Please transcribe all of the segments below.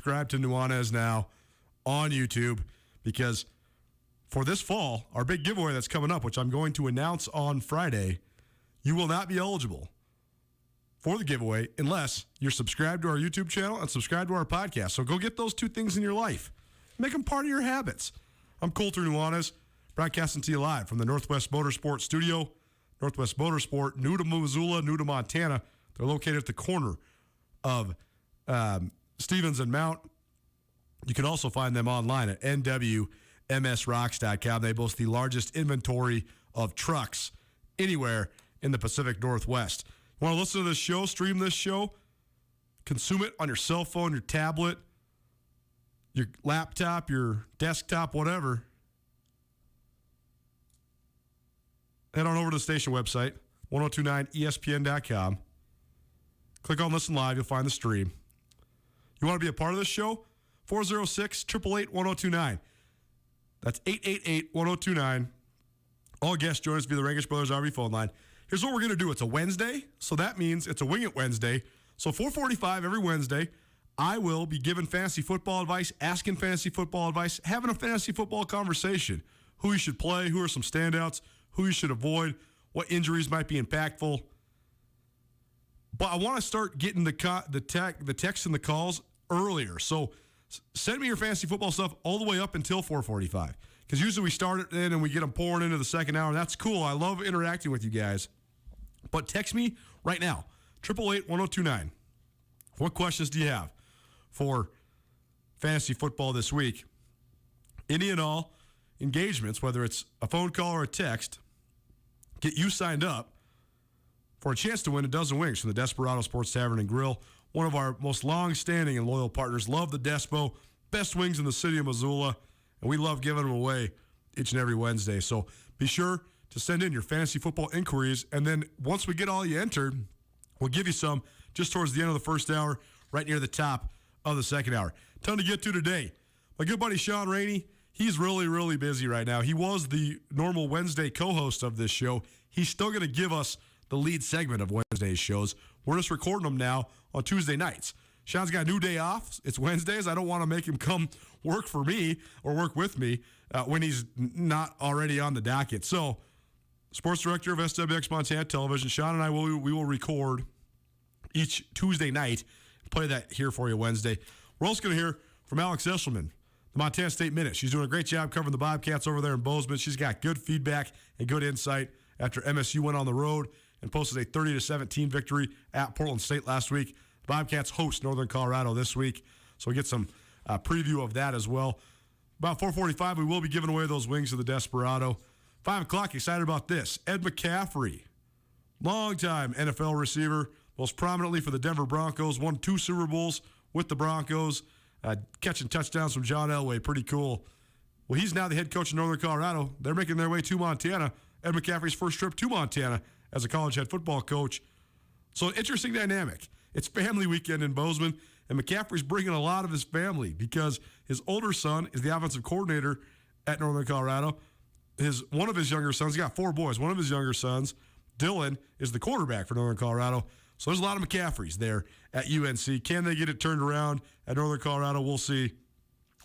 subscribe to Nuanez now on YouTube, because for this fall, our big giveaway that's coming up, which I'm going to announce on Friday, you will not be eligible for the giveaway unless you're subscribed to our YouTube channel and subscribe to our podcast. So go get those two things in your life. Make them part of your habits. I'm Colter Nuanez, broadcasting to you live from the Northwest Motorsport Studio. Northwest Motorsport, new to Missoula, new to Montana. They're located at the corner of Stevens and Mount. You can also find them online at nwmsrocks.com. They boast the largest inventory of trucks anywhere in the Pacific Northwest. You want to listen to this show, stream this show, consume it on your cell phone, your tablet, your laptop, your desktop, whatever. Head on over to the station website, 1029ESPN.com. Click on Listen Live. You'll find the stream. You want to be a part of this show? 406-888-1029. That's 888-1029. All guests join us via the Rankish Brothers RV phone line. Here's what we're going to do. It's a Wednesday, so that means it's a Wing It Wednesday. So 4:45 every Wednesday, I will be giving fantasy football advice, asking fantasy football advice, having a fantasy football conversation. Who you should play, who are some standouts, who you should avoid, what injuries might be impactful. But I want to start getting the texts and the calls earlier. So send me your fantasy football stuff all the way up until 4:45. Because usually we start it in and we get them pouring into the second hour. That's cool. I love interacting with you guys. But text me right now, 888-1029. What questions do you have for fantasy football this week? Any and all engagements, whether it's a phone call or a text, get you signed up for a chance to win a dozen wings from the Desperado Sports Tavern and Grill, one of our most long-standing and loyal partners. Love the Despo, best wings in the city of Missoula, and we love giving them away each and every Wednesday. So be sure to send in your fantasy football inquiries, and then once we get all you entered, we'll give you some just towards the end of the first hour, right near the top of the second hour. Ton to get to today. My good buddy Sean Rainey, he's really, really busy right now. He was the normal Wednesday co-host of this show. He's still going to give us the lead segment of Wednesday's shows. We're just recording them now on Tuesday nights. Sean's got a new day off. It's Wednesdays. I don't want to make him come work for me or work with me when he's not already on the docket. So, sports director of SWX Montana Television, Sean and I, we will record each Tuesday night and play that here for you Wednesday. We're also going to hear from Alex Eshelman, the Montana State Minute. She's doing a great job covering the Bobcats over there in Bozeman. She's got good feedback and good insight after MSU went on the road and posted a 30-17 victory at Portland State last week. The Bobcats host Northern Colorado this week, so we get some preview of that as well. About 4:45, we will be giving away those wings of the Desperado. 5 o'clock, excited about this. Ed McCaffrey, longtime NFL receiver, most prominently for the Denver Broncos, won 2 Super Bowls with the Broncos, catching touchdowns from John Elway. Pretty cool. Well, he's now the head coach of Northern Colorado. They're making their way to Montana. Ed McCaffrey's first trip to Montana as a college head football coach. So an interesting dynamic. It's family weekend in Bozeman, and McCaffrey's bringing a lot of his family because his older son is the offensive coordinator at Northern Colorado. One of his younger sons, he got 4 boys. One of his younger sons, Dylan, is the quarterback for Northern Colorado. So there's a lot of McCaffreys there at UNC. Can they get it turned around at Northern Colorado? We'll see.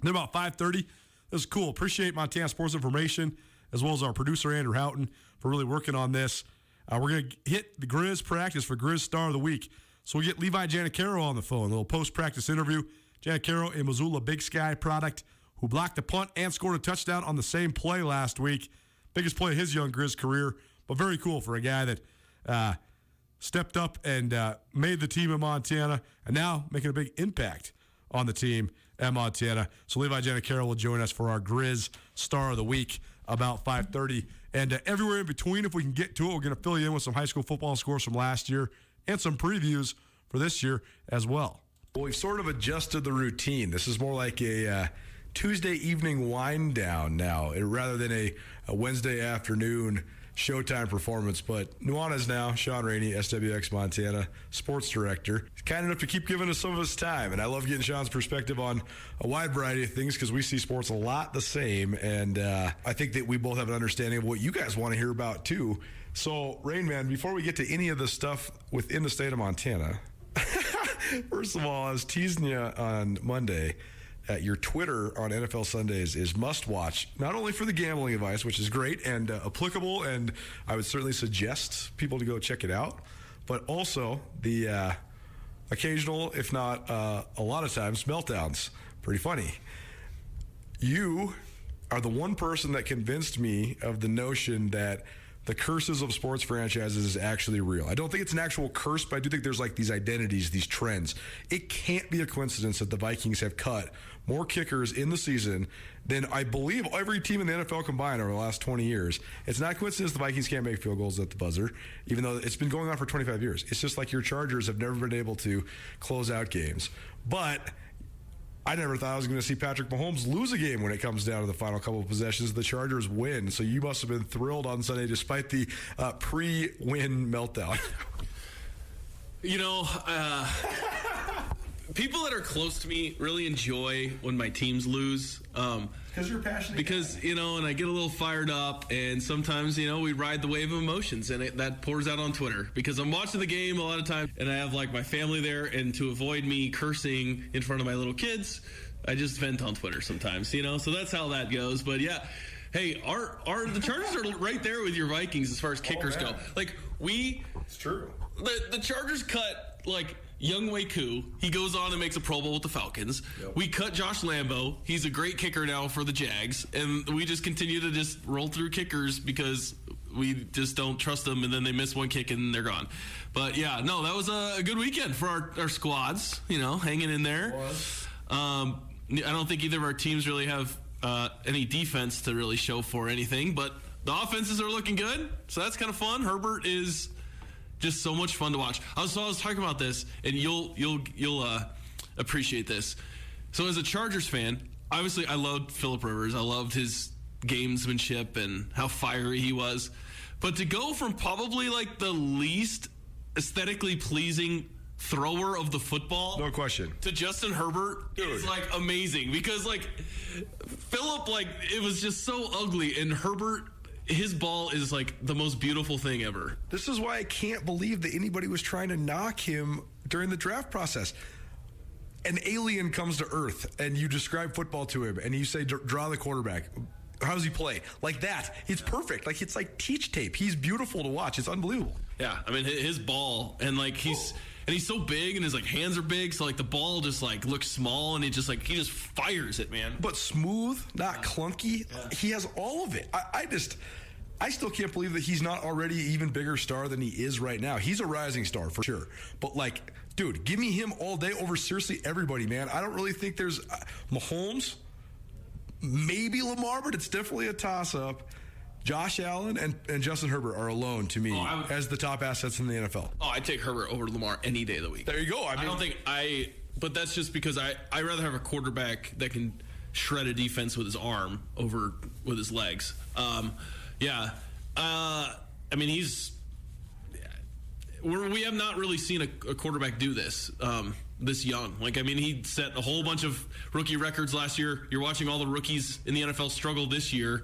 Then about 5:30. This is cool. Appreciate Montana Sports Information as well as our producer, Andrew Houghton, for really working on this. We're going to hit the Grizz practice for Grizz Star of the Week. So we get Levi Janicaro on the phone, a little post-practice interview. Janicaro, a Missoula Big Sky product, who blocked a punt and scored a touchdown on the same play last week. Biggest play of his young Grizz career, but very cool for a guy that stepped up and made the team in Montana and now making a big impact on the team at Montana. So Levi Janicaro will join us for our Grizz Star of the Week about 5:30. And everywhere in between, if we can get to it, we're going to fill you in with some high school football scores from last year and some previews for this year as well. Well, we've sort of adjusted the routine. This is more like a Tuesday evening wind down now, rather than a Wednesday afternoon Showtime performance. But Nuanez now, Sean Rainey, SWX Montana sports director. He's kind enough to keep giving us some of his time, and I love getting Sean's perspective on a wide variety of things because we see sports a lot the same, and I think that we both have an understanding of what you guys want to hear about too. So, Rain Man, before we get to any of the stuff within the state of Montana, First of all, I was teasing you on Monday. Your Twitter on NFL Sundays is must-watch, not only for the gambling advice, which is great and applicable, and I would certainly suggest people to go check it out, but also the occasional, if not a lot of times, meltdowns. Pretty funny. You are the one person that convinced me of the notion that the curses of sports franchises is actually real. I don't think it's an actual curse, but I do think there's like these identities, these trends. It can't be a coincidence that the Vikings have cut more kickers in the season than I believe every team in the NFL combined over the last 20 years. It's not a coincidence the Vikings can't make field goals at the buzzer, even though it's been going on for 25 years. It's just like your Chargers have never been able to close out games. But I never thought I was going to see Patrick Mahomes lose a game when it comes down to the final couple of possessions. The Chargers win. So you must have been thrilled on Sunday despite the pre-win meltdown. You know, people that are close to me really enjoy when my teams lose. Because you're passionate. Because, you know, and I get a little fired up, and sometimes, you know, we ride the wave of emotions, and that pours out on Twitter. Because I'm watching the game a lot of times, and I have, like, my family there, and to avoid me cursing in front of my little kids, I just vent on Twitter sometimes, you know? So that's how that goes. But, yeah, hey, the Chargers are right there with your Vikings as far as kickers go. Like, It's true. The Chargers cut, like, Younghoe Koo, he goes on and makes a Pro Bowl with the Falcons. Yep. We cut Josh Lambo. He's a great kicker now for the Jags. And we just continue to just roll through kickers because we just don't trust them, and then they miss one kick and they're gone. But, yeah, no, that was a good weekend for our squads, you know, hanging in there. I don't think either of our teams really have any defense to really show for anything, but the offenses are looking good, so that's kind of fun. Herbert is just so much fun to watch. I was talking about this, and you'll appreciate this. So as a Chargers fan, obviously I loved Phillip Rivers. I loved his gamesmanship and how fiery he was. But to go from probably like the least aesthetically pleasing thrower of the football, no question, to Justin Herbert is like amazing, because like Phillip, like it was just so ugly, and Herbert, his ball is like the most beautiful thing ever. This is why I can't believe that anybody was trying to knock him during the draft process. An alien comes to Earth, and you describe football to him, and you say, draw the quarterback. How does he play? Like that. It's perfect. Like it's like teach tape. He's beautiful to watch. It's unbelievable. Yeah, I mean his ball, and like he's so big, and his like hands are big, so like the ball just like looks small, and he just fires it, man. But smooth, not clunky. Yeah. He has all of it. I still can't believe that he's not already an even bigger star than he is right now. He's a rising star for sure. But like, dude, give me him all day over seriously everybody, man. I don't really think there's Mahomes, maybe Lamar, but it's definitely a toss-up. Josh Allen and Justin Herbert are alone to me as the top assets in the NFL. Oh, I'd take Herbert over Lamar any day of the week. There you go. But that's just because I'd rather have a quarterback that can shred a defense with his arm over with his legs. Yeah. I mean, we have not really seen a quarterback do this this young. Like, I mean, he set a whole bunch of rookie records last year. You're watching all the rookies in the NFL struggle this year,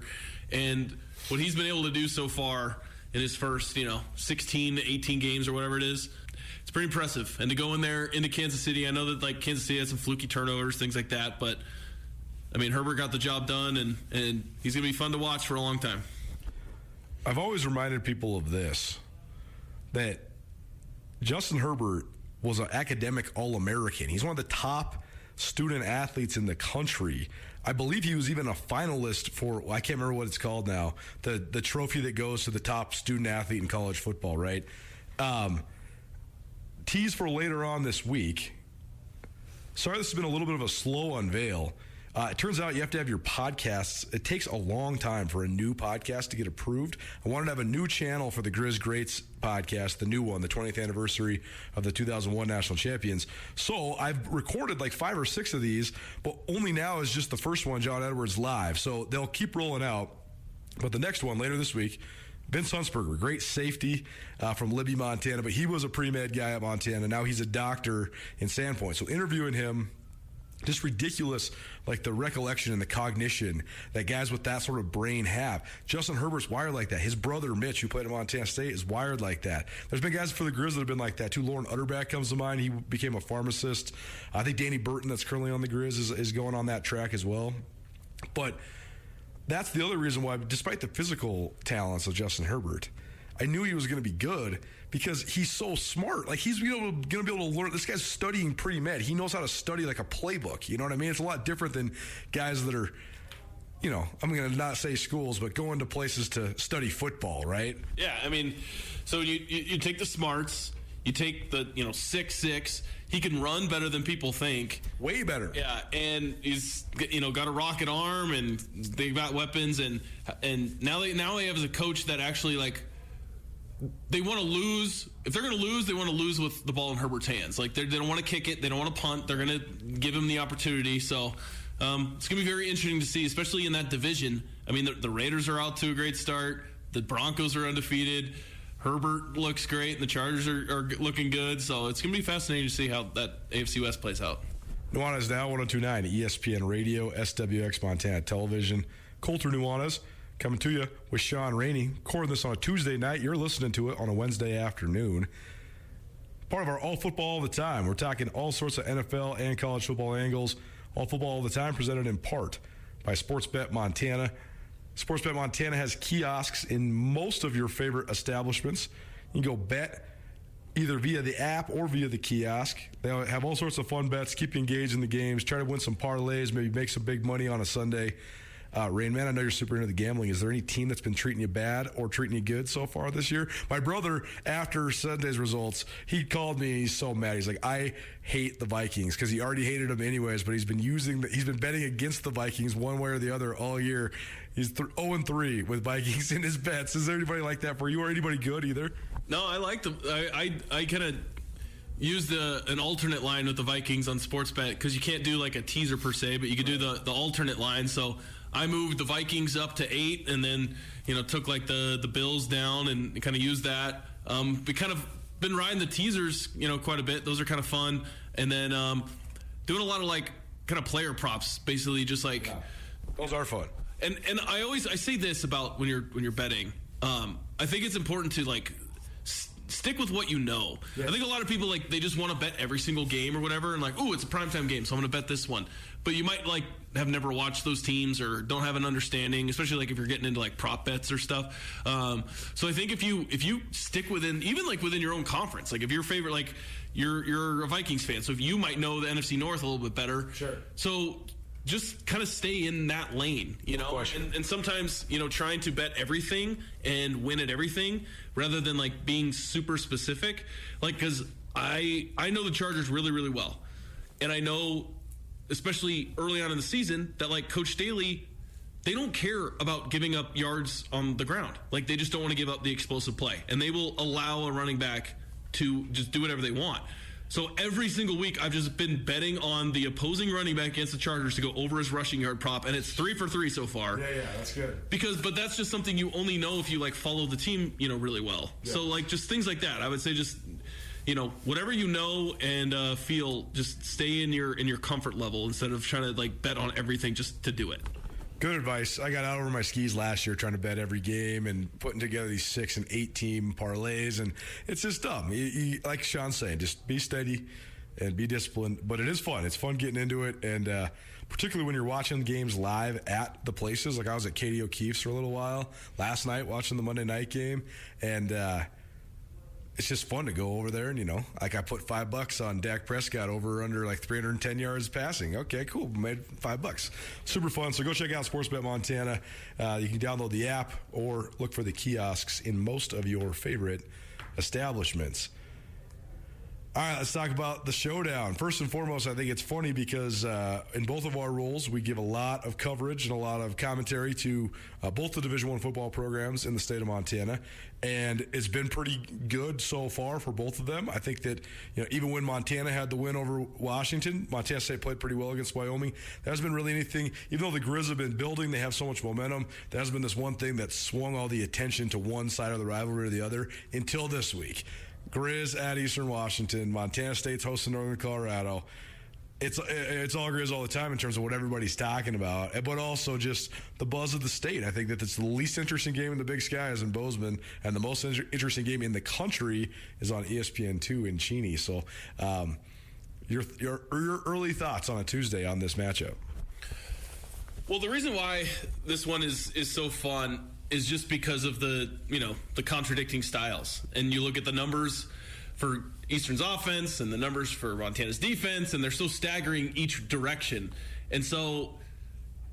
and what he's been able to do so far in his first, 16 to 18 games or whatever it is, it's pretty impressive. And to go in there into Kansas City, I know that like Kansas City had some fluky turnovers, things like that, but I mean, Herbert got the job done, and he's going to be fun to watch for a long time. I've always reminded people of this, that Justin Herbert was an academic All-American. He's one of the top student athletes in the country. I believe he was even a finalist for, I can't remember what it's called now, the trophy that goes to the top student athlete in college football, right? Tease for later on this week. Sorry, this has been a little bit of a slow unveil. It turns out you have to have your podcasts. It takes a long time for a new podcast to get approved. I wanted to have a new channel for the Grizz Greats podcast, the new one, the 20th anniversary of the 2001 National Champions. So I've recorded like 5 or 6 of these, but only now is just the first one, John Edwards Live. So they'll keep rolling out. But the next one later this week, Vince Huntsberger, great safety from Libby, Montana, but he was a pre-med guy at Montana. Now he's a doctor in Sandpoint. So interviewing him just ridiculous, like the recollection and the cognition that guys with that sort of brain have. Justin Herbert's wired like that. His brother Mitch, who played at Montana State, is wired like that. There's been guys for the Grizz that have been like that too. Lauren Utterback comes to mind. He became a pharmacist. I think Danny Burton, that's currently on the Grizz, is going on that track as well. But that's the other reason why, despite the physical talents of Justin Herbert, I knew he was going to be good because he's so smart. Like, he's going to be able to learn. This guy's studying pre-med. He knows how to study like a playbook. You know what I mean? It's a lot different than guys that are, you know, I'm going to not say schools, but going to places to study football, right? Yeah, I mean, so you take the smarts, you take the, 6'6". He can run better than people think. Way better. Yeah, and he's got a rocket arm, and they've got weapons, and now they have a coach that actually they want to lose. If they're going to lose, they want to lose with the ball in Herbert's hands. Like, they don't want to kick it. They don't want to punt. They're going to give him the opportunity. So it's going to be very interesting to see, especially in that division. I mean, the Raiders are out to a great start. The Broncos are undefeated. Herbert looks great, and the Chargers are looking good. So it's going to be fascinating to see how that AFC West plays out. Nuanez now, 102.9 ESPN Radio, SWX Montana Television. Colter Nuanez coming to you with Sean Rainey. Recording this on a Tuesday night. You're listening to it on a Wednesday afternoon. Part of our All Football All the Time. We're talking all sorts of NFL and college football angles. All Football All the Time presented in part by Sportsbet Montana. Sportsbet Montana has kiosks in most of your favorite establishments. You can go bet either via the app or via the kiosk. They have all sorts of fun bets, keep you engaged in the games, try to win some parlays, maybe make some big money on a Sunday. Rain Man, I know you're super into the gambling. Is there any team that's been treating you bad or treating you good so far this year? My brother, after Sunday's results, he called me. He's so mad. He's like, I hate the Vikings, because he already hated them anyways, but he's been betting against the Vikings one way or the other all year. He's 0-3 with Vikings in his bets. Is there anybody like that for you, or anybody good either? No, I like them. I kind of used an alternate line with the Vikings on Sportsbet, because you can't do like a teaser per se, but you could do the alternate line. So I moved the Vikings up to 8, and then took like the Bills down and kind of used that. We kind of been riding the teasers quite a bit. Those are kind of fun, and then doing a lot of like kind of player props, basically just like. Yeah. Those are fun. And I say this about when you're betting. I think it's important to like stick with what you know. Yeah. I think a lot of people they just want to bet every single game or whatever, and like, oh, it's a primetime game, so I'm going to bet this one. But you might have never watched those teams or don't have an understanding, especially like if you're getting into like prop bets or stuff. So I think if you stick within your own conference, like if your favorite, like you're a Vikings fan, so if you might know the NFC North a little bit better. Sure. So just kind of stay in that lane, and sometimes, trying to bet everything and win at everything rather than like being super specific, because I know the Chargers really, really well. And I know, especially early on in the season, that like Coach Staley, they don't care about giving up yards on the ground. Like, they just don't want to give up the explosive play, and they will allow a running back to just do whatever they want. So every single week, I've just been betting on the opposing running back against the Chargers to go over his rushing yard prop, and it's 3 for 3 so far. Yeah, that's good. But that's just something you only know if you like follow the team, really well. Yeah. So like just things like that. I would say just, whatever you know and feel, just stay in your comfort level instead of trying to like bet on everything just to do it. Good advice. I got out over my skis last year trying to bet every game and putting together these 6 and 8 team parlays, and it's just dumb. You, like Sean's saying, just be steady and be disciplined. But it is fun. It's fun getting into it, and particularly when you're watching games live at the places. Like, I was at Katie O'Keefe's for a little while last night watching the Monday night game, and it's just fun to go over there and, like I put $5 on Dak Prescott over or under like 310 yards passing. Okay, cool. Made $5. Super fun. So go check out Sportsbet Montana. You can download the app or look for the kiosks in most of your favorite establishments. All right, let's talk about the showdown. First and foremost, I think it's funny because in both of our roles, we give a lot of coverage and a lot of commentary to both the Division I football programs in the state of Montana, and it's been pretty good so far for both of them. I think that even when Montana had the win over Washington, Montana State played pretty well against Wyoming. There hasn't been really anything, even though the Grizz have been building, they have so much momentum, there hasn't been this one thing that swung all the attention to one side of the rivalry or the other until this week. Grizz at Eastern Washington. Montana State's hosting Northern Colorado. It's all grizz all the time in terms of what everybody's talking about, but also just the buzz of the state. I think that it's the least interesting game in the Big Sky is in Bozeman, and the most interesting game in the country is on ESPN2 in Cheney. So, your early thoughts on a Tuesday on this matchup? Well, the reason why this one is so fun is just because of the contradicting styles, and you look at the numbers for Eastern's offense and the numbers for Montana's defense, and they're so staggering each direction. And so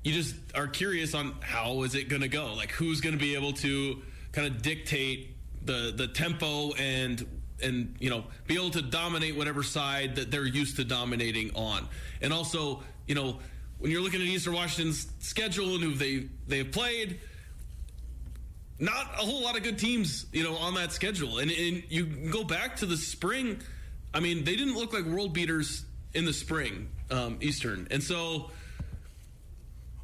you just are curious on how is it going to go? Like, who's going to be able to kind of dictate the tempo and be able to dominate whatever side that they're used to dominating on. And also, when you're looking at Eastern Washington's schedule and who they have played, not a whole lot of good teams, on that schedule. And you go back to the spring. I mean, they didn't look like world beaters in the spring, Eastern. And so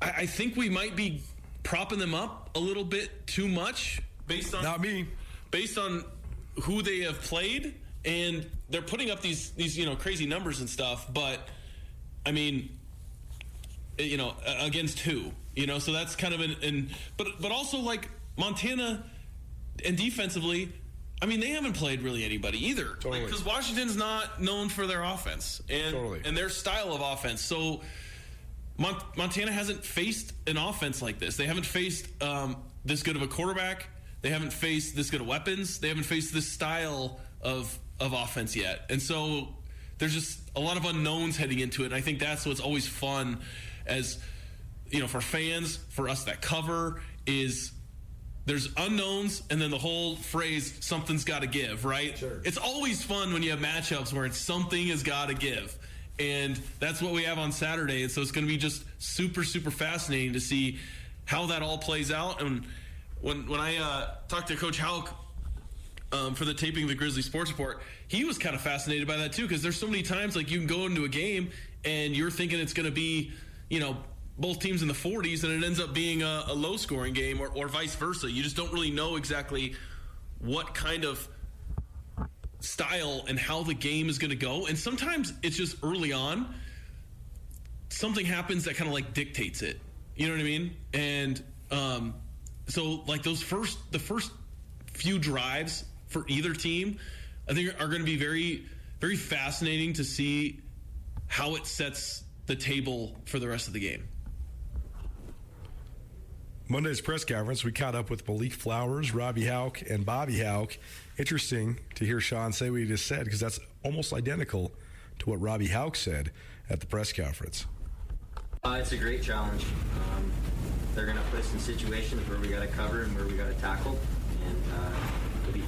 I think we might be propping them up a little bit too much based on who they have played. And they're putting up these crazy numbers and stuff. But, I mean, against who? So that's kind of but also, like, Montana and defensively, I mean, they haven't played really anybody either. Totally. Because Washington's not known for their offense and their style of offense. So Montana hasn't faced an offense like this. They haven't faced this good of a quarterback. They haven't faced this good of weapons. They haven't faced this style of offense yet. And so there's just a lot of unknowns heading into it. And I think that's what's always fun as, for fans, for us that cover, is there's unknowns, and then the whole phrase, something's got to give, right? Sure. It's always fun when you have matchups where it's something has got to give. And that's what we have on Saturday. And so it's going to be just super, super fascinating to see how that all plays out. And when I talked to Coach Hauk for the taping of the Grizzly Sports Report, he was kind of fascinated by that too, because there's so many times, like, you can go into a game and you're thinking it's going to be, both teams in the 40s, and it ends up being a low-scoring game, or vice versa. You just don't really know exactly what kind of style and how the game is going to go. And sometimes it's just early on, something happens that kind of like dictates it. You know what I mean? And so, like, the first few drives for either team, I think are going to be very, very fascinating to see how it sets the table for the rest of the game. Monday's press conference, we caught up with Malik Flowers, Robbie Hauk, and Bobby Hauk. Interesting to hear Sean say what he just said, because that's almost identical to what Robbie Hauk said at the press conference. It's a great challenge. They're going to put us in situations where we got to cover and where we got to tackle, and it'll be.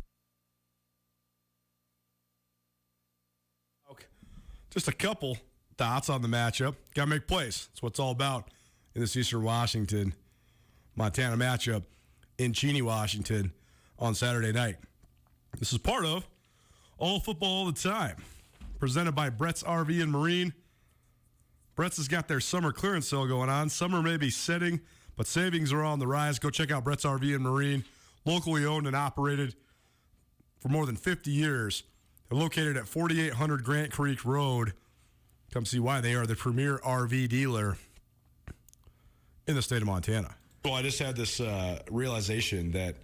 Just a couple thoughts on the matchup. Got to make plays. That's what it's all about in this Eastern Washington Montana matchup in Cheney, Washington on Saturday night. This is part of All Football All the Time, presented by Brett's RV and Marine. Brett's has got their summer clearance sale going on. Summer may be setting, but savings are on the rise. Go check out Brett's RV and Marine, locally owned and operated for more than 50 years. They're located at 4800 Grant Creek Road. Come see why they are the premier RV dealer in the state of Montana. Well, I just had this realization that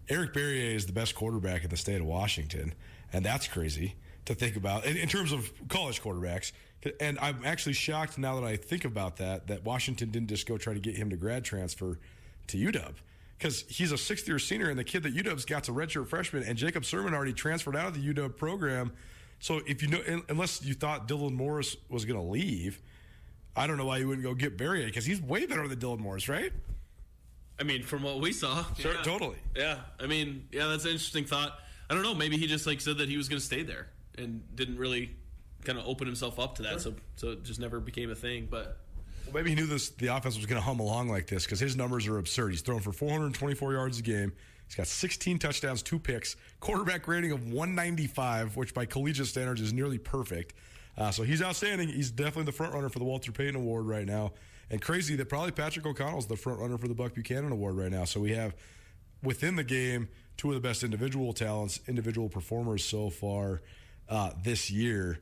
Eric Berrier is the best quarterback in the state of Washington, and that's crazy to think about in terms of college quarterbacks. And I'm actually shocked now that I think about that Washington didn't just go try to get him to grad transfer to UW, because he's a sixth-year senior, and the kid that UW's got's a redshirt freshman, and Jacob Sermon already transferred out of the UW program. So if unless you thought Dylan Morris was going to leave, I don't know why you wouldn't go get Berrier, because he's way better than Dylan Morris, right? I mean, from what we saw. Sure, yeah. Totally. Yeah. I mean, yeah, that's an interesting thought. I don't know. Maybe he just said that he was going to stay there and didn't really kind of open himself up to that. Sure. So it just never became a thing. But well, maybe he knew the offense was going to hum along like this, because his numbers are absurd. He's thrown for 424 yards a game. He's got 16 touchdowns, 2 picks, quarterback rating of 195, which by collegiate standards is nearly perfect. So he's outstanding. He's definitely the front runner for the Walter Payton Award right now. And crazy that probably Patrick O'Connell's the front runner for the Buck Buchanan Award right now. So we have within the game 2 of the best individual talents, individual performers so far this year.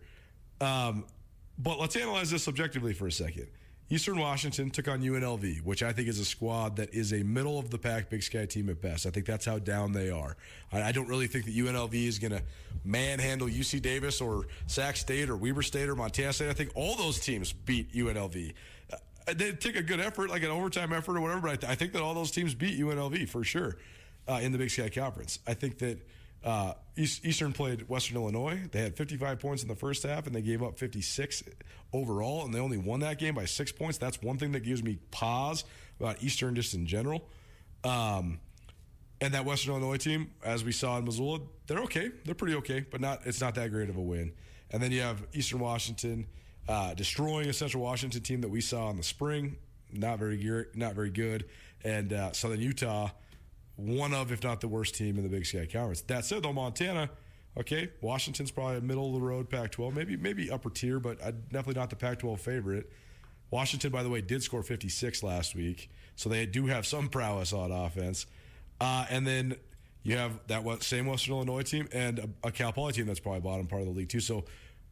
But let's analyze this objectively for a second. Eastern Washington took on UNLV, which I think is a squad that is a middle-of-the-pack Big Sky team at best. I think that's how down they are. I don't really think that UNLV is going to manhandle UC Davis or Sac State or Weber State or Montana State. I think all those teams beat UNLV. They take a good effort, like an overtime effort or whatever, but I think that all those teams beat UNLV for sure in the Big Sky Conference. I think that Eastern played Western Illinois. They had 55 points in the first half, and they gave up 56 overall, and they only won that game by 6 points. That's one thing that gives me pause about Eastern just in general. And that Western Illinois team, as we saw in Missoula, they're okay. They're pretty okay, but it's not that great of a win. And then you have Eastern Washington destroying a Central Washington team that we saw in the spring, not very good, and Southern Utah, one of, if not the worst team in the Big Sky Conference. That said, though, Montana, okay, Washington's probably a middle-of-the-road Pac-12, maybe upper tier, but definitely not the Pac-12 favorite. Washington, by the way, did score 56 last week, so they do have some prowess on offense. And then you have that same Western Illinois team and a Cal Poly team that's probably bottom part of the league, too. So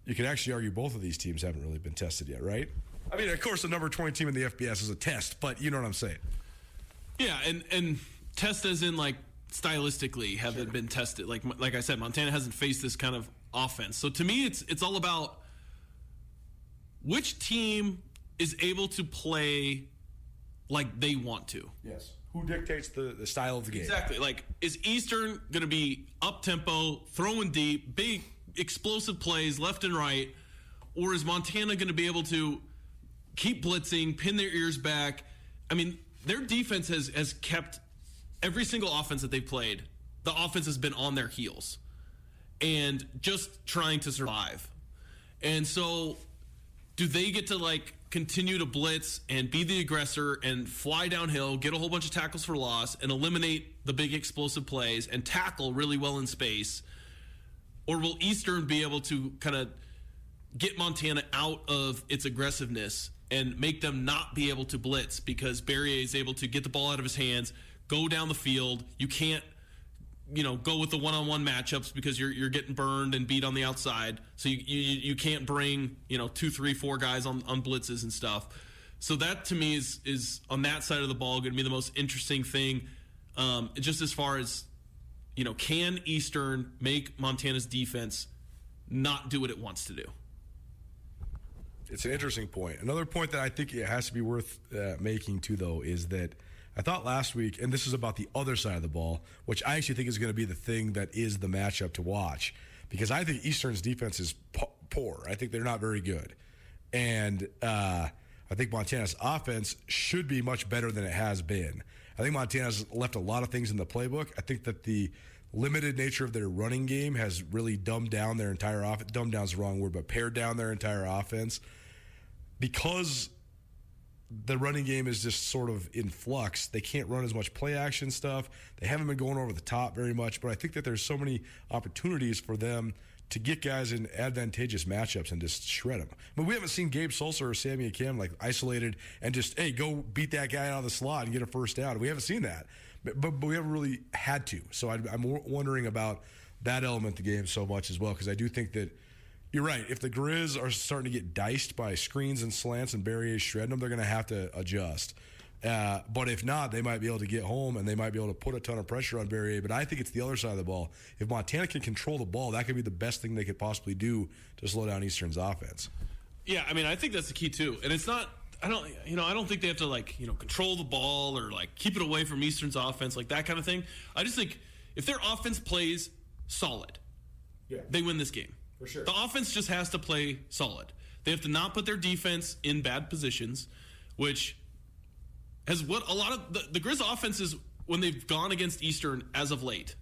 you could actually argue both of these teams haven't really been tested yet, right? I mean, of course, the number 20 team in the FBS is a test, but you know what I'm saying. Yeah, and test as in, like, stylistically haven't been tested. Like I said, Montana hasn't faced this kind of offense. So to me, it's all about which team is able to play like they want to. Yes. Who dictates the style of the game? Exactly. Like, is Eastern going to be up-tempo, throwing deep, big, explosive plays left and right, or is Montana going to be able to keep blitzing, pin their ears back? I mean, their defense has kept every single offense that they've played, the offense has been on their heels and just trying to survive. And so do they get to, like, continue to blitz and be the aggressor and fly downhill, get a whole bunch of tackles for loss, and eliminate the big explosive plays and tackle really well in space? Or will Eastern be able to kind of get Montana out of its aggressiveness and make them not be able to blitz because Barrier is able to get the ball out of his hands, go down the field? You can't, go with the one-on-one matchups because you're getting burned and beat on the outside. So you can't bring, 2, 3, 4 guys on blitzes and stuff. So that to me is on that side of the ball going to be the most interesting thing. Just as far as, can Eastern make Montana's defense not do what it wants to do? It's an interesting point. Another point that I think it has to be worth making too, though, is that I thought last week, and this is about the other side of the ball, which I actually think is going to be the thing that is the matchup to watch, because I think Eastern's defense is poor. I think they're not very good. And I think Montana's offense should be much better than it has been. I think Montana's left a lot of things in the playbook. I think that the limited nature of their running game has really dumbed down their entire offense. Dumbed down is the wrong word, but pared down their entire offense. Because the running game is just sort of in flux. They can't run as much play action stuff. They haven't been going over the top very much, but I think that there's so many opportunities for them to get guys in advantageous matchups and just shred them. But we haven't seen Gabe Sulser or Sammy Akim like isolated and just, hey, go beat that guy out of the slot and get a first down. We haven't seen that, but we haven't really had to. So I'm wondering about that element of the game so much as well, because I do think that you're right. If the Grizz are starting to get diced by screens and slants and Barrier shredding them, they're going to have to adjust. But if not, they might be able to get home and they might be able to put a ton of pressure on Barrier. But I think it's the other side of the ball. If Montana can control the ball, that could be the best thing they could possibly do to slow down Eastern's offense. Yeah, I mean, I think that's the key too. And it's not, I don't think they have to control the ball or keep it away from Eastern's offense, like that kind of thing. I just think if their offense plays solid, they win this game. For sure. The offense just has to play solid. They have to not put their defense in bad positions, which has what a lot of the Grizz offenses when they've gone against Eastern as of late,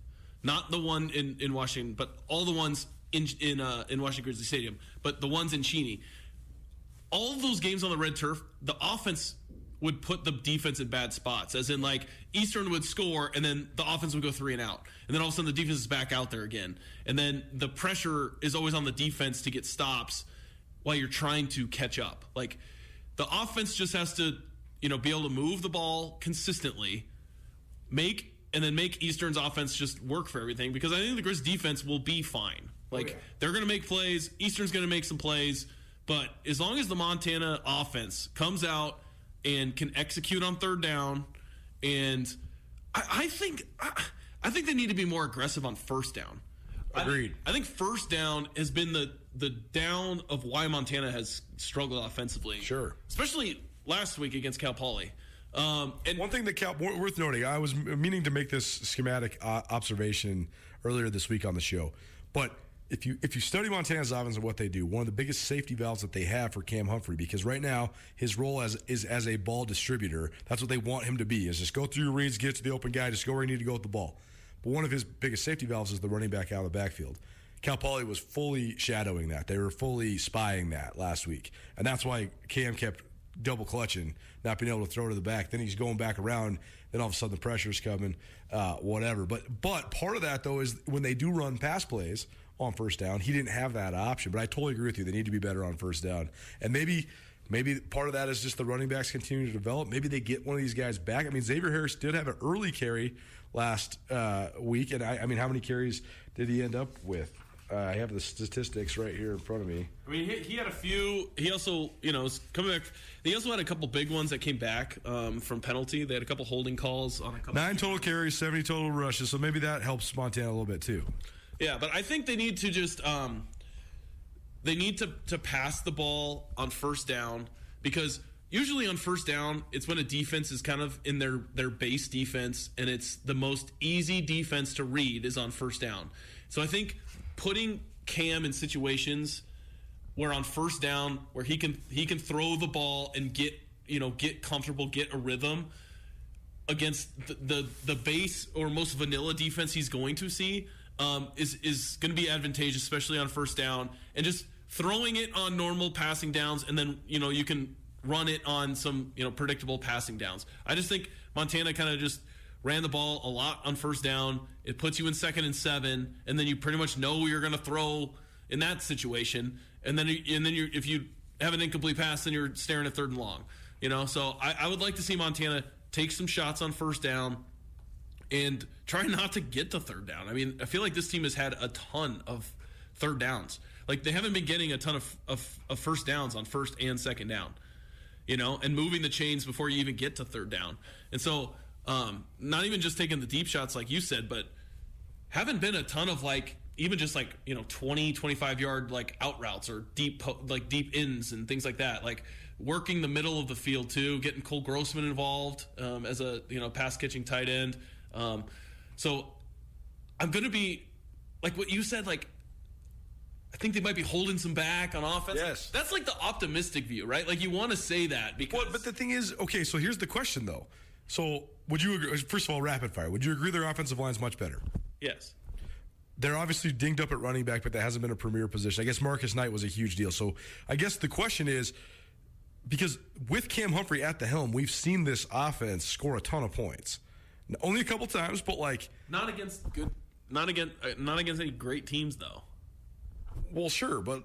not the one in Washington, but all the ones in Washington Grizzly Stadium, but the ones in Cheney. All of those games on the red turf, the offense would put the defense in bad spots, as in Eastern would score and then the offense would go 3 and out. And then all of a sudden the defense is back out there again. And then the pressure is always on the defense to get stops while you're trying to catch up. The offense just has to, be able to move the ball consistently, make Eastern's offense just work for everything, because I think the Grizz defense will be fine. They're going to make plays. Eastern's going to make some plays. But as long as the Montana offense comes out and can execute on third down, and I think they need to be more aggressive on first down. Agreed. I think first down has been the down of why Montana has struggled offensively. Sure. Especially last week against Cal Poly. And one thing that worth noting, I was meaning to make this schematic observation earlier this week on the show, but if you study Montana's offense and what they do, one of the biggest safety valves that they have for Cam Humphrey, because right now his role is as a ball distributor. That's what they want him to be, is just go through your reads, get to the open guy, just go where you need to go with the ball. But one of his biggest safety valves is the running back out of the backfield. Cal Poly was fully shadowing that. They were fully spying that last week. And that's why Cam kept double clutching, not being able to throw to the back. Then he's going back around. Then all of a sudden the pressure's coming, whatever. But part of that, though, is when they do run pass plays on first down, he didn't have that option. But I totally agree with you. They need to be better on first down. And maybe part of that is just the running backs continue to develop. Maybe they get one of these guys back. I mean, Xavier Harris did have an early carry last week. And, I mean, how many carries did he end up with? I have the statistics right here in front of me. I mean, he had a few. He also, was coming back. He also had a couple big ones that came back from penalty. They had a couple holding calls on a couple. 9 total carries, 70 total rushes. So maybe that helps Montana a little bit too. Yeah, but I think they need to just they need to pass the ball on first down, because usually on first down it's when a defense is kind of in their base defense, and it's the most easy defense to read is on first down. So I think putting Cam in situations where on first down where he can throw the ball and get comfortable, get a rhythm against the base or most vanilla defense he's going to see is going to be advantageous, especially on first down, and just throwing it on normal passing downs, and then you can run it on some predictable passing downs. I just think Montana kind of just ran the ball a lot on first down. It puts you in 2nd and 7, and then you pretty much know you're going to throw in that situation. And then if you have an incomplete pass, then you're staring at 3rd and long. So I would like to see Montana take some shots on first down and try not to get to 3rd down. I mean, I feel like this team has had a ton of 3rd downs. Like, they haven't been getting a ton of first downs on 1st and 2nd down, and moving the chains before you even get to 3rd down. And so not even just taking the deep shots like you said, but haven't been a ton of even just 20, 25 yard out routes or deep ends and things like that. Like working the middle of the field too, getting Cole Grossman involved as a pass catching tight end. So I'm going to be like what you said, I think they might be holding some back on offense. Yes. That's the optimistic view, right? Like you want to say that because. Well, but the thing is, okay, so here's the question though. So would you agree, first of all, rapid fire, would you agree their offensive line is much better? Yes. They're obviously dinged up at running back, but that hasn't been a premier position. I guess Marcus Knight was a huge deal. So I guess the question is, because with Cam Humphrey at the helm, we've seen this offense score a ton of points. Only a couple times, but not against any great teams though. Well, sure, but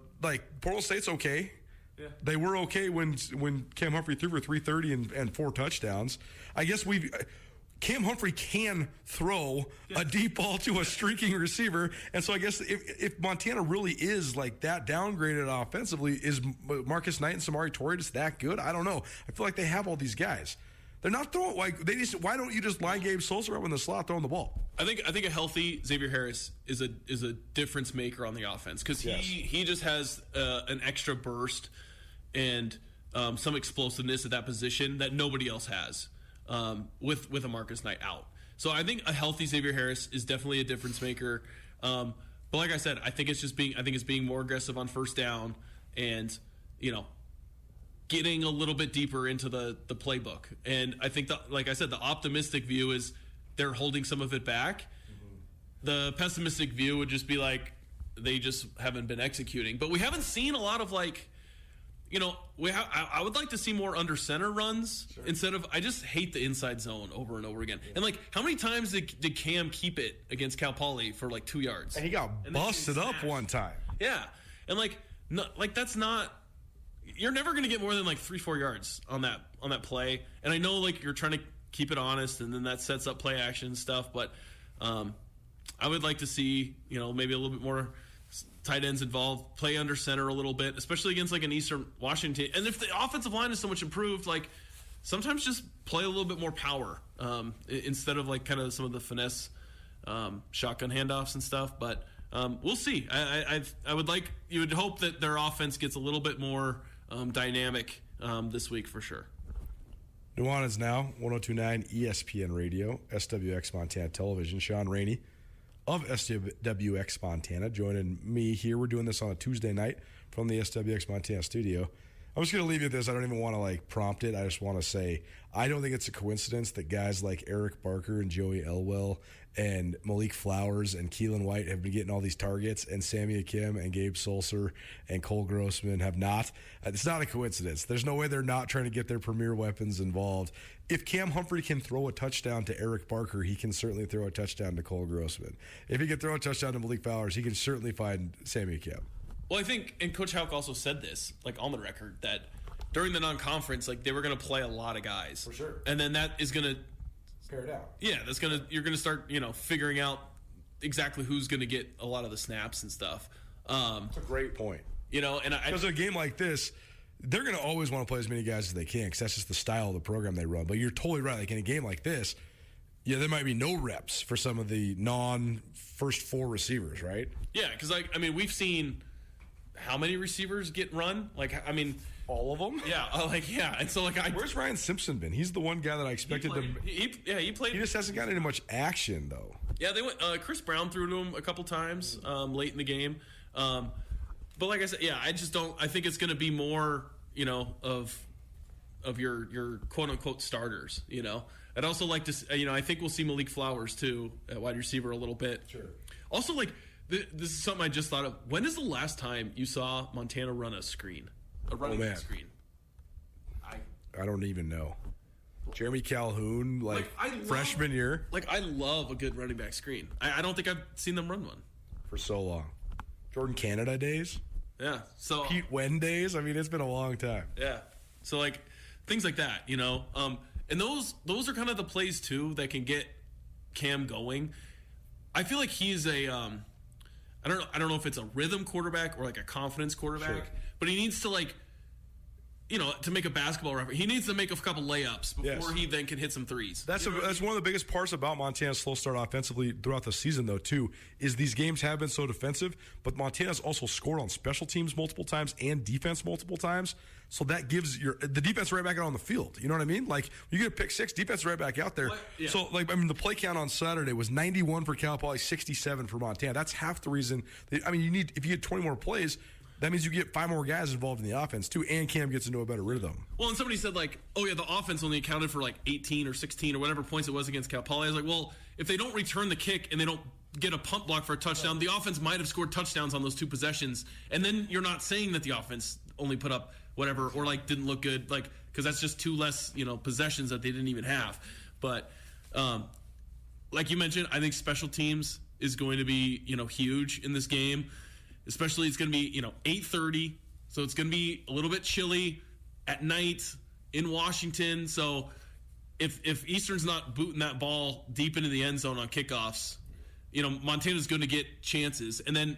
Portland State's okay. Yeah. They were okay when Cam Humphrey threw for 330 and 4 touchdowns. I guess Cam Humphrey can throw a deep ball to a streaking receiver, and so I guess if Montana really is that downgraded offensively, is Marcus Knight and Samari Torrey just that good? I don't know. I feel like they have all these guys. They're not throwing why don't you just line Gabe Sosa up in the slot throwing the ball? I think a healthy Xavier Harris is a difference maker on the offense, because he just has an extra burst and some explosiveness at that position that nobody else has with a Marcus Knight out. So I think a healthy Xavier Harris is definitely a difference maker. But like I said, I think it's being more aggressive on first down and getting a little bit deeper into the playbook. And I think like I said, the optimistic view is they're holding some of it back. Mm-hmm. The pessimistic view would just be they just haven't been executing. But we haven't seen a lot of I would like to see more under center runs instead of. I just hate the inside zone over and over again. And how many times did Cam keep it against Cal Poly for 2 yards? And he got busted up one time. Yeah, and that's not. You're never going to get more than 3-4 yards on that play. And I know you're trying to keep it honest, and then that sets up play action stuff. But I would like to see maybe a little bit more tight ends involved, play under center a little bit, especially against like an Eastern Washington. And if the offensive line is so much improved, like sometimes just play a little bit more power instead of like kind of some of the finesse shotgun handoffs and stuff. But we'll see. I would like, you would hope that their offense gets a little bit more dynamic this week for sure. Nuanez now, 102.9 ESPN Radio, SWX Montana Television. Sean Rainey of SWX Montana joining me here. We're doing this on a Tuesday night from the SWX Montana studio. I'm just going to leave you with this. I don't even want to like prompt it. I just want to say I don't think it's a coincidence that guys like Eric Barker and Joey Elwell and Malik Flowers and Keelan White have been getting all these targets, and Sammy Akim and Gabe Sulser and Cole Grossman have not. It's not a coincidence. There's no way they're not trying to get their premier weapons involved. If Cam Humphrey can throw a touchdown to Eric Barker, he can certainly throw a touchdown to Cole Grossman. If he can throw a touchdown to Malik Flowers, he can certainly find Sammy Akim. Well, I think, and Coach Houck also said this, like on the record, that during the non-conference, like they were going to play a lot of guys. For sure. And then that is going to Pare it out. Yeah, you're going to start, figuring out exactly who's going to get a lot of the snaps and stuff. That's a great point. And because in a game like this, they're going to always want to play as many guys as they can because that's just the style of the program they run. But you're totally right. Like in a game like this, yeah, there might be no reps for some of the non-first four receivers, right? Yeah, because we've seen how many receivers get run? All of them? Yeah, and so where's Ryan Simpson been? He's the one guy that I expected to. He played. He just hasn't gotten into much action though. Yeah, they went. Chris Brown threw to him a couple times late in the game, but like I said, yeah, I just don't. I think it's going to be more, of your quote unquote starters. I'd also like to. I think we'll see Malik Flowers too at wide receiver a little bit. Sure. Also, this is something I just thought of. When is the last time you saw Montana run a screen? A running back screen. I don't even know. Jeremy Calhoun, freshman year. I love a good running back screen. I don't think I've seen them run one for so long. Jordan Canada days. Yeah. So Pete Wen days. It's been a long time. Yeah. So things like that, and those are kind of the plays too that can get Cam going. I feel like he's a I don't know if it's a rhythm quarterback or like a confidence quarterback, sure. But he needs to to make a basketball reference. He needs to make a couple layups before he then can hit some threes. That's one of the biggest parts about Montana's slow start offensively throughout the season, though, too, is these games have been so defensive, but Montana's also scored on special teams multiple times and defense multiple times. So that gives the defense right back out on the field. You know what I mean? You get a pick six, defense right back out there. Yeah. So, the play count on Saturday was 91 for Cal Poly, 67 for Montana. That's half the reason. If you get 20 more plays, that means you get 5 more guys involved in the offense, too, and Cam gets into a better rhythm. Well, and somebody said, the offense only accounted for, 18 or 16 or whatever points it was against Cal Poly. I was like, well, if they don't return the kick and they don't get a punt block for a touchdown, the offense might have scored touchdowns on those 2 possessions. And then you're not saying that the offense only put up whatever or, didn't look good, because that's just 2 less, possessions that they didn't even have. But, like you mentioned, I think special teams is going to be, huge in this game. Especially it's going to be, 8:30, so it's going to be a little bit chilly at night in Washington. So if Eastern's not booting that ball deep into the end zone on kickoffs, Montana's going to get chances. And then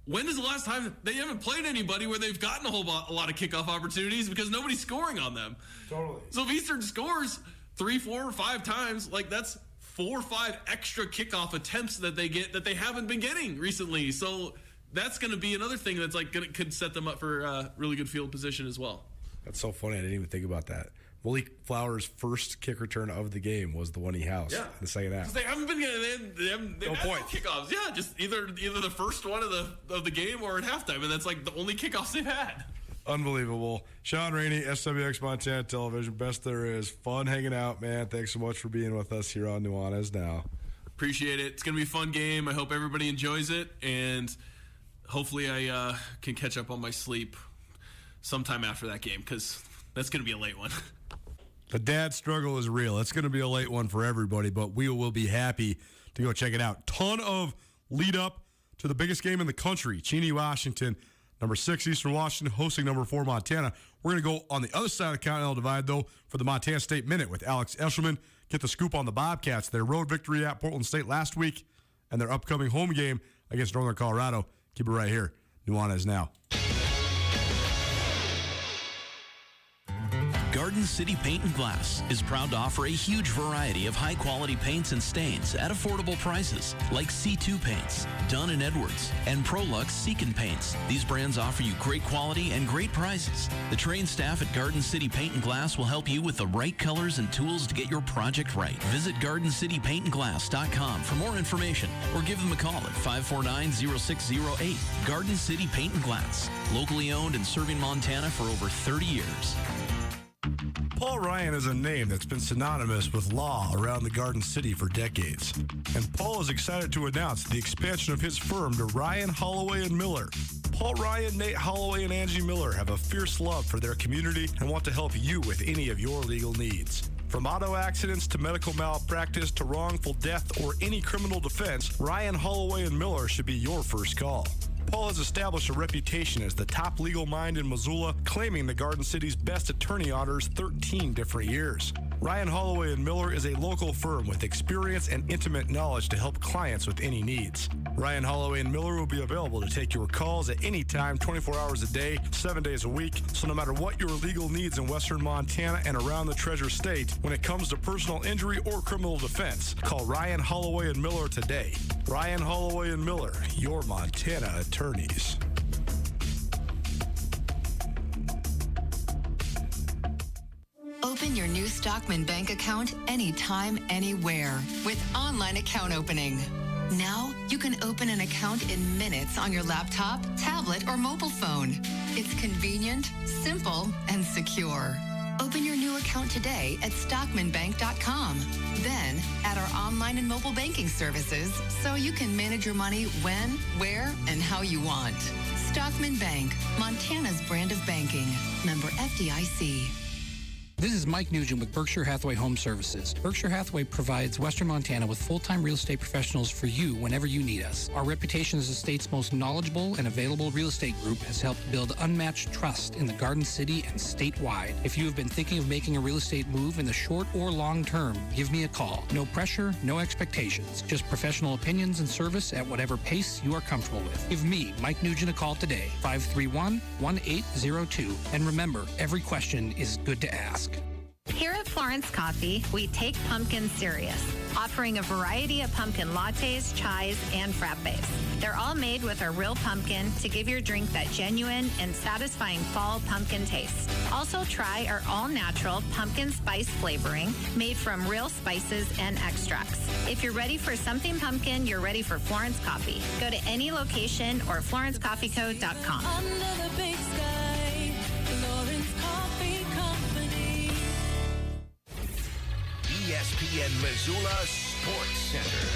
when is the last time they haven't played anybody where they've gotten a lot of kickoff opportunities because nobody's scoring on them? Totally. So if Eastern scores 3, 4, or 5 times, that's 4 or 5 extra kickoff attempts that they get that they haven't been getting recently. So that's going to be another thing that's could set them up for really good field position as well. That's so funny. I didn't even think about that. Malik Flowers' first kick return of the game was the one he housed in the second half. They haven't been getting no kickoffs. Yeah, just either the first one of the game or at halftime, and that's the only kickoffs they've had. Unbelievable. Sean Rainey, SWX Montana Television. Best there is. Fun hanging out, man. Thanks so much for being with us here on Nuanez Now. Appreciate it. It's going to be a fun game. I hope everybody enjoys it, and hopefully I can catch up on my sleep sometime after that game because that's going to be a late one. The dad struggle is real. It's going to be a late one for everybody, but we will be happy to go check it out. Ton of lead up to the biggest game in the country, Cheney, Washington. Number 6, Eastern Washington, hosting number 4, Montana. We're going to go on the other side of the Continental Divide, though, for the Montana State Minute with Alex Eshelman. Get the scoop on the Bobcats, their road victory at Portland State last week, and their upcoming home game against Northern Colorado. Keep it right here. Nuanez now. Garden City Paint and Glass is proud to offer a huge variety of high-quality paints and stains at affordable prices, like C2 Paints, Dunn & Edwards, and Prolux Seacon Paints. These brands offer you great quality and great prices. The trained staff at Garden City Paint and Glass will help you with the right colors and tools to get your project right. Visit GardenCityPaintandGlass.com for more information or give them a call at 549-0608. Garden City Paint and Glass, locally owned and serving Montana for over 30 years. Paul Ryan is a name that's been synonymous with law around the Garden City for decades. And Paul is excited to announce the expansion of his firm to Ryan, Holloway, and Miller. Paul Ryan, Nate Holloway, and Angie Miller have a fierce love for their community and want to help you with any of your legal needs. From auto accidents to medical malpractice to wrongful death or any criminal defense, Ryan, Holloway, and Miller should be your first call. Paul has established a reputation as the top legal mind in Missoula, claiming the Garden City's best attorney honors 13 different years. Ryan, Holloway & Miller is a local firm with experience and intimate knowledge to help clients with any needs. Ryan, Holloway & Miller will be available to take your calls at any time, 24 hours a day, 7 days a week. So no matter what your legal needs in western Montana and around the Treasure State, when it comes to personal injury or criminal defense, call Ryan, Holloway & Miller today. Ryan, Holloway & Miller, your Montana attorneys. Open your new Stockman Bank account anytime, anywhere with online account opening. Now, you can open an account in minutes on your laptop, tablet, or mobile phone. It's convenient, simple, and secure. Open your new account today at stockmanbank.com. Then, add our online and mobile banking services so you can manage your money when, where, and how you want. Stockman Bank, Montana's brand of banking. Member FDIC. This is Mike Nugent with Berkshire Hathaway Home Services. Berkshire Hathaway provides Western Montana with full-time real estate professionals for you whenever you need us. Our reputation as the state's most knowledgeable and available real estate group has helped build unmatched trust in the Garden City and statewide. If you have been thinking of making a real estate move in the short or long term, give me a call. No pressure, no expectations. Just professional opinions and service at whatever pace you are comfortable with. Give me, Mike Nugent, a call today, 531-1802. And remember, every question is good to ask. Here at Florence Coffee, we take pumpkin serious, offering a variety of pumpkin lattes, chais, and frappes. They're all made with our real pumpkin to give your drink that genuine and satisfying fall pumpkin taste. Also try our all-natural pumpkin spice flavoring made from real spices and extracts. If you're ready for something pumpkin, you're ready for Florence Coffee. Go to any location or florencecoffeeco.com. Under the big sky, Florence Coffee Company. ESPN Missoula Sports Center.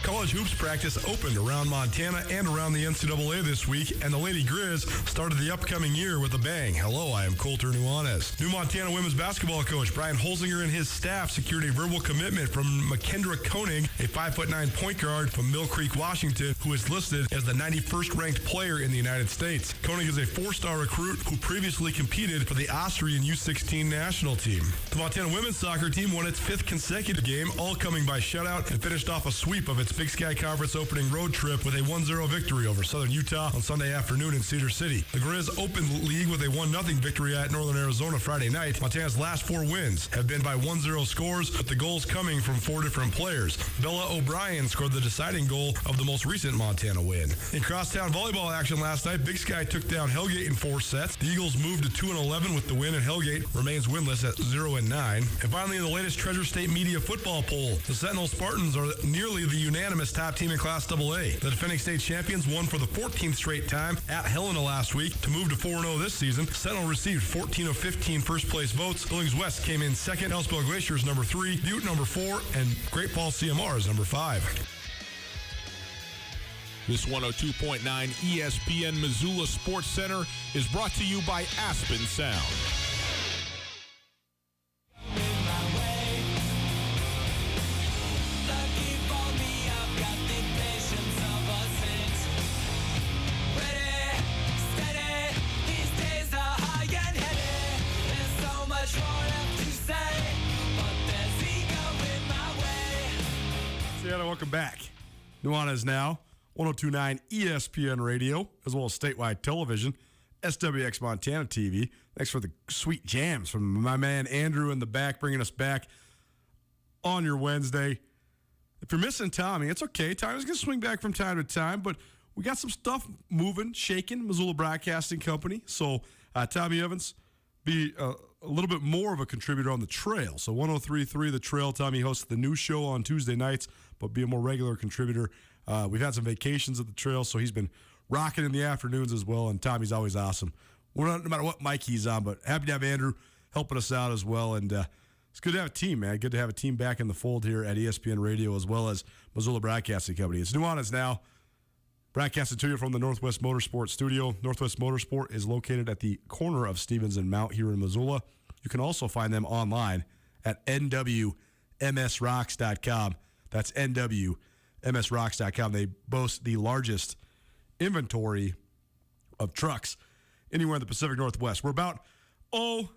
College hoops practice opened around Montana and around the NCAA this week, and the Lady Grizz started the upcoming year with a bang. Hello, I am Colter Nuanez. New Montana women's basketball coach Brian Holzinger and his staff secured a verbal commitment from McKendra Koenig, a 5'9" point guard from Mill Creek, Washington, who is listed as the 91st ranked player in the United States. Koenig is a 4-star recruit who previously competed for the Austrian U16 national team. The Montana women's soccer team won its 5th consecutive game, all coming by shutout, and finished off a sweep of its Big Sky Conference opening road trip with a 1-0 victory over Southern Utah on Sunday afternoon in Cedar City. The Grizz opened the league with a 1-0 victory at Northern Arizona Friday night. Montana's last 4 wins have been by 1-0 scores, with the goals coming from 4 different players. Bella O'Brien scored the deciding goal of the most recent Montana win. In crosstown volleyball action last night, Big Sky took down Hellgate in 4 sets. The Eagles moved to 2-11 with the win, and Hellgate remains winless at 0-9. And finally, in the latest Treasure State media football poll, the Sentinel Spartans are nearly the unanimous top team in Class AA. The defending state champions won for the 14th straight time at Helena last week to move to 4-0 this season. Sentinel received 14 of 15 first-place votes. Billings West came in second. Elspell Glacier is number 3, Butte number 4, and Great Falls CMR is number 5. This 102.9 ESPN Missoula Sports Center is brought to you by Aspen Sound. Welcome back. Nuanez now, 102.9 ESPN Radio, as well as statewide television, SWX Montana TV. Thanks for the sweet jams from my man Andrew in the back, bringing us back on your Wednesday. If you're missing Tommy, it's okay. Tommy's going to swing back from time to time, but we got some stuff moving, shaking, Missoula Broadcasting Company. So Tommy Evans be a little bit more of a contributor on the Trail. So 103.3 The Trail. Tommy hosts the new show on Tuesday nights, but be a more regular contributor. We've had some vacations at the Trail, so he's been rocking in the afternoons as well, and Tommy's always awesome. No matter what mic he's on, but happy to have Andrew helping us out as well. And it's good to have a team, man. Good to have a team back in the fold here at ESPN Radio as well as Missoula Broadcasting Company. It's Nuanez now, broadcasting to you from the Northwest Motorsport Studio. Northwest Motorsport is located at the corner of Stevens and Mount here in Missoula. You can also find them online at nwmsrocks.com. That's nwmsrocks.com. They boast the largest inventory of trucks anywhere in the Pacific Northwest. We're about, 15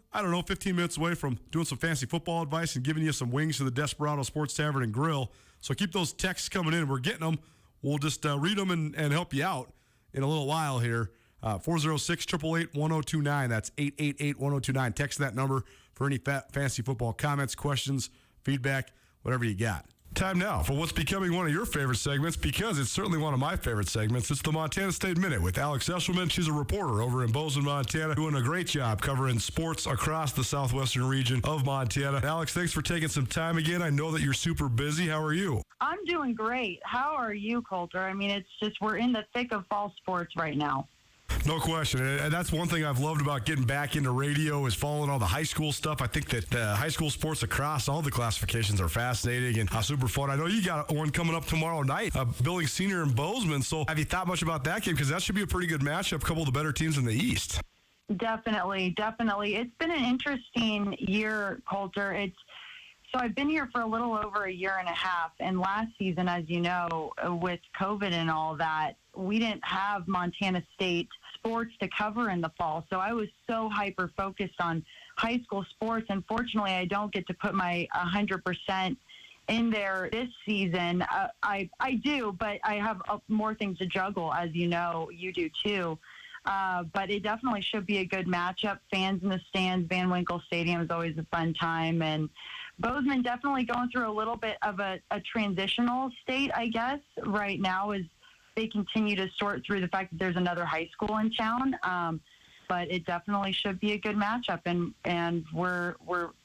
minutes away from doing some fancy football advice and giving you some wings to the Desperado Sports Tavern and Grill. So keep those texts coming in. We're getting them. We'll just read them and help you out in a little while here. 406-888-1029. That's 888-1029. Text that number for any fancy football comments, questions, feedback, whatever you got. Time now for what's becoming one of your favorite segments, because it's certainly one of my favorite segments. It's the Montana State Minute with Alex Eshelman. She's a reporter over in Bozeman, Montana, doing a great job covering sports across the southwestern region of Montana. Alex, thanks for taking some time again. I know that you're super busy. How are you? I'm doing great. How are you, Coulter? I mean, it's just we're in the thick of fall sports right now. No question. And that's one thing I've loved about getting back into radio is following all the high school stuff. I think that high school sports across all the classifications are fascinating and super fun. I know you got one coming up tomorrow night, Billings Senior in Bozeman. So have you thought much about that game? Because that should be a pretty good matchup, a couple of the better teams in the East. Definitely. It's been an interesting year, Coulter. So I've been here for a little over a year and a half, and last season, as you know, with COVID and all that, we didn't have Montana State sports to cover in the fall. So I was so hyper-focused on high school sports. Unfortunately, I don't get to put my 100% in there this season. I do, but I have more things to juggle, as you know, you do too. But it definitely should be a good matchup. Fans in the stands, Van Winkle Stadium is always a fun time. And Bozeman definitely going through a little bit of a transitional state, I guess, right now as they continue to sort through the fact that there's another high school in town. But it definitely should be a good matchup. And we're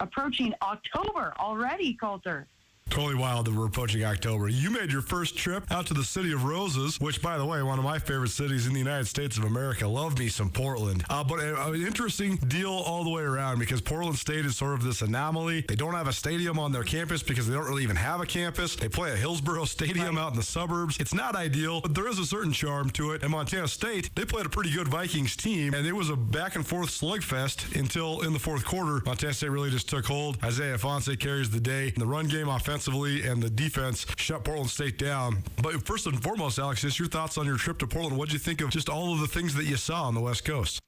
approaching October already, Coulter. Totally wild that we're approaching October. You made your first trip out to the City of Roses, which, by the way, one of my favorite cities in the United States of America. Love me some Portland. But an interesting deal all the way around, because Portland State is sort of this anomaly. They don't have a stadium on their campus because they don't really even have a campus. They play at Hillsborough Stadium out in the suburbs. It's not ideal, but there is a certain charm to it. And Montana State, they played a pretty good Vikings team, and it was a back-and-forth slugfest until in the fourth quarter, Montana State really just took hold. Isaiah Fonse carries the day. In the run game offensively, and the defense shut Portland State down. But first and foremost, Alex, just your thoughts on your trip to Portland. What did you think of just all of the things that you saw on the West Coast?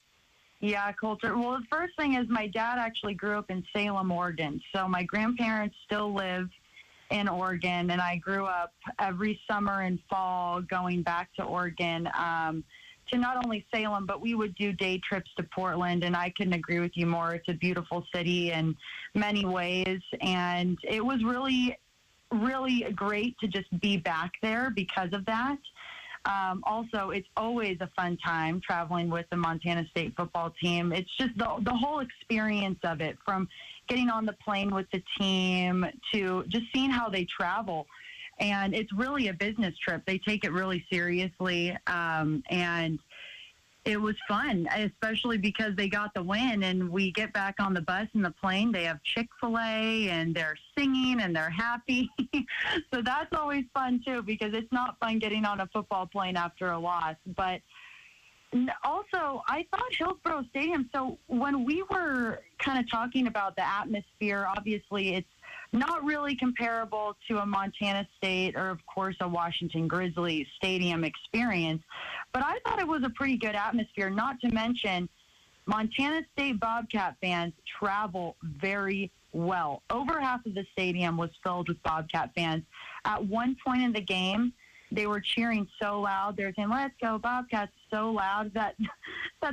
Yeah, Coulter. Well, the first thing is my dad actually grew up in Salem, Oregon. So my grandparents still live in Oregon, and I grew up every summer and fall going back to Oregon to not only Salem, but we would do day trips to Portland, and I couldn't agree with you more. It's a beautiful city in many ways, and it was really, really great to just be back there because of that. Also, it's always a fun time traveling with the Montana State football team. It's just the whole experience of it, from getting on the plane with the team to just seeing how they travel. And it's really a business trip. They take it really seriously. And it was fun, especially because they got the win, and we get back on the bus and the plane. They have Chick-fil-A, and they're singing, and they're happy. So that's always fun, too, because it's not fun getting on a football plane after a loss. But also, I thought Hillsborough Stadium, so when we were kind of talking about the atmosphere, obviously it's not really comparable to a Montana State or, of course, a Washington Grizzlies stadium experience. But I thought it was a pretty good atmosphere, not to mention Montana State Bobcat fans travel very well. Over half of the stadium was filled with Bobcat fans. At one point in the game, they were cheering so loud. They were saying, "Let's go Bobcats," so loud that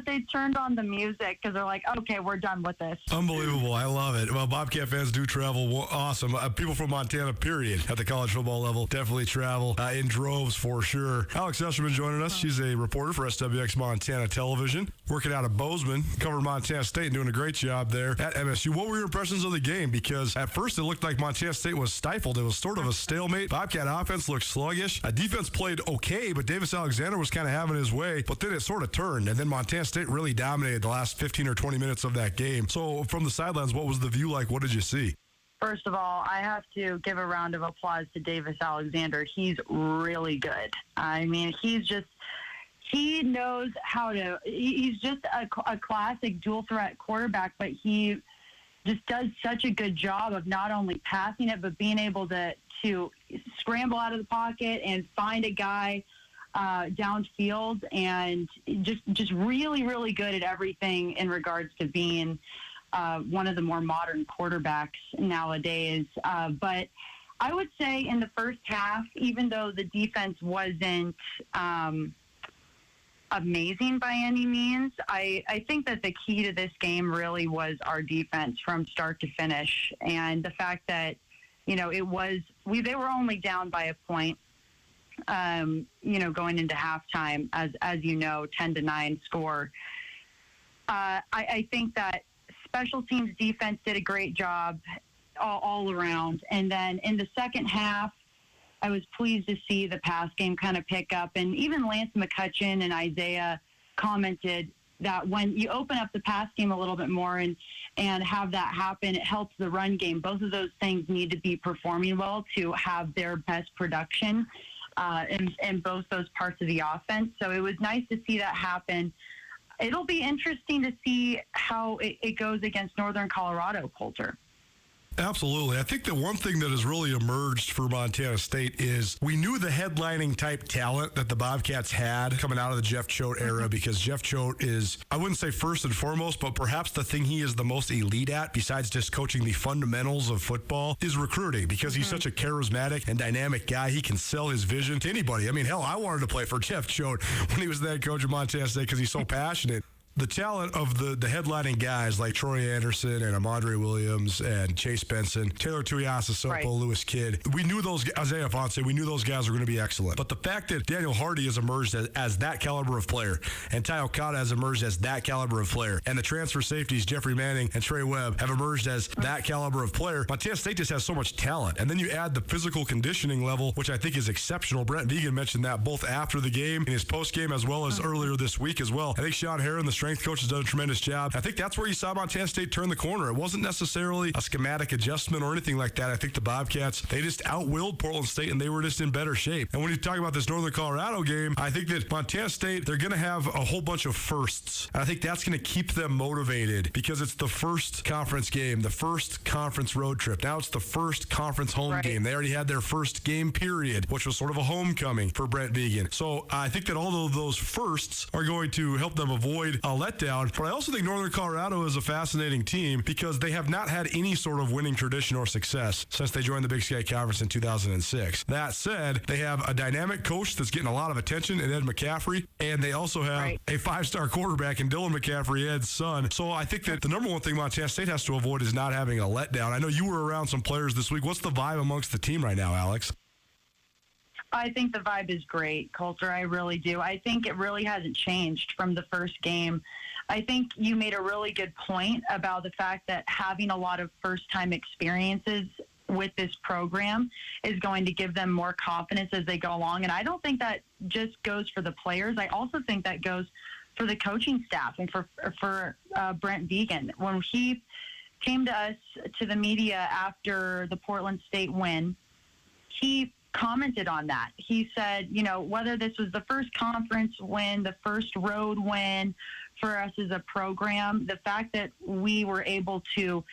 they turned on the music because they're like, okay, we're done with this. Unbelievable. I love it. Well, Bobcat fans do travel. Awesome. People from Montana, period, at the college football level definitely travel in droves for sure. Alex Esserman joining us. She's a reporter for SWX Montana Television, working out of Bozeman, covering Montana State and doing a great job there at MSU. What were your impressions of the game? Because at first it looked like Montana State was stifled. It was sort of a stalemate. Bobcat offense looked sluggish. Defense played okay, but Davis Alexander was kind of having his way. But then it sort of turned, and then Montana State really dominated the last 15 or 20 minutes of that game. So from the sidelines, what was the view like? What did you see? First of all, I have to give a round of applause to Davis Alexander. He's really good. I mean, he knows how to, he's just a classic dual threat quarterback, but he just does such a good job of not only passing it, but being able to scramble out of the pocket and find a guy downfield, and just really, really good at everything in regards to being one of the more modern quarterbacks nowadays. But I would say in the first half, even though the defense wasn't amazing by any means, I think that the key to this game really was our defense from start to finish, and the fact that they were only down by a point, going into halftime, as 10-9 score. I think that special teams defense did a great job all around. And then in the second half, I was pleased to see the pass game kind of pick up. And even Lance McCutcheon and Isaiah commented that when you open up the pass game a little bit more and have that happen, it helps the run game. Both of those things need to be performing well to have their best production in both those parts of the offense. So it was nice to see that happen. It'll be interesting to see how it goes against Northern Colorado, Coulter. Absolutely. I think the one thing that has really emerged for Montana State is we knew the headlining type talent that the Bobcats had coming out of the Jeff Choate era, because Jeff Choate is, I wouldn't say first and foremost, but perhaps the thing he is the most elite at, besides just coaching the fundamentals of football, is recruiting, because he's such a charismatic and dynamic guy. He can sell his vision to anybody. I mean, hell, I wanted to play for Jeff Choate when he was the head coach of Montana State because he's so passionate. The talent of the headlining guys like Troy Anderson and Amandre Williams and Chase Benson, Taylor Tuiasosopo, right. Lewis Kidd, we knew those, Isaiah Fonse, we knew those guys were going to be excellent. But the fact that Daniel Hardy has emerged as that caliber of player, and Ty Okada has emerged as that caliber of player, and the transfer safeties, Jeffrey Manning and Trey Webb, have emerged as that caliber of player, Montana State just has so much talent. And then you add the physical conditioning level, which I think is exceptional. Brent Vegan mentioned that both after the game, in his post-game, as well as earlier this week as well. I think Sean Herron, the strength coach, has done a tremendous job. I think that's where you saw Montana State turn the corner. It wasn't necessarily a schematic adjustment or anything like that. I think the Bobcats, they just outwilled Portland State, and they were just in better shape. And when you talk about this Northern Colorado game, I think that Montana State, they're going to have a whole bunch of firsts. And I think that's going to keep them motivated, because it's the first conference game, the first conference road trip. Now it's the first conference home game. They already had their first game period, which was sort of a homecoming for Brent Vegan. So I think that all of those firsts are going to help them avoid a letdown. But I also think Northern Colorado is a fascinating team because they have not had any sort of winning tradition or success since they joined the Big Sky Conference in 2006. That said, they have a dynamic coach that's getting a lot of attention in Ed McCaffrey, and they also have a five-star quarterback in Dylan McCaffrey, Ed's son. So I think that the number one thing Montana State has to avoid is not having a letdown. I know you were around some players this week. What's the vibe amongst the team right now, Alex? I think the vibe is great, Coulter. I really do. I think it really hasn't changed from the first game. I think you made a really good point about the fact that having a lot of first-time experiences with this program is going to give them more confidence as they go along. And I don't think that just goes for the players. I also think that goes for the coaching staff and for Brent Vegan. When he came to us, to the media after the Portland State win, he commented on that. He said, whether this was the first conference win, the first road win for us as a program, the fact that we were able to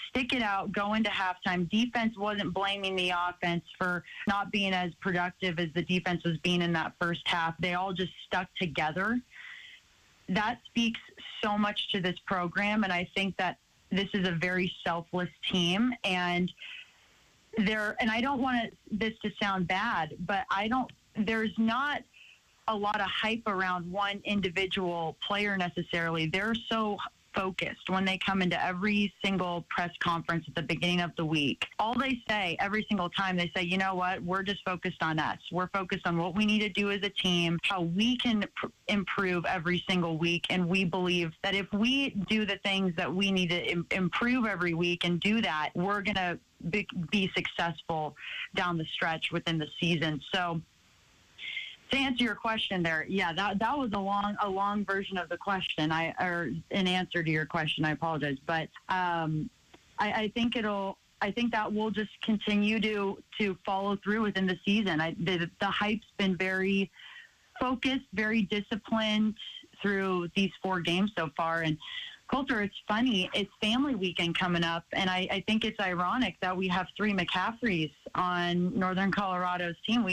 stick it out, go into halftime, defense wasn't blaming the offense for not being as productive as the defense was being in that first half. They all just stuck together. That speaks so much to this program, and I think that this is a very selfless team, and I don't want this to sound bad, but I don't there's not a lot of hype around one individual player necessarily. They're so focused when they come into every single press conference at the beginning of the week. All they say every single time, they say, you know what, we're just focused on us. We're focused on what we need to do as a team, how we can improve every single week. And we believe that if we do the things that we need to improve every week and do that, we're going to be successful down the stretch within the season. So to answer your question there, yeah, that was a long version of the question, or an answer to your question. I apologize, but I think that will just continue to follow through within the season. The hype's been very focused, very disciplined through these 4 games so far. And Coulter, it's funny, it's family weekend coming up, and I think it's ironic that we have 3 McCaffreys on Northern Colorado's team.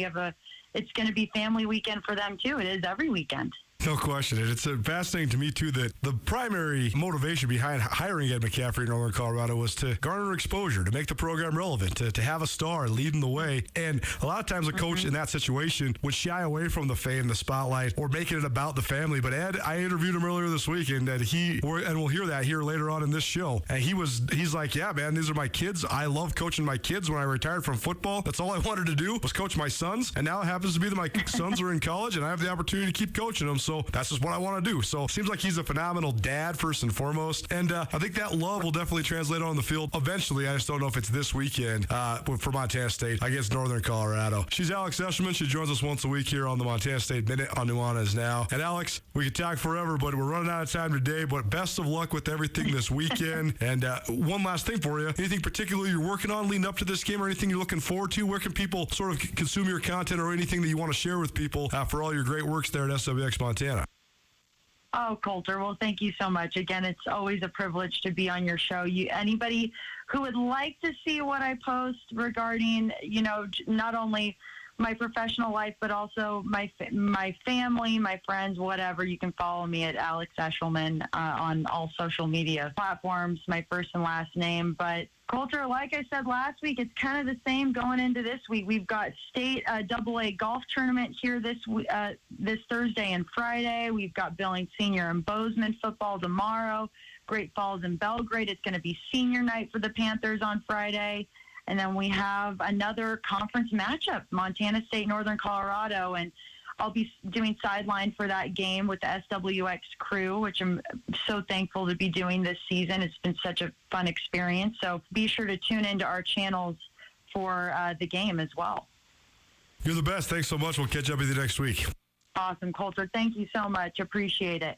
It's going to be family weekend for them, too. It is every weekend. No question. And it's fascinating to me, too, that the primary motivation behind hiring Ed McCaffrey in Northern Colorado was to garner exposure, to make the program relevant, to have a star leading the way. And a lot of times a coach in that situation would shy away from the fame, the spotlight, or making it about the family. But Ed, I interviewed him earlier this week, and we'll hear that here later on in this show. And he's like, yeah, man, these are my kids. I love coaching my kids. When I retired from football, that's all I wanted to do was coach my sons. And now it happens to be that my sons are in college, and I have the opportunity to keep coaching them. So that's just what I want to do. So it seems like he's a phenomenal dad, first and foremost. And I think that love will definitely translate on the field eventually. I just don't know if it's this weekend for Montana State against Northern Colorado. She's Alex Eshelman. She joins us once a week here on the Montana State Minute on Nuanez now. And Alex, we could talk forever, but we're running out of time today. But best of luck with everything this weekend. And one last thing for you. Anything particular you're working on leading up to this game, or anything you're looking forward to? Where can people sort of consume your content, or anything that you want to share with people for all your great works there at SWX Montana? Oh, Coulter, well, thank you so much. Again, it's always a privilege to be on your show. Anybody who would like to see what I post regarding, not only my professional life, but also my family, my friends, whatever, you can follow me at Alex Eshelman on all social media platforms, my first and last name. But Coulter, like I said last week, it's kind of the same going into this week. We've got state AA golf tournament here this Thursday and Friday. We've got Billings Senior and Bozeman football tomorrow. Great Falls and Belgrade. It's going to be senior night for the Panthers on Friday. And then we have another conference matchup, Montana State, Northern Colorado. And I'll be doing sideline for that game with the SWX crew, which I'm so thankful to be doing this season. It's been such a fun experience. So be sure to tune into our channels for the game as well. You're the best. Thanks so much. We'll catch up with you next week. Awesome, Coulter. Thank you so much. Appreciate it.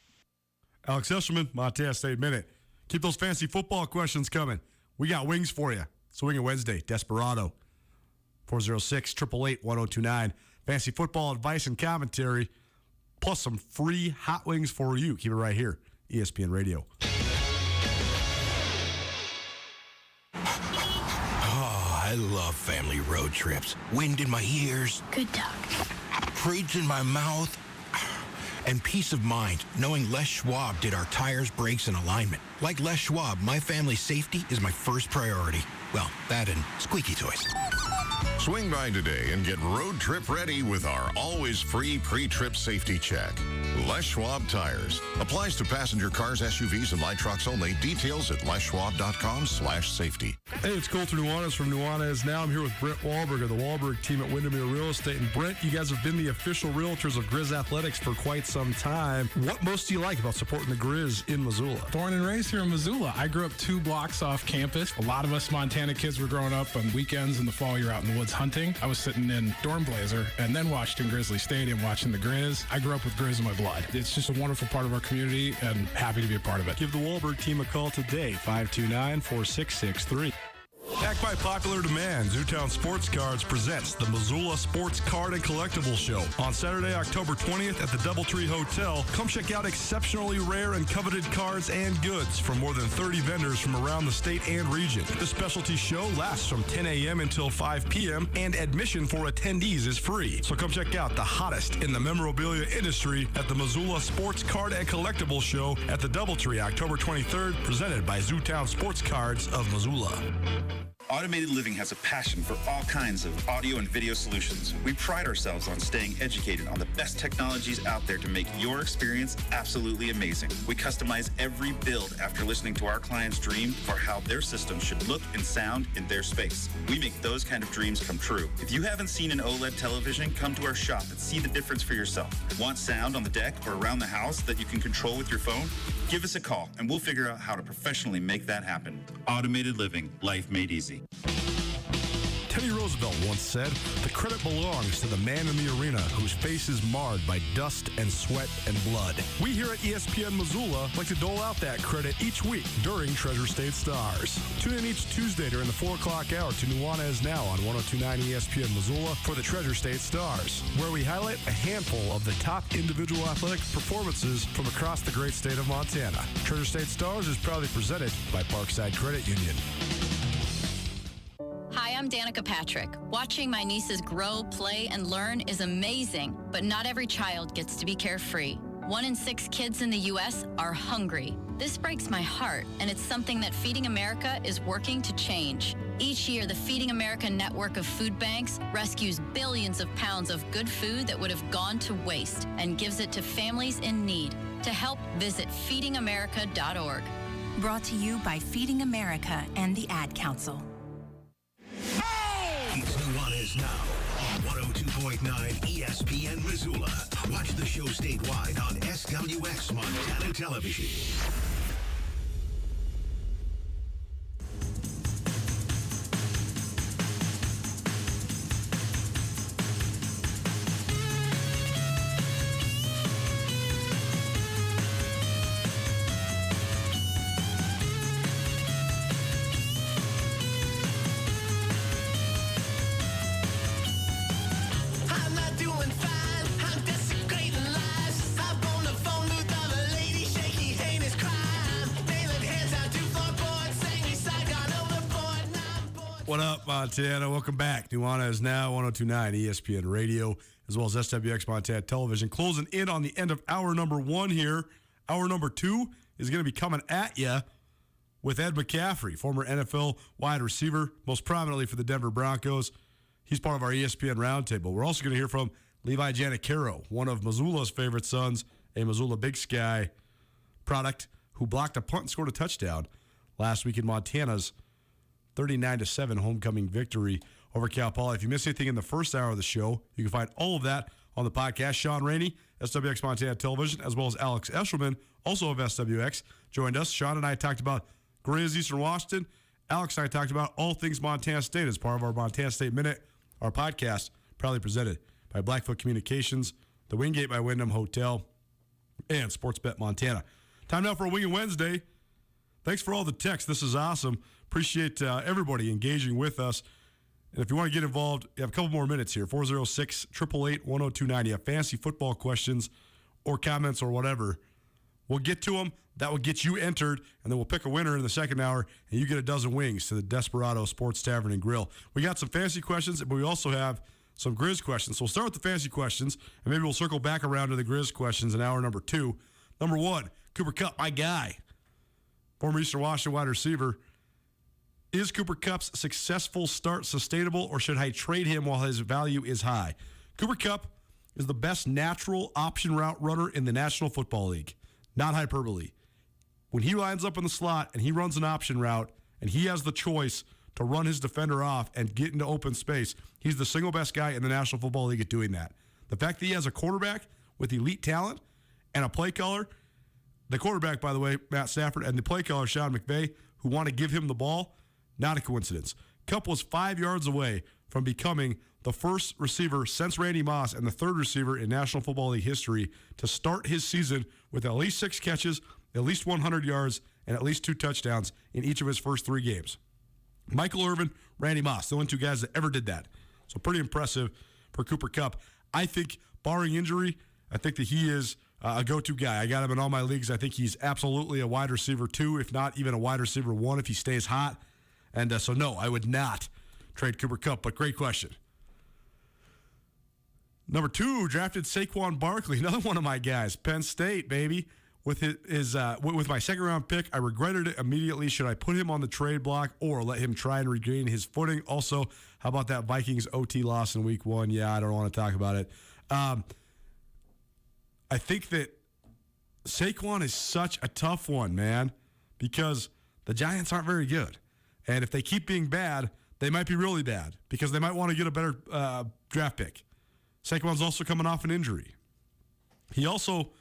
Alex Eshelman, Montana State Minute. Keep those fancy football questions coming. We got wings for you. So Wing It Wednesday, Desperado, 406-888-1029. Fancy football advice and commentary, plus some free hot wings for you. Keep it right here, ESPN Radio. Oh, I love family road trips. Wind in my ears. Good dog. Treats in my mouth. And peace of mind, knowing Les Schwab did our tires, brakes, and alignment. Like Les Schwab, my family's safety is my first priority. Well, that and squeaky toys. Swing by today and get road trip ready with our always free pre-trip safety check. Les Schwab Tires. Applies to passenger cars, SUVs, and light trucks only. Details at leschwab.com/safety. Hey, it's Colter Nuanez from Nuanez. Now I'm here with Brent Wahlberg of the Wahlberg team at Windermere Real Estate. And Brent, you guys have been the official realtors of Grizz Athletics for quite some time. What most do you like about supporting the Grizz in Missoula? Born and raised here in Missoula. I grew up 2 blocks off campus. A lot of us Montana kids were growing up on weekends in the fall. You're out in the woods hunting. I was sitting in Dorm Blazer and then watched in Grizzly Stadium watching the Grizz. I grew up with Grizz in my blood. It's just a wonderful part of our community and happy to be a part of it. Give the Wahlberg team a call today, 529-4663. Backed by popular demand, Zootown Sports Cards presents the Missoula Sports Card and Collectibles Show. On Saturday, October 20th at the Doubletree Hotel, come check out exceptionally rare and coveted cards and goods from more than 30 vendors from around the state and region. The specialty show lasts from 10 a.m. until 5 p.m. and admission for attendees is free. So come check out the hottest in the memorabilia industry at the Missoula Sports Card and Collectibles Show at the Doubletree, October 23rd, presented by Zootown Sports Cards of Missoula. Automated Living has a passion for all kinds of audio and video solutions. We pride ourselves on staying educated on the best technologies out there to make your experience absolutely amazing. We customize every build after listening to our clients' dream for how their system should look and sound in their space. We make those kind of dreams come true. If you haven't seen an OLED television, come to our shop and see the difference for yourself. Want sound on the deck or around the house that you can control with your phone? Give us a call and we'll figure out how to professionally make that happen. Automated Living, life made easy. Teddy Roosevelt once said, "The credit belongs to the man in the arena whose face is marred by dust and sweat and blood." We here at ESPN Missoula like to dole out that credit each week during Treasure State Stars. Tune in each Tuesday during the 4 o'clock hour to Nuanez Now on 102.9 ESPN Missoula for the Treasure State Stars, where we highlight a handful of the top individual athletic performances from across the great state of Montana. Treasure State Stars is proudly presented by Parkside Credit Union. Hi, I'm Danica Patrick. Watching my nieces grow, play, and learn is amazing, but not every child gets to be carefree. 1 in 6 kids in the U.S. are hungry. This breaks my heart, and it's something that Feeding America is working to change. Each year, the Feeding America network of food banks rescues billions of pounds of good food that would have gone to waste and gives it to families in need. To help, visit feedingamerica.org. Brought to you by Feeding America and the Ad Council. It's Nuanez Now on 102.9 ESPN Missoula. Watch the show statewide on SWX Montana Television. What up, Montana? Welcome back. Nuanez Now, 102.9 ESPN Radio, as well as SWX Montana Television. Closing in on the end of hour number 1 here. Hour number 2 is going to be coming at you with Ed McCaffrey, former NFL wide receiver, most prominently for the Denver Broncos. He's part of our ESPN Roundtable. We're also going to hear from Levi Janicaro, one of Missoula's favorite sons, a Missoula Big Sky product, who blocked a punt and scored a touchdown last week in Montana's 39-7 homecoming victory over Cal Poly. If you missed anything in the first hour of the show, you can find all of that on the podcast. Sean Rainey, SWX Montana Television, as well as Alex Eshelman, also of SWX, joined us. Sean and I talked about Grizz Eastern Washington. Alex and I talked about all things Montana State as part of our Montana State Minute, our podcast, proudly presented by Blackfoot Communications, the Wingate by Wyndham Hotel, and Sportsbet Montana. Time now for a Winging Wednesday. Thanks for all the texts. This is awesome. Appreciate everybody engaging with us. And if you want to get involved, you have a couple more minutes here. 406-888-1029. You have fantasy football questions or comments or whatever. We'll get to them. That will get you entered, and then we'll pick a winner in the second hour, and you get a dozen wings to the Desperado Sports Tavern and Grill. We got some fantasy questions, but we also have some Grizz questions. So we'll start with the fantasy questions, and maybe we'll circle back around to the Grizz questions in hour number 2. Number 1, Cooper Kupp, my guy. Former Eastern Washington wide receiver. Is Cooper Kupp's successful start sustainable, or should I trade him while his value is high? Cooper Kupp is the best natural option route runner in the National Football League. Not hyperbole. When he lines up in the slot and he runs an option route and he has the choice to run his defender off and get into open space, he's the single best guy in the National Football League at doing that. The fact that he has a quarterback with elite talent and a play caller, the quarterback, by the way, Matt Stafford, and the play caller, Sean McVay, who want to give him the ball, not a coincidence. Kupp was 5 yards away from becoming the first receiver since Randy Moss and the third receiver in National Football League history to start his season with at least 6 catches, at least 100 yards, and at least 2 touchdowns in each of his first 3 games. Michael Irvin, Randy Moss, the only 2 guys that ever did that. So pretty impressive for Cooper Kupp. I think, barring injury, I think that he is a go-to guy. I got him in all my leagues. I think he's absolutely a wide receiver 2, if not even a wide receiver 1 if he stays hot. And so, no, I would not trade Cooper Kupp, but great question. Number 2, drafted Saquon Barkley, another one of my guys. Penn State, baby. with with my second round pick. I regretted it immediately. Should I put him on the trade block or let him try and regain his footing? Also, how about that Vikings OT loss in week 1? Yeah, I don't want to talk about it. I think that Saquon is such a tough one, man, because the Giants aren't very good. And if they keep being bad, they might be really bad because they might want to get a better draft pick. Saquon's also coming off an injury. He also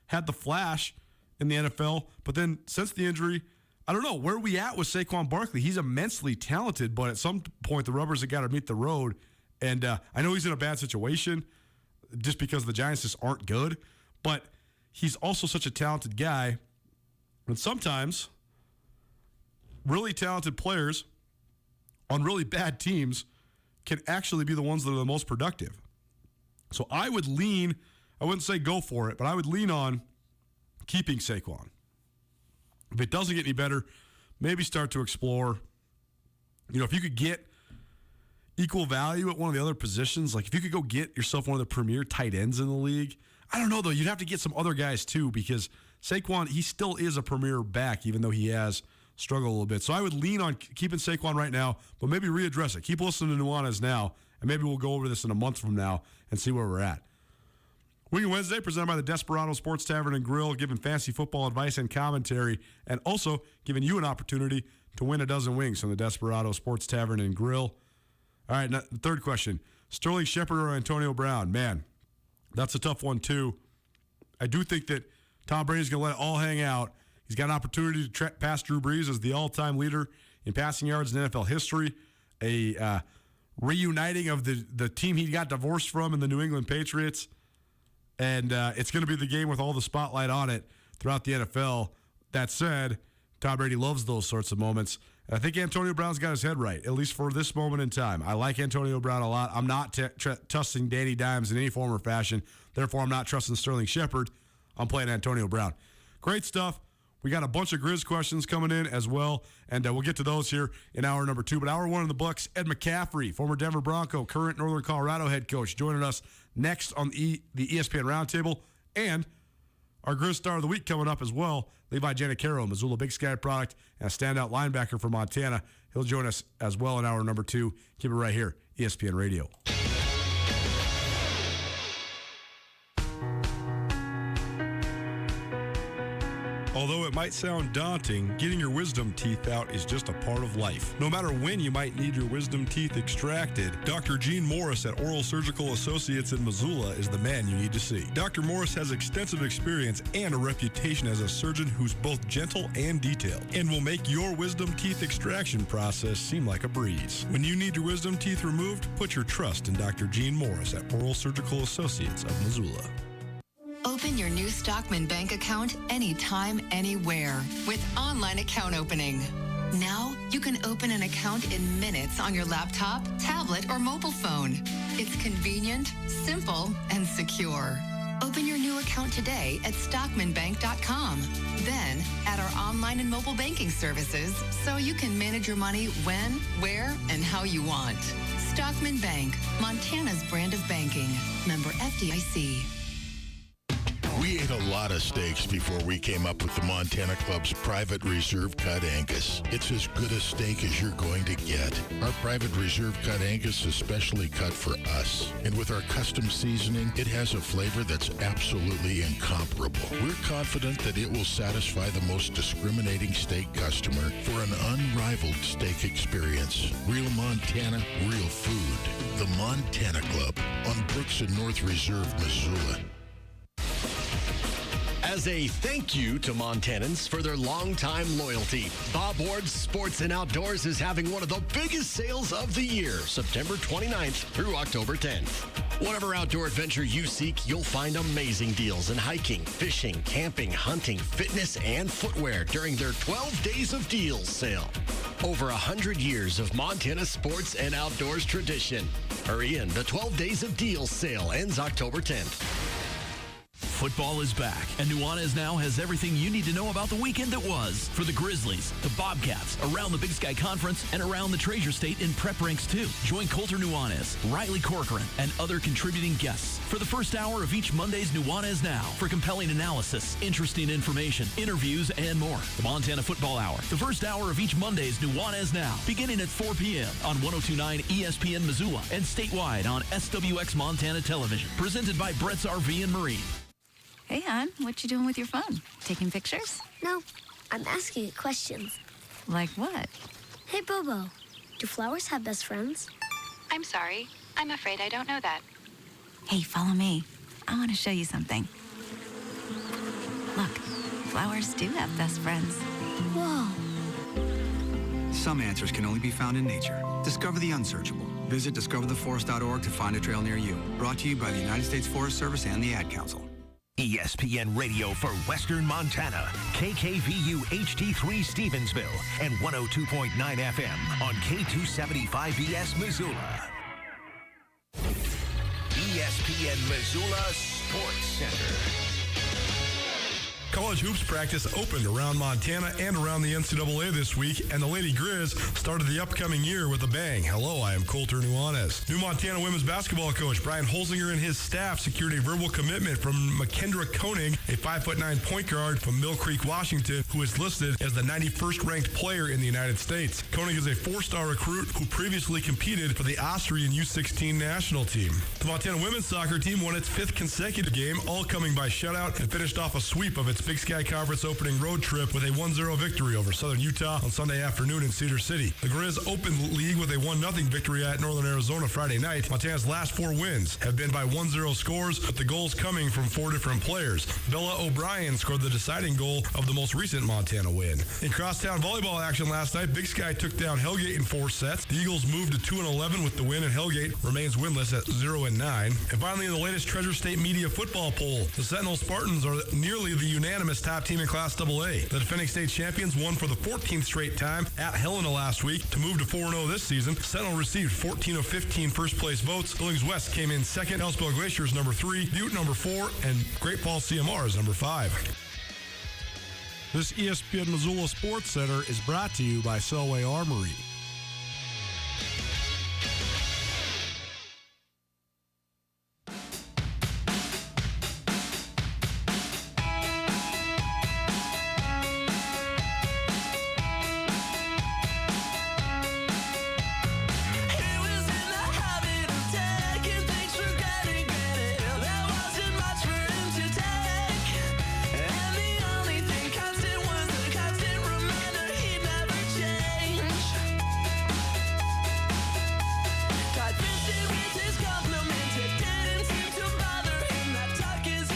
had the flash in the NFL, but then since the injury, I don't know, where are we at with Saquon Barkley? He's immensely talented, but at some point the rubbers have got to meet the road. And I know he's in a bad situation just because the Giants just aren't good, but he's also such a talented guy. And sometimes really talented players on really bad teams can actually be the ones that are the most productive. So I would lean, I wouldn't say go for it, but I would lean on keeping Saquon. If it doesn't get any better, maybe start to explore. If you could get equal value at one of the other positions, like if you could go get yourself one of the premier tight ends in the league. I don't know, though. You'd have to get some other guys, too, because Saquon, he still is a premier back, even though he has struggled a little bit. So I would lean on keeping Saquon right now, but maybe readdress it. Keep listening to Nuanez now, and maybe we'll go over this in a month from now and see where we're at. Winging Wednesday, presented by the Desperado Sports Tavern and Grill, giving fantasy football advice and commentary, and also giving you an opportunity to win a dozen wings from the Desperado Sports Tavern and Grill. All right, the third question. Sterling Shepard or Antonio Brown? Man, that's a tough one, too. I do think that Tom Brady's going to let it all hang out. He's got an opportunity to pass Drew Brees as the all-time leader in passing yards in NFL history, a reuniting of the team he got divorced from in the New England Patriots. And it's going to be the game with all the spotlight on it throughout the NFL. That said, Tom Brady loves those sorts of moments. And I think Antonio Brown's got his head right, at least for this moment in time. I like Antonio Brown a lot. I'm not trusting Danny Dimes in any form or fashion. Therefore, I'm not trusting Sterling Shepard. I'm playing Antonio Brown. Great stuff. We got a bunch of Grizz questions coming in as well, and we'll get to those here in hour number 2. But hour 1 in the books, Ed McCaffrey, former Denver Bronco, current Northern Colorado head coach, joining us next on the ESPN Roundtable. And our Grizz Star of the Week coming up as well, Levi Janicaro, Missoula Big Sky product, and a standout linebacker for Montana. He'll join us as well in hour number 2. Keep it right here, ESPN Radio. Although it might sound daunting, getting your wisdom teeth out is just a part of life. No matter when you might need your wisdom teeth extracted, Dr. Gene Morris at Oral Surgical Associates in Missoula is the man you need to see. Dr. Morris has extensive experience and a reputation as a surgeon who's both gentle and detailed, and will make your wisdom teeth extraction process seem like a breeze. When you need your wisdom teeth removed, put your trust in Dr. Gene Morris at Oral Surgical Associates of Missoula. Open your new Stockman Bank account anytime, anywhere with online account opening. Now, you can open an account in minutes on your laptop, tablet, or mobile phone. It's convenient, simple, and secure. Open your new account today at stockmanbank.com. Then, add our online and mobile banking services so you can manage your money when, where, and how you want. Stockman Bank, Montana's brand of banking. Member FDIC. We ate a lot of steaks before we came up with the Montana Club's Private Reserve Cut Angus. It's as good a steak as you're going to get. Our Private Reserve Cut Angus is specially cut for us. And with our custom seasoning, it has a flavor that's absolutely incomparable. We're confident that it will satisfy the most discriminating steak customer for an unrivaled steak experience. Real Montana, real food. The Montana Club on Brooks and North Reserve, Missoula. As a thank you to Montanans for their longtime loyalty, Bob Ward's Sports and Outdoors is having one of the biggest sales of the year, September 29th through October 10th. Whatever outdoor adventure you seek, you'll find amazing deals in hiking, fishing, camping, hunting, fitness, and footwear during their 12 Days of Deals sale. Over 100 years of Montana sports and outdoors tradition. Hurry in, the 12 Days of Deals sale ends October 10th. Football is back, and Nuanez now has everything you need to know about the weekend that was for the Grizzlies, the Bobcats, around the Big Sky Conference, and around the Treasure State in prep ranks too. Join Coulter Nuanez, Riley Corcoran, and other contributing guests for the first hour of each Monday's Nuanez Now for compelling analysis, interesting information, interviews, and more. The Montana Football Hour, the first hour of each Monday's Nuanez Now, beginning at 4 p.m. on 102.9 ESPN Missoula and statewide on SWX Montana Television. Presented by Brett's RV and Marine. Hey, hon, what you doing with your phone? Taking pictures? No, I'm asking it questions. Like what? Hey, Bobo, do flowers have best friends? I'm sorry. I'm afraid I don't know that. Hey, follow me. I want to show you something. Look, flowers do have best friends. Whoa. Some answers can only be found in nature. Discover the unsearchable. Visit discovertheforest.org to find a trail near you. Brought to you by the United States Forest Service and the Ad Council. ESPN Radio for Western Montana, KKVU HD3 Stevensville, and 102.9 FM on K275BS Missoula. ESPN Missoula Sports Center. College hoops practice opened around Montana and around the NCAA this week, and the Lady Grizz started the upcoming year with a bang. Hello, I am Coulter Nuanez. New Montana women's basketball coach Brian Holzinger and his staff secured a verbal commitment from McKendra Koenig, a 5'9" point guard from Mill Creek, Washington, who is listed as the 91st ranked player in the United States. Koenig is a 4-star recruit who previously competed for the Austrian U16 national team. The Montana women's soccer team won its 5th consecutive game, all coming by shutout, and finished off a sweep of its Big Sky Conference opening road trip with a 1-0 victory over Southern Utah on Sunday afternoon in Cedar City. The Grizz opened league with a 1-0 victory at Northern Arizona Friday night. Montana's last 4 wins have been by 1-0 scores, with the goals coming from 4 different players. Bella O'Brien scored the deciding goal of the most recent Montana win. In crosstown volleyball action last night, Big Sky took down Hellgate in 4 sets. The Eagles moved to 2-11 with the win, and Hellgate remains winless at 0-9. And finally, in the latest Treasure State media football poll, the Sentinel Spartans are nearly the unanimous top team in Class AA. The defending state champions won for the 14th straight time at Helena last week to move to 4-0 this season. Sentinel received 14 of 15 first place votes. Billings West came in second, Elspell Glacier is number 3, Butte number 4, and Great Falls CMR is number 5. This ESPN Missoula Sports Center is brought to you by Selway Armory.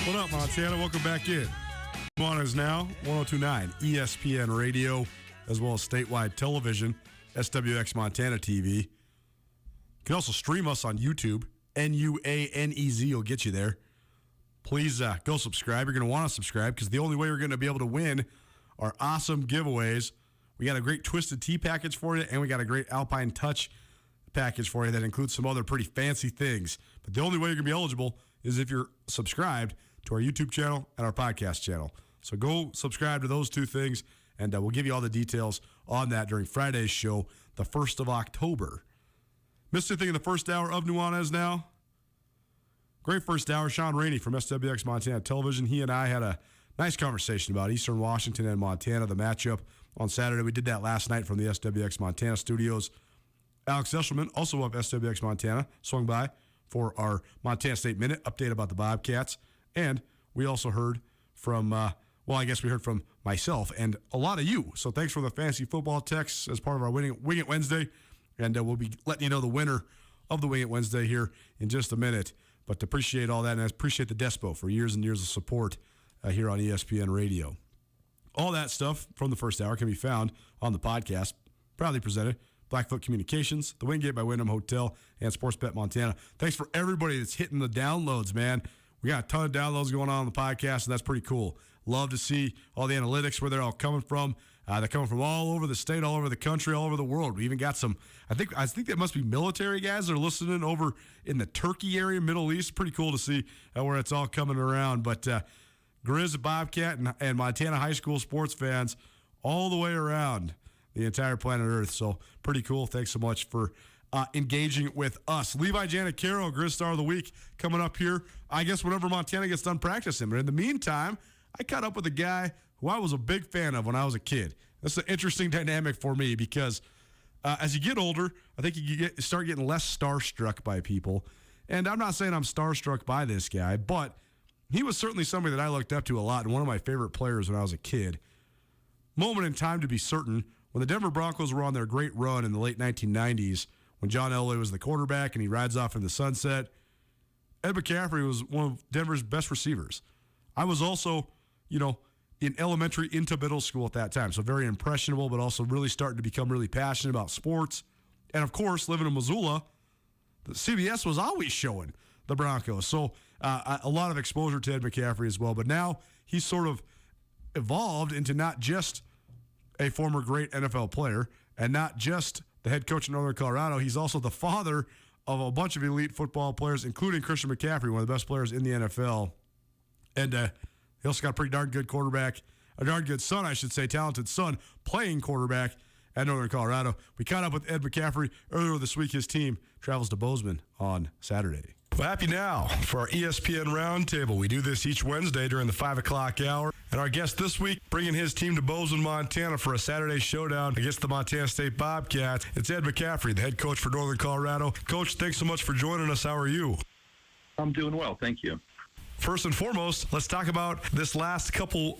What up, Montana? Welcome back in. Nuanez Now, 102.9 ESPN Radio, as well as statewide television, SWX Montana TV. You can also stream us on YouTube. Nuanez will get you there. Please go subscribe. You're going to want to subscribe because the only way you're going to be able to win are awesome giveaways. We got a great Twisted Tea package for you, and we got a great Alpine Touch package for you that includes some other pretty fancy things. But the only way you're going to be eligible is if you're subscribed to our YouTube channel and our podcast channel. So go subscribe to those 2 things, and we'll give you all the details on that during Friday's show, the 1st of October. Missed anything in the first hour of Nuanez Now? Great first hour. Sean Rainey from SWX Montana Television. He and I had a nice conversation about Eastern Washington and Montana, the matchup on Saturday. We did that last night from the SWX Montana studios. Alex Eshelman, also of SWX Montana, swung by for our Montana State Minute update about the Bobcats. And we also heard from, I guess we heard from myself and a lot of you. So thanks for the fantasy football texts as part of our Wing It Wednesday. And we'll be letting you know the winner of the Wing It Wednesday here in just a minute. But appreciate all that, and I appreciate the Despo for years and years of support here on ESPN Radio. All that stuff from the first hour can be found on the podcast, proudly presented Blackfoot Communications, the Wingate by Wyndham Hotel, and Sportsbet Montana. Thanks for everybody that's hitting the downloads, man. We got a ton of downloads going on the podcast, and that's pretty cool. Love to see all the analytics, where they're all coming from. They're coming from all over the state, all over the country, all over the world. We even got some, I think that must be military guys that are listening over in the Turkey area, Middle East. Pretty cool to see where it's all coming around. But Grizz, Bobcat, and Montana high school sports fans all the way around the entire planet Earth. So pretty cool. Thanks so much for engaging with us. Levi Janicaro, Grizz Star of the Week, coming up here, I guess, whenever Montana gets done practicing. But in the meantime, I caught up with a guy who I was a big fan of when I was a kid. That's an interesting dynamic for me because as you get older, I think you start getting less starstruck by people. And I'm not saying I'm starstruck by this guy, but he was certainly somebody that I looked up to a lot and one of my favorite players when I was a kid. Moment in time to be certain, when the Denver Broncos were on their great run in the late 1990s, when John Elway was the quarterback and he rides off in the sunset, Ed McCaffrey was one of Denver's best receivers. I was also, in elementary into middle school at that time, so very impressionable, but also really starting to become really passionate about sports. And, of course, living in Missoula, the CBS was always showing the Broncos. So a lot of exposure to Ed McCaffrey as well. But now he's sort of evolved into not just a former great NFL player and not just the head coach of Northern Colorado. He's also the father of a bunch of elite football players, including Christian McCaffrey, one of the best players in the NFL. And he also got a pretty darn good quarterback, a darn good son, I should say, talented son, playing quarterback at Northern Colorado. We caught up with Ed McCaffrey earlier this week. His team travels to Bozeman on Saturday. Well, happy now for our ESPN Roundtable. We do this each Wednesday during the 5 o'clock hour. And our guest this week, bringing his team to Bozeman, Montana for a Saturday showdown against the Montana State Bobcats. It's Ed McCaffrey, the head coach for Northern Colorado. Coach, thanks so much for joining us. How are you? I'm doing well, thank you. First and foremost, let's talk about this last couple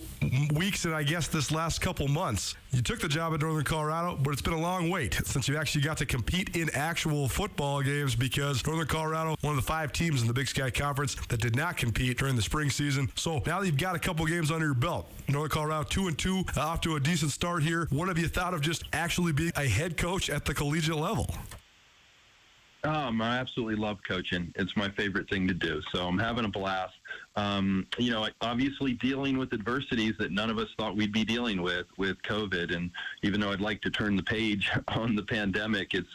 weeks and I guess this last couple months. You took the job at Northern Colorado, but it's been a long wait since you actually got to compete in actual football games because Northern Colorado, one of the 5 teams in the Big Sky Conference that did not compete during the spring season. So now that you've got a couple games under your belt, Northern Colorado 2-2, off to a decent start here. What have you thought of just actually being a head coach at the collegiate level? I absolutely love coaching. It's my favorite thing to do. So I'm having a blast. Obviously dealing with adversities that none of us thought we'd be dealing with COVID. And even though I'd like to turn the page on the pandemic, it's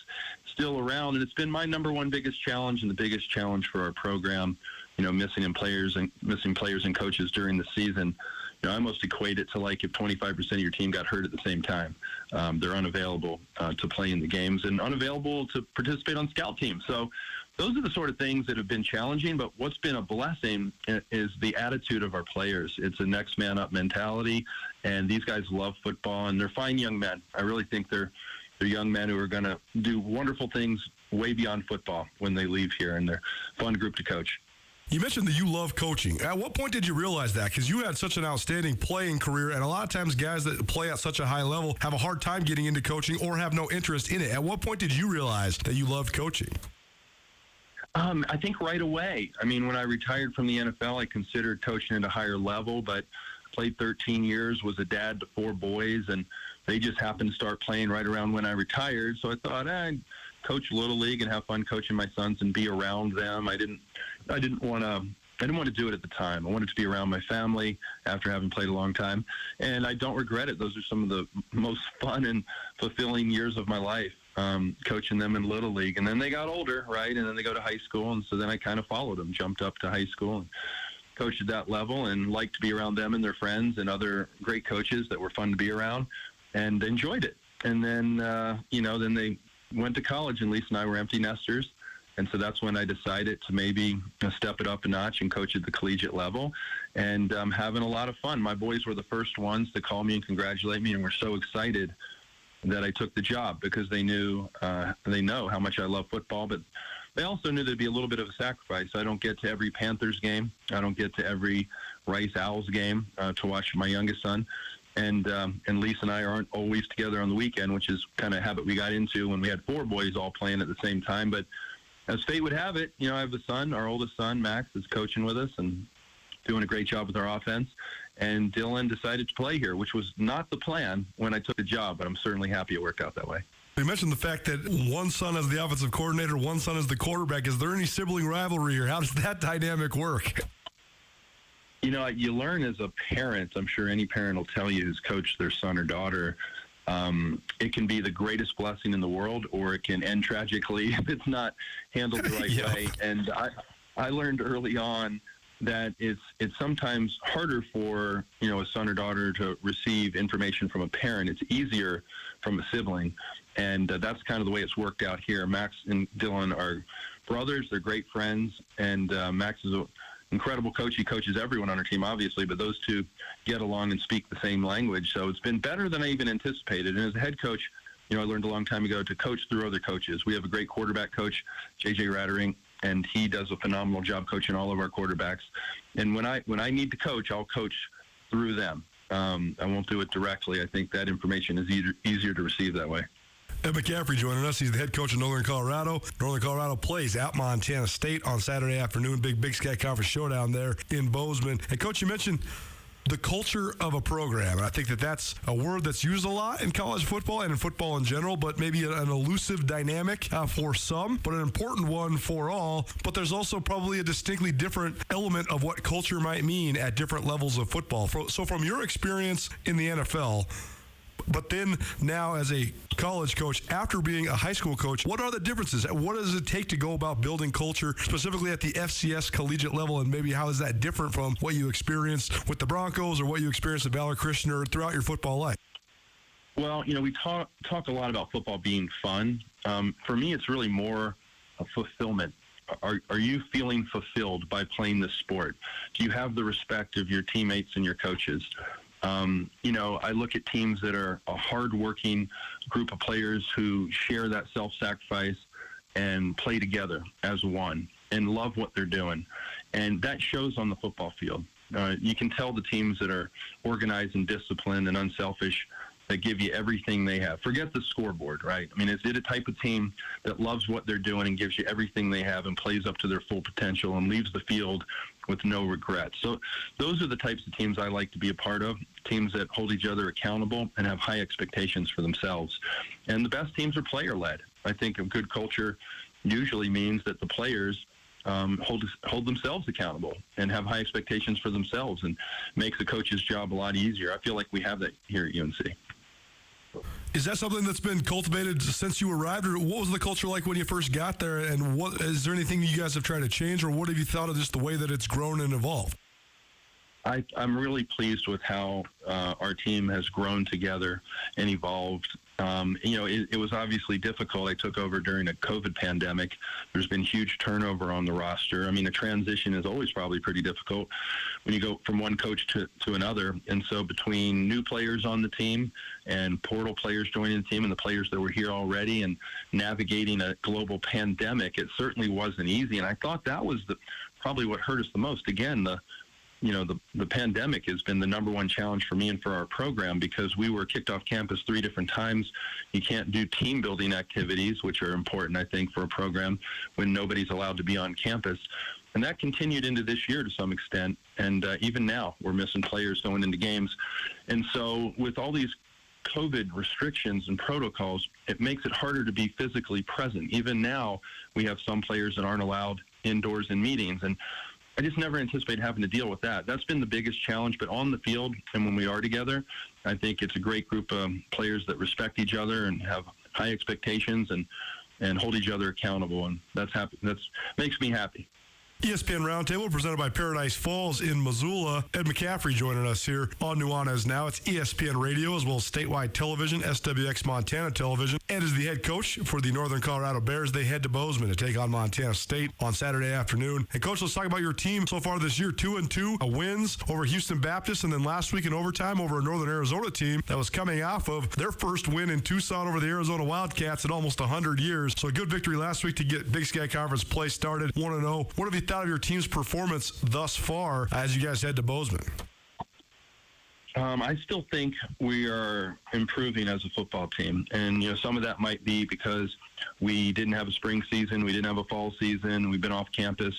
still around. And it's been my number one biggest challenge and the biggest challenge for our program, missing players and coaches during the season. I almost equate it to like if 25% of your team got hurt at the same time. They're unavailable to play in the games and unavailable to participate on scout teams. So those are the sort of things that have been challenging, but what's been a blessing is the attitude of our players. It's a next man up mentality, and these guys love football, and they're fine young men. I really think they're young men who are going to do wonderful things way beyond football when they leave here, and they're a fun group to coach. You mentioned that you love coaching. At what point did you realize that? Because you had such an outstanding playing career, and a lot of times guys that play at such a high level have a hard time getting into coaching or have no interest in it. At what point did you realize that you loved coaching? I think right away. I mean, when I retired from the NFL, I considered coaching at a higher level, but played 13 years, was a dad to 4 boys, and they just happened to start playing right around when I retired. So I thought, I'd coach Little League and have fun coaching my sons and be around them. I didn't want to do it at the time. I wanted to be around my family after having played a long time, and I don't regret it. Those are some of the most fun and fulfilling years of my life, coaching them in Little League. And then they got older, right? And then they go to high school, and so then I kind of followed them, jumped up to high school and coached at that level and liked to be around them and their friends and other great coaches that were fun to be around and enjoyed it. And then, then they went to college, and Lisa and I were empty nesters. And so that's when I decided to maybe step it up a notch and coach at the collegiate level. And I'm having a lot of fun. My boys were the first ones to call me and congratulate me, and were so excited that I took the job because they know how much I love football, but they also knew there'd be a little bit of a sacrifice. I don't get to every Panthers game. I don't get to every Rice Owls game to watch my youngest son. And Lisa and I aren't always together on the weekend, which is kind of a habit we got into when we had 4 boys all playing at the same time. But as fate would have it, I have a son, our oldest son, Max, is coaching with us and doing a great job with our offense. And Dylan decided to play here, which was not the plan when I took the job, but I'm certainly happy it worked out that way. You mentioned the fact that one son is the offensive coordinator, one son is the quarterback. Is there any sibling rivalry here? How does that dynamic work? You learn as a parent, I'm sure any parent will tell you who's coached their son or daughter, it can be the greatest blessing in the world, or it can end tragically if it's not handled the right way. And I learned early on that it's sometimes harder for, a son or daughter to receive information from a parent. It's easier from a sibling. And that's kind of the way it's worked out here. Max and Dylan are brothers. They're great friends. And Max is an incredible coach. He coaches everyone on our team, obviously, but those two get along and speak the same language. So it's been better than I even anticipated. And as a head coach, I learned a long time ago to coach through other coaches. We have a great quarterback coach, J.J. Rattering, and he does a phenomenal job coaching all of our quarterbacks. And when I need to coach, I'll coach through them. I won't do it directly. I think that information is easier to receive that way. Ed McCaffrey joining us. He's the head coach of Northern Colorado. Northern Colorado plays at Montana State on Saturday afternoon. Big Sky Conference showdown there in Bozeman. And, Coach, you mentioned the culture of a program. And I think that's a word that's used a lot in college football and in football in general, but maybe an elusive dynamic for some, but an important one for all. But there's also probably a distinctly different element of what culture might mean at different levels of football. So from your experience in the NFL, but then now as a college coach, after being a high school coach, what are the differences? What does it take to go about building culture, specifically at the FCS collegiate level, and maybe how is that different from what you experienced with the Broncos or what you experienced at Valor Christian or throughout your football life? Well, we talk a lot about football being fun. For me, it's really more a fulfillment. Are you feeling fulfilled by playing this sport? Do you have the respect of your teammates and your coaches? I look at teams that are a hardworking group of players who share that self-sacrifice and play together as one and love what they're doing. And that shows on the football field. You can tell the teams that are organized and disciplined and unselfish, that give you everything they have. Forget the scoreboard, right? I mean, is it a type of team that loves what they're doing and gives you everything they have and plays up to their full potential and leaves the field with no regrets? So those are the types of teams I like to be a part of, teams that hold each other accountable and have high expectations for themselves. And the best teams are player-led. I think a good culture usually means that the players hold themselves accountable and have high expectations for themselves, and makes the coach's job a lot easier. I feel like we have that here at UNC. Is that something that's been cultivated since you arrived, or what was the culture like when you first got there? And is there anything you guys have tried to change, or what have you thought of just the way that it's grown and evolved? I'm really pleased with how our team has grown together and evolved. It was obviously difficult. I took over during a COVID pandemic. There's been huge turnover on the roster. I mean, a transition is always probably pretty difficult when you go from one coach to another. And so between new players on the team and portal players joining the team and the players that were here already and navigating a global pandemic, it certainly wasn't easy. And I thought that was probably what hurt us the most. Again, the pandemic has been the number one challenge for me and for our program, because we were kicked off campus 3 different times. You can't do team building activities, which are important, I think, for a program when nobody's allowed to be on campus. And that continued into this year to some extent. And even now we're missing players going into games. And so with all these COVID restrictions and protocols, it makes it harder to be physically present. Even now we have some players that aren't allowed indoors in meetings. And I just never anticipated having to deal with that. That's been the biggest challenge. But on the field and when we are together, I think it's a great group of players that respect each other and have high expectations and hold each other accountable. And that's makes me happy. ESPN Roundtable presented by Paradise Falls in Missoula. Ed McCaffrey joining us here on Nuanez Now. It's ESPN Radio as well as statewide television, SWX Montana Television. Ed is the head coach for the Northern Colorado Bears. They head to Bozeman to take on Montana State on Saturday afternoon. And, Coach, let's talk about your team so far this year. 2-2 wins over Houston Baptist, and then last week in overtime over a Northern Arizona team that was coming off of their first win in Tucson over the Arizona Wildcats in almost 100 years. So a good victory last week to get Big Sky Conference play started 1-0. What have you thought of your team's performance thus far as you guys head to Bozeman? I still think we are improving as a football team. And, some of that might be because we didn't have a spring season. We didn't have a fall season. We've been off campus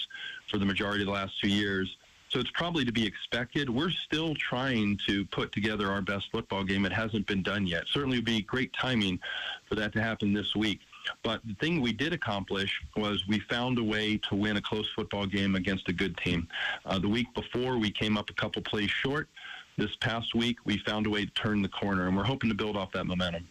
for the majority of the last 2 years. So it's probably to be expected. We're still trying to put together our best football game. It hasn't been done yet. Certainly would be great timing for that to happen this week. But the thing we did accomplish was we found a way to win a close football game against a good team. The week before, we came up a couple plays short. This past week, we found a way to turn the corner, and we're hoping to build off that momentum.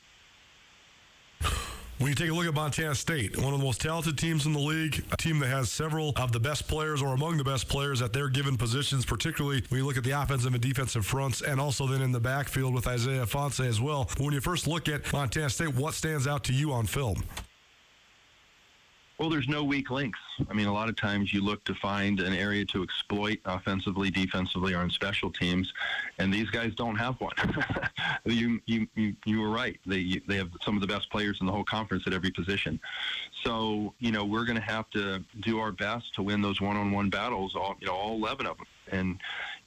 When you take a look at Montana State, one of the most talented teams in the league, a team that has several of the best players or among the best players at their given positions, particularly when you look at the offensive and defensive fronts, and also then in the backfield with Isaiah Fonse as well. But when you first look at Montana State, what stands out to you on film? Well, there's no weak links. I mean, a lot of times you look to find an area to exploit offensively, defensively, or on special teams, and these guys don't have one. You were right. They have some of the best players in the whole conference at every position. So, we're going to have to do our best to win those one-on-one battles, all 11 of them.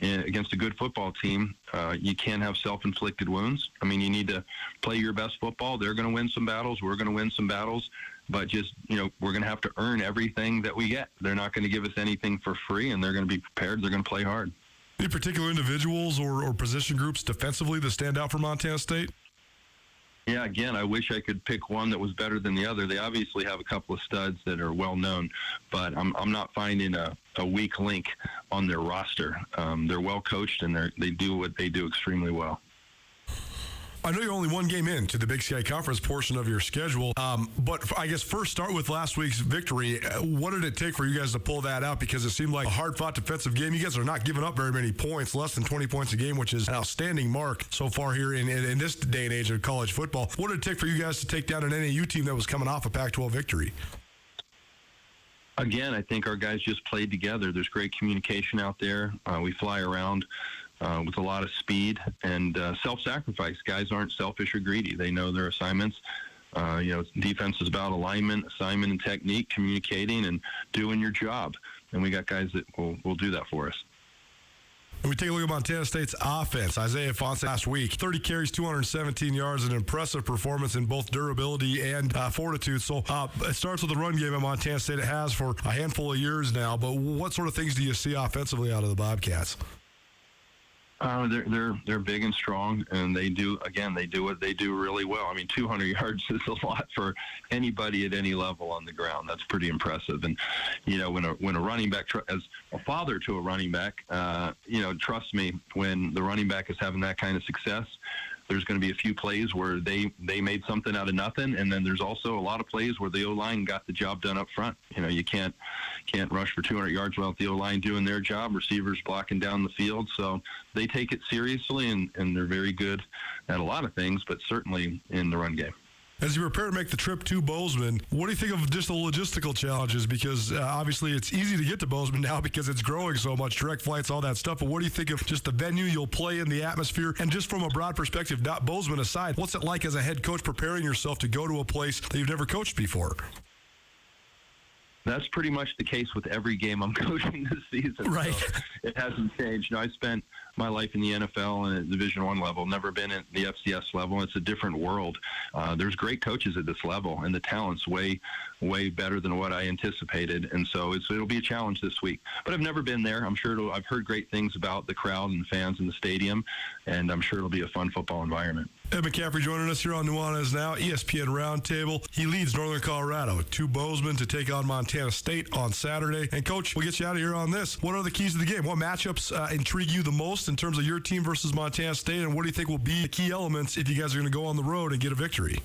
And against a good football team, you can't have self-inflicted wounds. I mean, you need to play your best football. They're going to win some battles. We're going to win some battles. But just, we're going to have to earn everything that we get. They're not going to give us anything for free, and they're going to be prepared. They're going to play hard. Any particular individuals or position groups defensively that stand out for Montana State? Yeah, again, I wish I could pick one that was better than the other. They obviously have a couple of studs that are well known, but I'm not finding a weak link on their roster. They're well coached, and they do what they do extremely well. I know you're only one game into the Big Sky Conference portion of your schedule, but I guess first start with last week's victory. What did it take for you guys to pull that out? Because it seemed like a hard-fought defensive game. You guys are not giving up very many points, less than 20 points a game, which is an outstanding mark so far here in this day and age of college football. What did it take for you guys to take down an NAU team that was coming off a Pac-12 victory? Again, I think our guys just played together. There's great communication out there. We fly around with a lot of speed and self-sacrifice. Guys aren't selfish or greedy. They know their assignments. Defense is about alignment, assignment, and technique, communicating and doing your job. And we got guys that will do that for us. When we take a look at Montana State's offense, Isaiah Fonse last week, 30 carries, 217 yards, an impressive performance in both durability and fortitude. So it starts with the run game at Montana State. It has for a handful of years now. But what sort of things do you see offensively out of the Bobcats? They're big and strong, and they do what they do really well. I mean, 200 yards is a lot for anybody at any level on the ground. That's pretty impressive. And when a running back, as a father to a running back, trust me, when the running back is having that kind of success, there's going to be a few plays where they made something out of nothing, and then there's also a lot of plays where the O-line got the job done up front. You can't rush for 200 yards without the O-line doing their job, receivers blocking down the field. So they take it seriously, and they're very good at a lot of things, but certainly in the run game. As you prepare to make the trip to Bozeman, what do you think of just the logistical challenges? Because obviously it's easy to get to Bozeman now because it's growing so much, direct flights, all that stuff. But what do you think of just the venue you'll play in, the atmosphere, and just from a broad perspective, not Bozeman aside, what's it like as a head coach preparing yourself to go to a place that you've never coached before? That's pretty much the case with every game I'm coaching this season. Right. So it hasn't changed. I spent my life in the NFL and at Division I level, never been at the FCS level. It's a different world. There's great coaches at this level, and the talent's way better than what I anticipated. And so it'll be a challenge this week. But I've never been there. I'm sure I've heard great things about the crowd and fans in the stadium, and I'm sure it'll be a fun football environment. Ed McCaffrey joining us here on Nuanez Now, ESPN Roundtable. He leads Northern Colorado to Bozeman to take on Montana State on Saturday. And, Coach, we'll get you out of here on this. What are the keys to the game? What matchups intrigue you the most in terms of your team versus Montana State, and what do you think will be the key elements if you guys are going to go on the road and get a victory?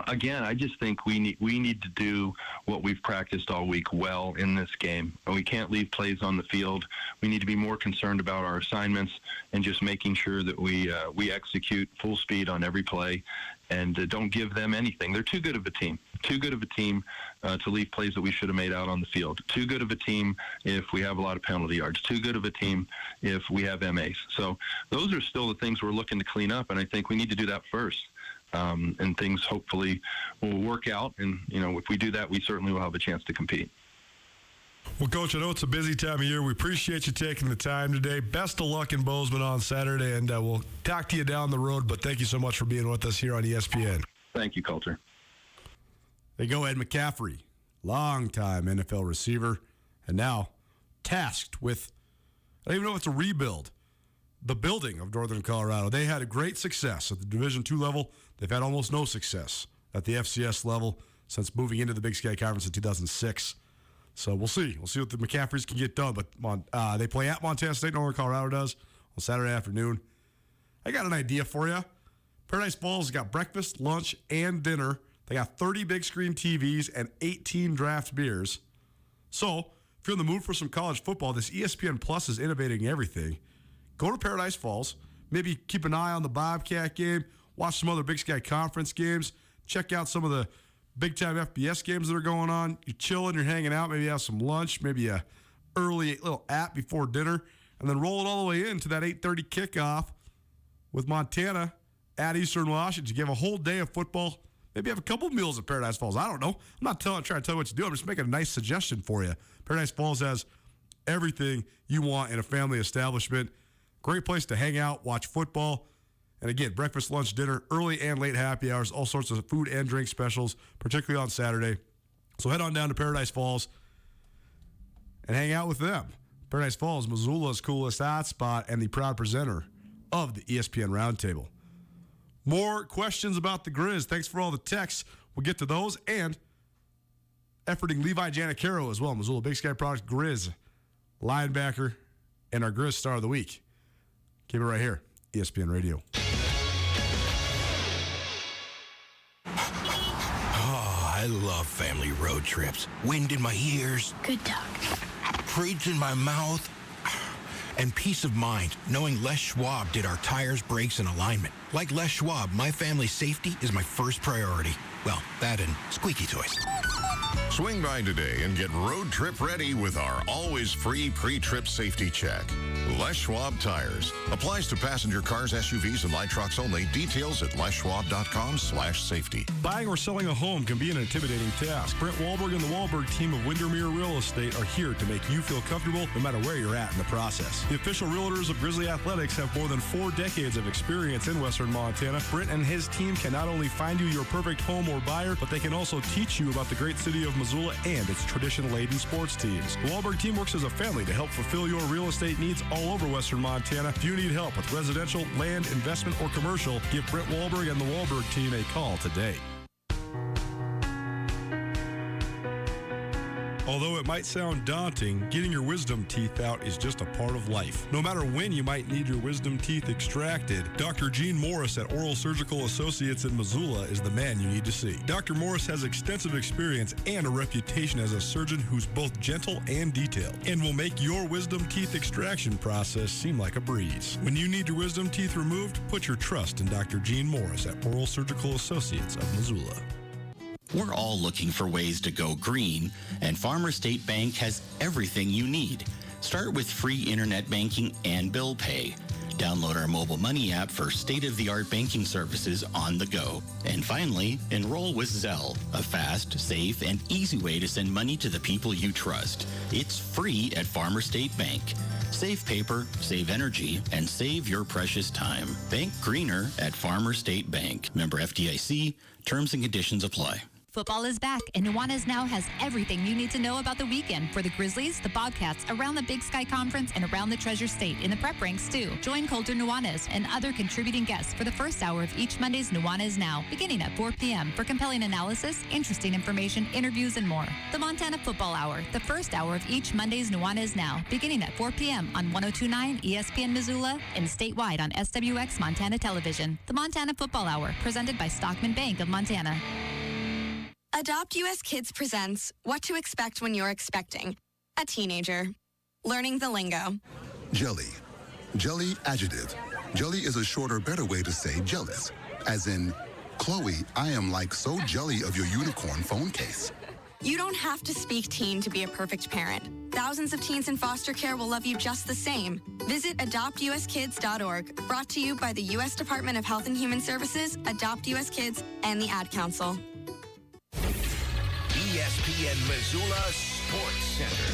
Again, I just think we need to do what we've practiced all week well in this game. We can't leave plays on the field. We need to be more concerned about our assignments and just making sure that we execute full speed on every play and don't give them anything. They're too good of a team. Too good of a team to leave plays that we should have made out on the field. Too good of a team if we have a lot of penalty yards. Too good of a team if we have MAs. So those are still the things we're looking to clean up, and I think we need to do that first. And things hopefully will work out. And, if we do that, we certainly will have a chance to compete. Well, Coach, I know it's a busy time of year. We appreciate you taking the time today. Best of luck in Bozeman on Saturday, and we'll talk to you down the road. But thank you so much for being with us here on ESPN. Thank you, Coulter. There you go, Ed McCaffrey, longtime NFL receiver, and now tasked with, I don't even know if it's a rebuild, the building of Northern Colorado. They had a great success at the Division II level. They've had almost no success at the FCS level since moving into the Big Sky Conference in 2006. So we'll see. We'll see what the McCaffreys can get done. But they play at Montana State, Northern Colorado does, on Saturday afternoon. I got an idea for you. Paradise Falls has got breakfast, lunch, and dinner. They got 30 big screen TVs and 18 draft beers. So, if you're in the mood for some college football, this ESPN Plus is innovating everything. Go to Paradise Falls. Maybe keep an eye on the Bobcat game. Watch some other Big Sky Conference games. Check out some of the big-time FBS games that are going on. You're chilling, you're hanging out. Maybe have some lunch, maybe a early little app before dinner, and then roll it all the way into that 8:30 kickoff with Montana at Eastern Washington. You have a whole day of football. Maybe have a couple meals at Paradise Falls. I don't know. I'm not trying to tell you what to do. I'm just making a nice suggestion for you. Paradise Falls has everything you want in a family establishment. Great place to hang out, watch football. And again, breakfast, lunch, dinner, early and late happy hours, all sorts of food and drink specials, particularly on Saturday. So head on down to Paradise Falls and hang out with them. Paradise Falls, Missoula's coolest hotspot and the proud presenter of the ESPN Roundtable. More questions about the Grizz. Thanks for all the texts. We'll get to those and efforting Levi Janicaro as well. Missoula Big Sky Products Grizz linebacker and our Grizz Star of the Week. Keep it right here, ESPN Radio. I love family road trips. Wind in my ears. Good dog. Brakes in my mouth. And peace of mind knowing Les Schwab did our tires, brakes, and alignment. Like Les Schwab, my family's safety is my first priority. Well, that and squeaky toys. Swing by today and get road trip ready with our always free pre-trip safety check. Les Schwab Tires. Applies to passenger cars, SUVs, and light trucks only. Details at leschwab.com/safety. Buying or selling a home can be an intimidating task. Brent Wahlberg and the Wahlberg team of Windermere Real Estate are here to make you feel comfortable no matter where you're at in the process. The official realtors of Grizzly Athletics have more than 4 decades of experience in Western Montana. Brent and his team can not only find you your perfect home or buyer, but they can also teach you about the great city of Missoula and its tradition-laden sports teams. The Wahlberg team works as a family to help fulfill your real estate needs all over Western Montana. If you need help with residential, land, investment, or commercial, give Brent Wahlberg and the Wahlberg team a call today. Although it might sound daunting, getting your wisdom teeth out is just a part of life. No matter when you might need your wisdom teeth extracted, Dr. Gene Morris at Oral Surgical Associates in Missoula is the man you need to see. Dr. Morris has extensive experience and a reputation as a surgeon who's both gentle and detailed, and will make your wisdom teeth extraction process seem like a breeze. When you need your wisdom teeth removed, put your trust in Dr. Gene Morris at Oral Surgical Associates of Missoula. We're all looking for ways to go green, and Farmer State Bank has everything you need. Start with free internet banking and bill pay. Download our mobile money app for state-of-the-art banking services on the go. And finally, enroll with Zelle, a fast, safe, and easy way to send money to the people you trust. It's free at Farmer State Bank. Save paper, save energy, and save your precious time. Bank greener at Farmer State Bank. Member FDIC. Terms and conditions apply. Football is back, and Nuanez now has everything you need to know about the weekend for the Grizzlies, the Bobcats, around the Big Sky Conference, and around the Treasure State in the prep ranks, too. Join Coulter Nuanez and other contributing guests for the first hour of each Monday's Nuanez Now, beginning at 4 p.m. for compelling analysis, interesting information, interviews, and more. The Montana Football Hour, the first hour of each Monday's Nuanez Now, beginning at 4 p.m. on 102.9 ESPN Missoula and statewide on SWX Montana Television. The Montana Football Hour, presented by Stockman Bank of Montana. Adopt US Kids presents What to Expect When You're Expecting a Teenager. Learning the lingo. Jelly. Jelly adjective. Jelly is a shorter, better way to say jealous. As in, Chloe, I am like so jelly of your unicorn phone case. You don't have to speak teen to be a perfect parent. Thousands of teens in foster care will love you just the same. Visit adoptuskids.org. Brought to you by the U.S. Department of Health and Human Services, Adopt US Kids, and the Ad Council. ESPN Missoula Sports Center.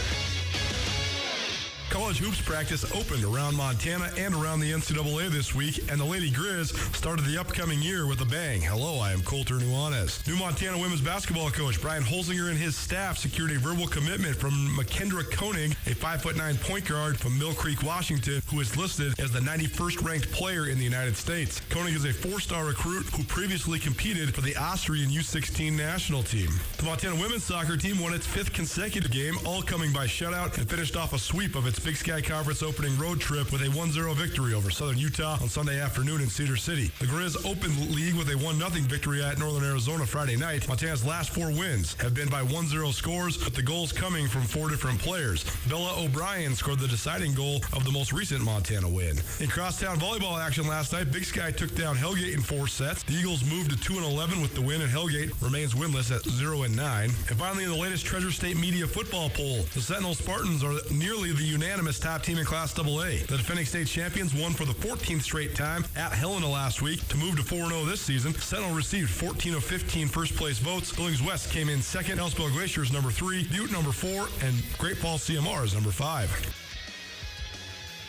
College hoops practice opened around Montana and around the NCAA this week, and the Lady Grizz started the upcoming year with a bang. Hello, I am Coulter Nuanez. New Montana women's basketball coach Brian Holzinger and his staff secured a verbal commitment from McKendra Koenig, a 5'9" point guard from Mill Creek, Washington, who is listed as the 91st ranked player in the United States. Koenig is a 4-star recruit who previously competed for the Austrian U16 national team. The Montana women's soccer team won its 5th consecutive game, all coming by shutout, and finished off a sweep of its Big Sky Conference opening road trip with a 1-0 victory over Southern Utah on Sunday afternoon in Cedar City. The Grizz opened league with a 1-0 victory at Northern Arizona Friday night. Montana's last 4 wins have been by 1-0 scores, with the goals coming from 4 different players. Bella O'Brien scored the deciding goal of the most recent Montana win. In crosstown volleyball action last night, Big Sky took down Hellgate in 4 sets. The Eagles moved to 2-11 with the win, and Hellgate remains winless at 0-9. And finally, in the latest Treasure State Media football poll, the Sentinel Spartans are nearly the unanimous top team in Class AA. The defending state champions won for the 14th straight time at Helena last week to move to 4-0 this season. Sentinel received 14 of 15 first-place votes. Billings West came in second. Kalispell Glacier is number 3. Butte number 4. And Great Falls CMR is number 5.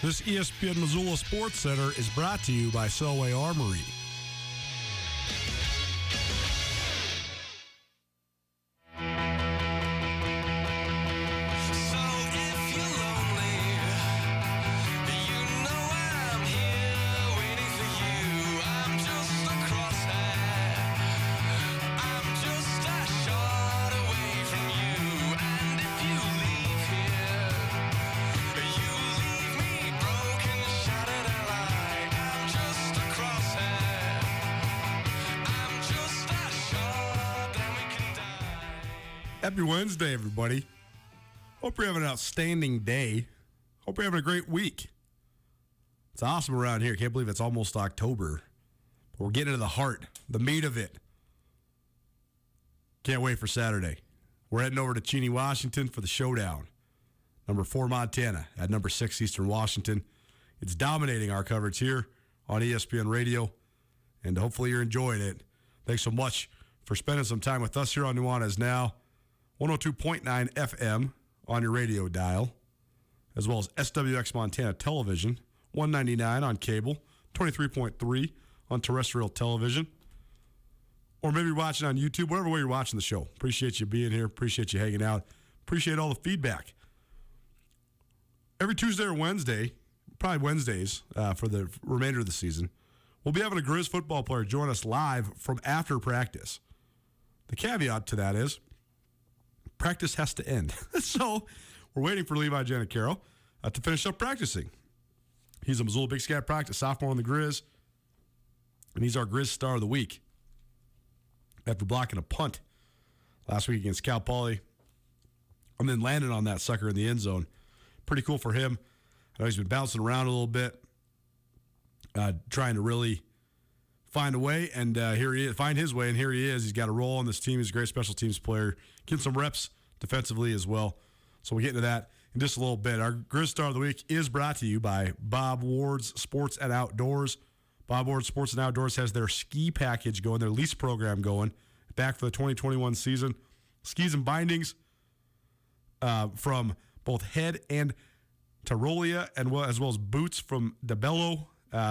This ESPN Missoula Sports Center is brought to you by Selway Armory. Happy Wednesday, everybody. Hope you're having an outstanding day. Hope you're having a great week. It's awesome around here. Can't believe it's almost October. But we're getting into the heart, the meat of it. Can't wait for Saturday. We're heading over to Cheney, Washington for the showdown. Number 4 Montana at number 6 Eastern Washington. It's dominating our coverage here on ESPN Radio, and hopefully you're enjoying it. Thanks so much for spending some time with us here on Nuanez Now. 102.9 FM on your radio dial, as well as SWX Montana Television, 199 on cable, 23.3 on terrestrial television, or maybe you're watching on YouTube, whatever way you're watching the show. Appreciate you being here. Appreciate you hanging out. Appreciate all the feedback. Every Tuesday or Wednesday, probably Wednesdays for the remainder of the season, we'll be having a Grizz football player join us live from after practice. The caveat to that is practice has to end. So we're waiting for Levi Janicaro to finish up practicing. He's a Missoula Big Sky practice sophomore on the Grizz, and he's our Grizz Star of the Week after blocking a punt last week against Cal Poly and then landing on that sucker in the end zone. Pretty cool for him. I know he's been bouncing around a little bit, trying to really find a way, and here he is, find his way, and here he is. He's got a role on this team. He's a great special teams player. Getting some reps defensively as well. So we'll get into that in just a little bit. Our Grizz Star of the Week is brought to you by Bob Ward's Sports and Outdoors. Bob Ward's Sports and Outdoors has their ski package going, their lease program going, back for the 2021 season. Skis and bindings from both Head and Tyrolia, and as well as boots from DeBello.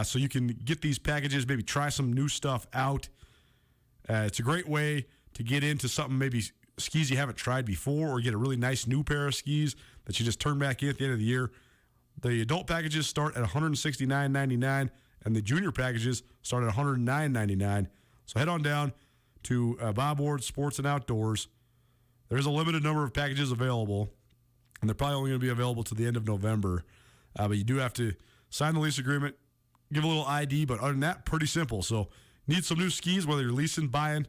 So you can get these packages, maybe try some new stuff out. It's a great way to get into something, maybe skis you haven't tried before, or get a really nice new pair of skis that you just turn back in at the end of the year. The adult packages start at $169.99, and the junior packages start at $109.99. So head on down to Bob Ward Sports and Outdoors. There's a limited number of packages available, and they're probably only going to be available to the end of November. But you do have to sign the lease agreement, give a little ID, but other than that, pretty simple. So need some new skis, whether you're leasing, buying,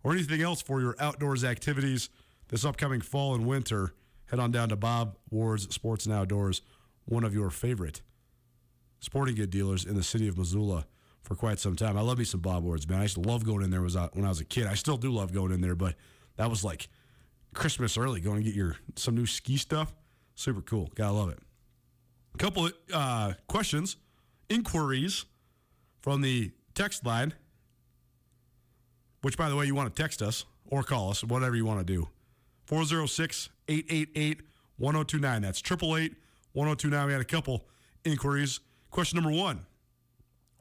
or anything else for your outdoors activities this upcoming fall and winter, head on down to Bob Ward's Sports and Outdoors, one of your favorite sporting good dealers in the city of Missoula for quite some time. I love me some Bob Ward's, man. I used to love going in there when I was a kid. I still do love going in there, but that was like Christmas early, going to get some new ski stuff. Super cool. Gotta love it. A couple of questions, inquiries from the text line, which, by the way, you want to text us or call us, whatever you want to do. 406-888-1029. That's 888-1029. We had a couple inquiries. Question number 1.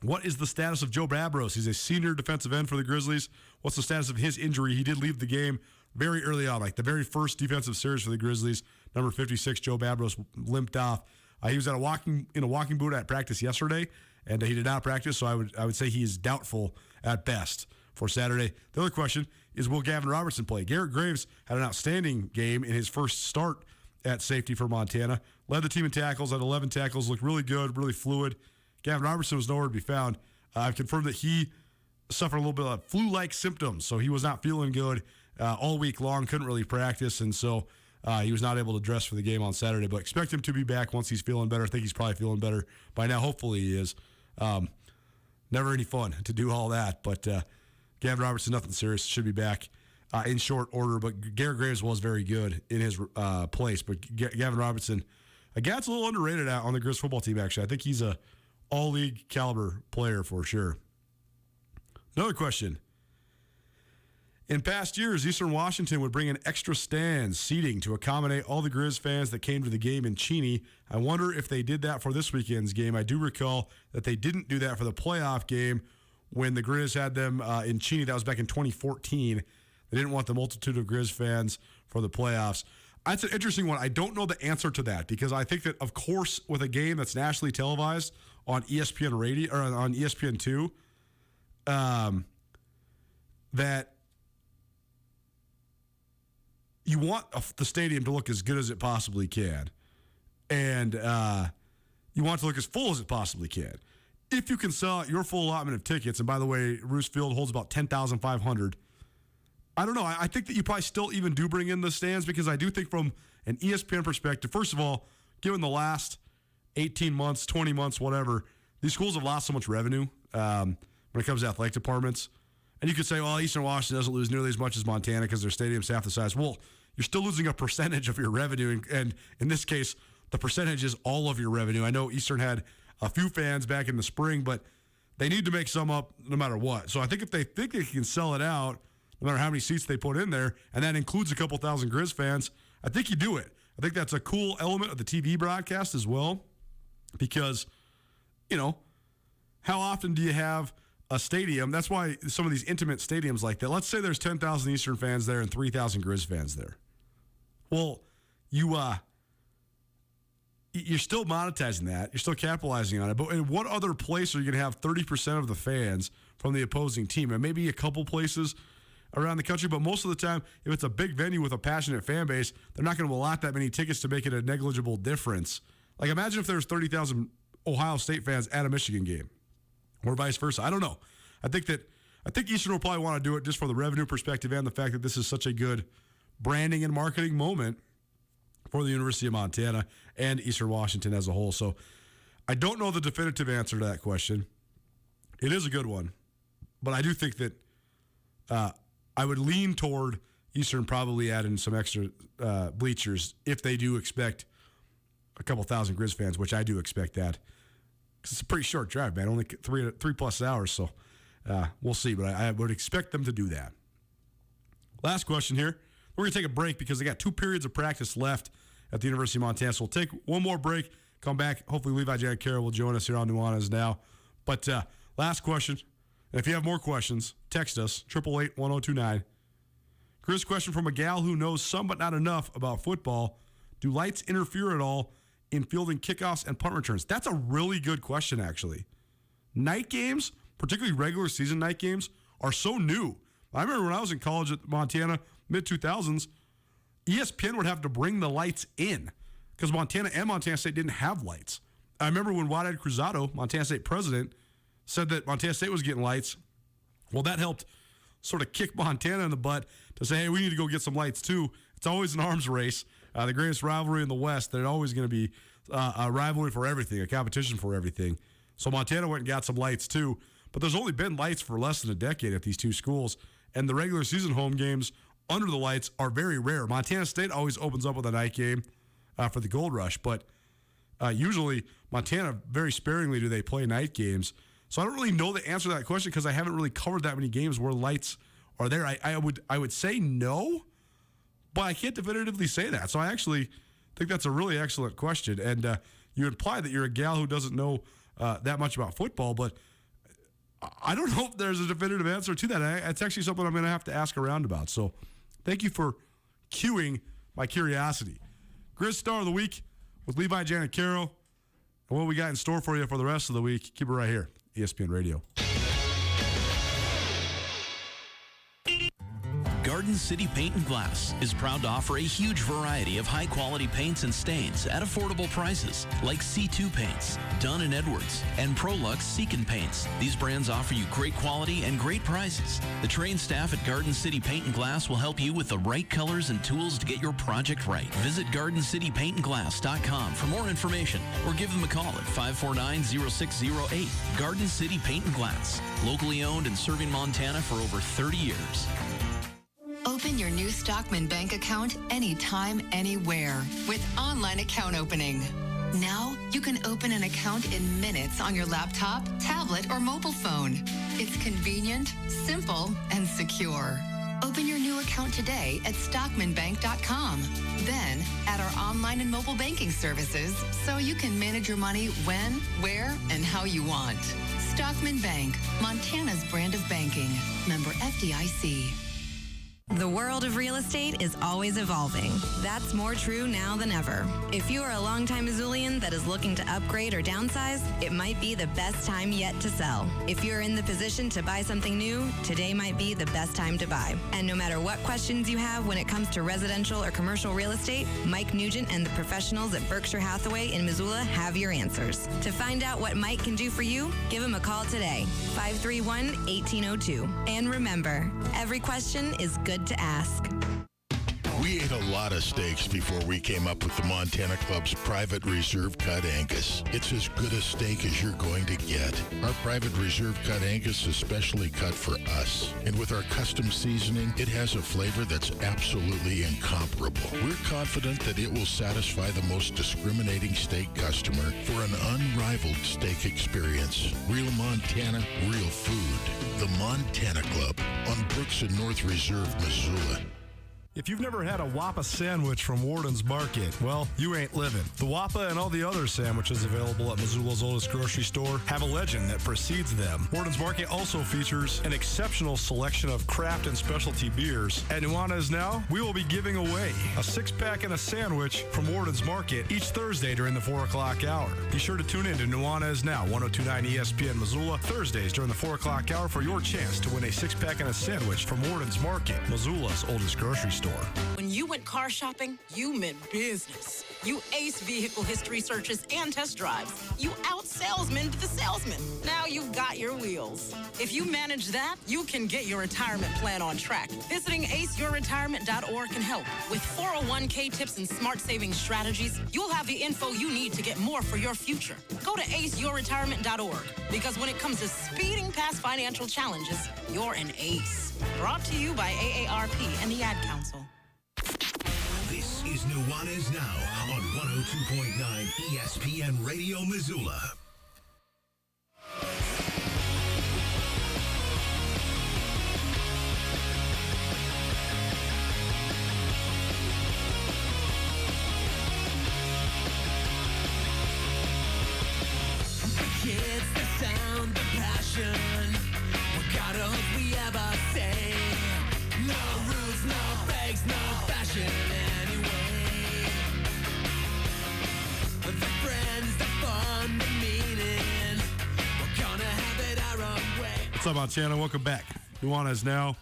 What is the status of Joe Babros? He's a senior defensive end for the Grizzlies. What's the status of his injury? He did leave the game very early on, like the very first defensive series for the Grizzlies. Number 56, Joe Babros, limped off. He was in a walking boot at practice yesterday, and he did not practice, so I would say he is doubtful at best for Saturday. The other question is, will Gavin Robertson play? Garrett Graves had an outstanding game in his first start at safety for Montana. Led the team in tackles, had 11 tackles, looked really good, really fluid. Gavin Robertson was nowhere to be found. I've confirmed that he suffered a little bit of flu-like symptoms, so he was not feeling good all week long, couldn't really practice, and so he was not able to dress for the game on Saturday. But expect him to be back once he's feeling better. I think he's probably feeling better by now. Hopefully he is. Never any fun to do all that, but Gavin Robertson, nothing serious, should be back in short order. But Garrett Graves was very good in his place. But Gavin Robertson, a guy that's a little underrated on the Grizz football team, actually. I think he's a all-league caliber player for sure. Another question. In past years, Eastern Washington would bring in extra stands, seating to accommodate all the Grizz fans that came to the game in Cheney. I wonder if they did that for this weekend's game. I do recall that they didn't do that for the playoff game when the Grizz had them in Cheney. That was back in 2014. They didn't want the multitude of Grizz fans for the playoffs. That's an interesting one. I don't know the answer to that because I think that, of course, with a game that's nationally televised on ESPN radio or on ESPN2, that you want the stadium to look as good as it possibly can, and you want it to look as full as it possibly can. If you can sell out your full allotment of tickets, and by the way, Roos Field holds about 10,500. I don't know. I think that you probably still even do bring in the stands because I do think from an ESPN perspective, first of all, given the last 18 months, 20 months, whatever, these schools have lost so much revenue when it comes to athletic departments. And you could say, well, Eastern Washington doesn't lose nearly as much as Montana because their stadium's half the size. Well, you're still losing a percentage of your revenue. And in this case, the percentage is all of your revenue. I know Eastern had a few fans back in the spring, but they need to make some up no matter what. So I think if they think they can sell it out, no matter how many seats they put in there, and that includes a couple thousand Grizz fans, I think you do it. I think that's a cool element of the TV broadcast as well because, you know, how often do you have a stadium? That's why some of these intimate stadiums like that, let's say there's 10,000 Eastern fans there and 3,000 Grizz fans there. Well, you're still monetizing that. You're still capitalizing on it. But in what other place are you going to have 30% of the fans from the opposing team? And maybe a couple places around the country, but most of the time, if it's a big venue with a passionate fan base, they're not going to allot that many tickets to make it a negligible difference. Like, imagine if there's 30,000 Ohio State fans at a Michigan game, or vice versa. I don't know. I think Eastern will probably want to do it just for the revenue perspective and the fact that this is such a good branding and marketing moment for the University of Montana and Eastern Washington as a whole. So I don't know the definitive answer to that question. It is a good one, but I do think that I would lean toward Eastern probably adding some extra bleachers if they do expect a couple thousand Grizz fans, which I do expect that. It's a pretty short drive, man, only 3+ hours, so we'll see. But I would expect them to do that. Last question here. We're going to take a break because they got 2 periods of practice left at the University of Montana. So we'll take one more break, come back. Hopefully Levi Janet Carroll will join us here on Nuanez now. But last question. And if you have more questions, text us, 888-1029. Chris, question from a gal who knows some but not enough about football. Do lights interfere at all in fielding kickoffs and punt returns? That's a really good question, actually. Night games, particularly regular season night games, are so new. I remember when I was in college at Montana, mid-2000s, ESPN would have to bring the lights in because Montana and Montana State didn't have lights. I remember when Wade Cruzado, Montana State president, said that Montana State was getting lights. Well, that helped sort of kick Montana in the butt to say, hey, we need to go get some lights too. It's always an arms race. The greatest rivalry in the West. There's always going to be a rivalry for everything, a competition for everything. So Montana went and got some lights too. But there's only been lights for less than a decade at these two schools. And the regular season home games under the lights are very rare. Montana State always opens up with a night game for the Gold Rush. But usually Montana, very sparingly do they play night games. So I don't really know the answer to that question because I haven't really covered that many games where lights are there. I would say no, but I can't definitively say that. So I actually think that's a really excellent question. And you imply that you're a gal who doesn't know that much about football, but I don't know if there's a definitive answer to that. It's actually something I'm going to have to ask around about. So thank you for cueing my curiosity. Grizz Star of the Week with Levi Janet Carroll. And what we got in store for you for the rest of the week, keep it right here. ESPN Radio. Garden City Paint and Glass is proud to offer a huge variety of high-quality paints and stains at affordable prices, like C2 paints, Dunn & Edwards, and Prolux Seacon paints. These brands offer you great quality and great prices. The trained staff at Garden City Paint and Glass will help you with the right colors and tools to get your project right. Visit GardenCityPaintandGlass.com for more information or give them a call at 549-0608. Garden City Paint and Glass, locally owned and serving Montana for over 30 years. Open your new Stockman Bank account anytime, anywhere with online account opening. Now, you can open an account in minutes on your laptop, tablet, or mobile phone. It's convenient, simple, and secure. Open your new account today at StockmanBank.com. Then, add our online and mobile banking services so you can manage your money when, where, and how you want. Stockman Bank, Montana's brand of banking. Member FDIC. The world of real estate is always evolving. That's more true now than ever. If you are a longtime Missoulian that is looking to upgrade or downsize, it might be the best time yet to sell. If you're in the position to buy something new, today might be the best time to buy. And no matter what questions you have when it comes to residential or commercial real estate, Mike Nugent and the professionals at Berkshire Hathaway in Missoula have your answers. To find out what Mike can do for you, give him a call today, 531-1802. And remember, every question is good to ask. We ate a lot of steaks before we came up with the Montana Club's private reserve cut Angus. It's as good a steak as you're going to get. Our private reserve cut Angus is specially cut for us. And with our custom seasoning, it has a flavor that's absolutely incomparable. We're confident that it will satisfy the most discriminating steak customer for an unrivaled steak experience. Real Montana, real food. The Montana Club on Brooks and North Reserve, Missoula. If you've never had a Wappa sandwich from Warden's Market, well, you ain't living. The Wappa and all the other sandwiches available at Missoula's oldest grocery store have a legend that precedes them. Warden's Market also features an exceptional selection of craft and specialty beers. At Nuanez now, we will be giving away a 6-pack and a sandwich from Warden's Market each Thursday during the 4 o'clock hour. Be sure to tune in to Nuanez Now, 1029 ESPN Missoula, Thursdays during the 4 o'clock hour for your chance to win a 6-pack and a sandwich from Warden's Market, Missoula's oldest grocery store. When you went car shopping, you meant business. You aced vehicle history searches and test drives. You out-salesmaned the salesman. Now you've got your wheels. If you manage that, you can get your retirement plan on track. Visiting aceyourretirement.org can help. With 401k tips and smart savings strategies, you'll have the info you need to get more for your future. Go to aceyourretirement.org, because when it comes to speeding past financial challenges, you're an ace. Brought to you by AARP and the Ad Council. This is Nuanez Now on 102.9 ESPN Radio Missoula. Kids, the sound, the passion. What kind of hook we ever say? No rules, no fakes, no fashion anyway. The friends, the fun, the meaning. We're gonna have it our own way. What's up, Montana? Welcome back. Nuanez Now,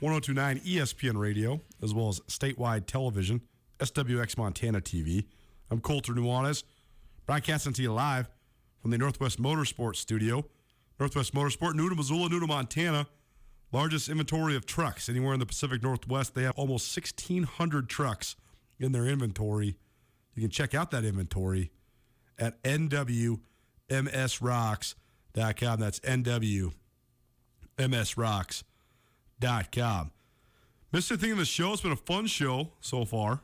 1029 ESPN Radio, as well as statewide television, SWX Montana TV. I'm Colter Nuanez, broadcasting to you live from the Northwest Motorsport Studio. Northwest Motorsport, new to Missoula, new to Montana. Largest inventory of trucks anywhere in the Pacific Northwest. They have almost 1,600 trucks in their inventory. You can check out that inventory at nwmsrocks.com. That's nwmsrocks.com. Missed anything in the show? It's been a fun show so far.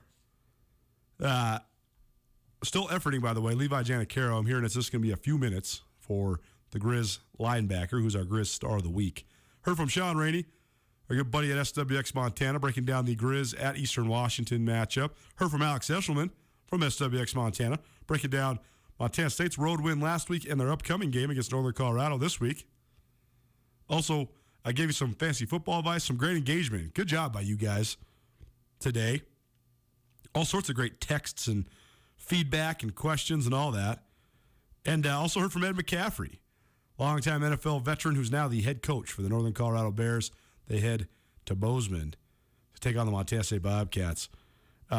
Still efforting, by the way. Levi Janicaro, I'm hearing it's just going to be a few minutes for the Grizz linebacker, who's our Grizz star of the week. Heard from Sean Rainey, our good buddy at SWX Montana, breaking down the Grizz at Eastern Washington matchup. Heard from Alex Eshelman from SWX Montana, breaking down Montana State's road win last week and their upcoming game against Northern Colorado this week. Also, I gave you some fantasy football advice, some great engagement. Good job by you guys today. All sorts of great texts and feedback and questions and all that. And also heard from Ed McCaffrey, longtime NFL veteran who's now the head coach for the Northern Colorado Bears. They head to Bozeman to take on the Montana State Bobcats.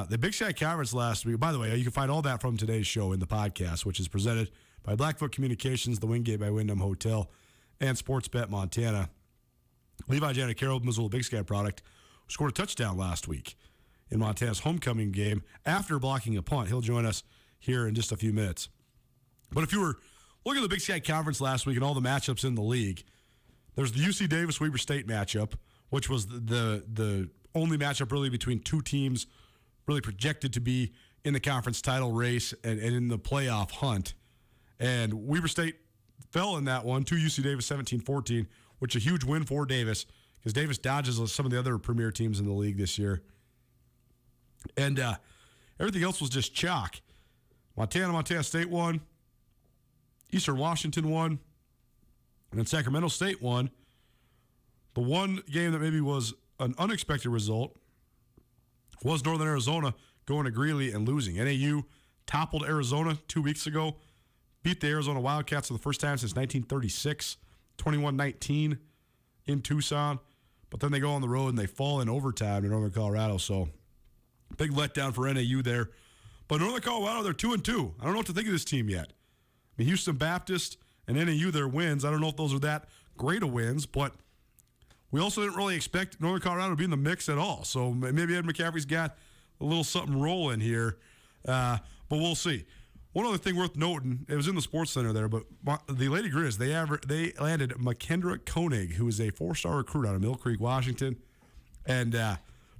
The Big Sky Conference last week, by the way, you can find all that from today's show in the podcast, which is presented by Blackfoot Communications, the Wingate by Wyndham Hotel, and Sportsbet Montana. Levi Janicaro, Missoula Big Sky product, scored a touchdown last week in Montana's homecoming game after blocking a punt. He'll join us here in just a few minutes. But if you were looking at the Big Sky Conference last week and all the matchups in the league, there's the UC Davis-Weber State matchup, which was the only matchup really between two teams really projected to be in the conference title race and in the playoff hunt. And Weber State fell in that one to UC Davis 17-14, which is a huge win for Davis because Davis dodges some of the other premier teams in the league this year. And everything else was just chalk. Montana State won. Eastern Washington won. And then Sacramento State won. The one game that maybe was an unexpected result was Northern Arizona going to Greeley and losing. NAU toppled Arizona 2 weeks ago, beat the Arizona Wildcats for the first time since 1936, 21-19 in Tucson. But then they go on the road and they fall in overtime to Northern Colorado. So big letdown for NAU there. But Northern Colorado, they're 2-2. I don't know what to think of this team yet. I mean, Houston Baptist and NAU, their wins. I don't know if those are that great of wins, but we also didn't really expect Northern Colorado to be in the mix at all. So maybe Ed McCaffrey's got a little something rolling here, but we'll see. One other thing worth noting, it was in the Sports Center there, but the Lady Grizz, they landed McKendra Koenig, who is a 4-star recruit out of Mill Creek, Washington, and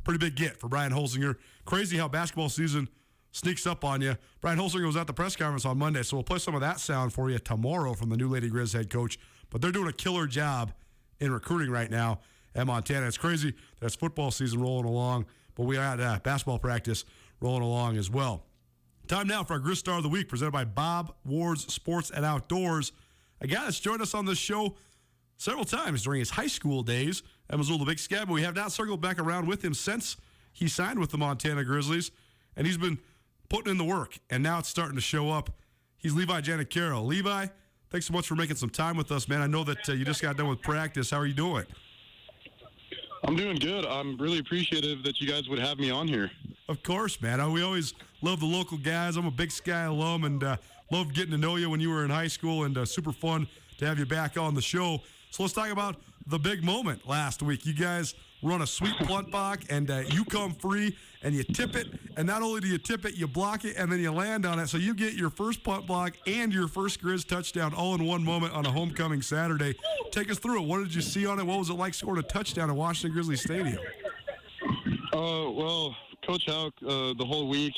pretty big get for Brian Holsinger. Crazy how basketball season sneaks up on you. Brian Holsinger was at the press conference on Monday, so we'll play some of that sound for you tomorrow from the new Lady Grizz head coach. But they're doing a killer job in recruiting right now at Montana. It's crazy. That's football season rolling along, but we had basketball practice rolling along as well. Time now for our Grizz Star of the Week, presented by Bob Ward's Sports and Outdoors. A guy that's joined us on this show several times during his high school days at Missoula Big Sky, but we have not circled back around with him since he signed with the Montana Grizzlies, and he's been putting in the work, and now it's starting to show up. He's Levi Janicaro. Levi, thanks so much for making some time with us, man. I know that you just got done with practice. How are you doing? I'm doing good. I'm really appreciative that you guys would have me on here. Of course, man. We always love the local guys. I'm a Big Sky alum and loved getting to know you when you were in high school, and super fun to have you back on the show. So let's talk about the big moment last week. You guys run a sweet punt block, and you come free, and you tip it. And not only do you tip it, you block it, and then you land on it. So you get your first punt block and your first Grizz touchdown all in one moment on a homecoming Saturday. Take us through it. What did you see on it? What was it like scoring a touchdown at Washington Grizzlies Stadium? Well, Coach Houck, the whole week,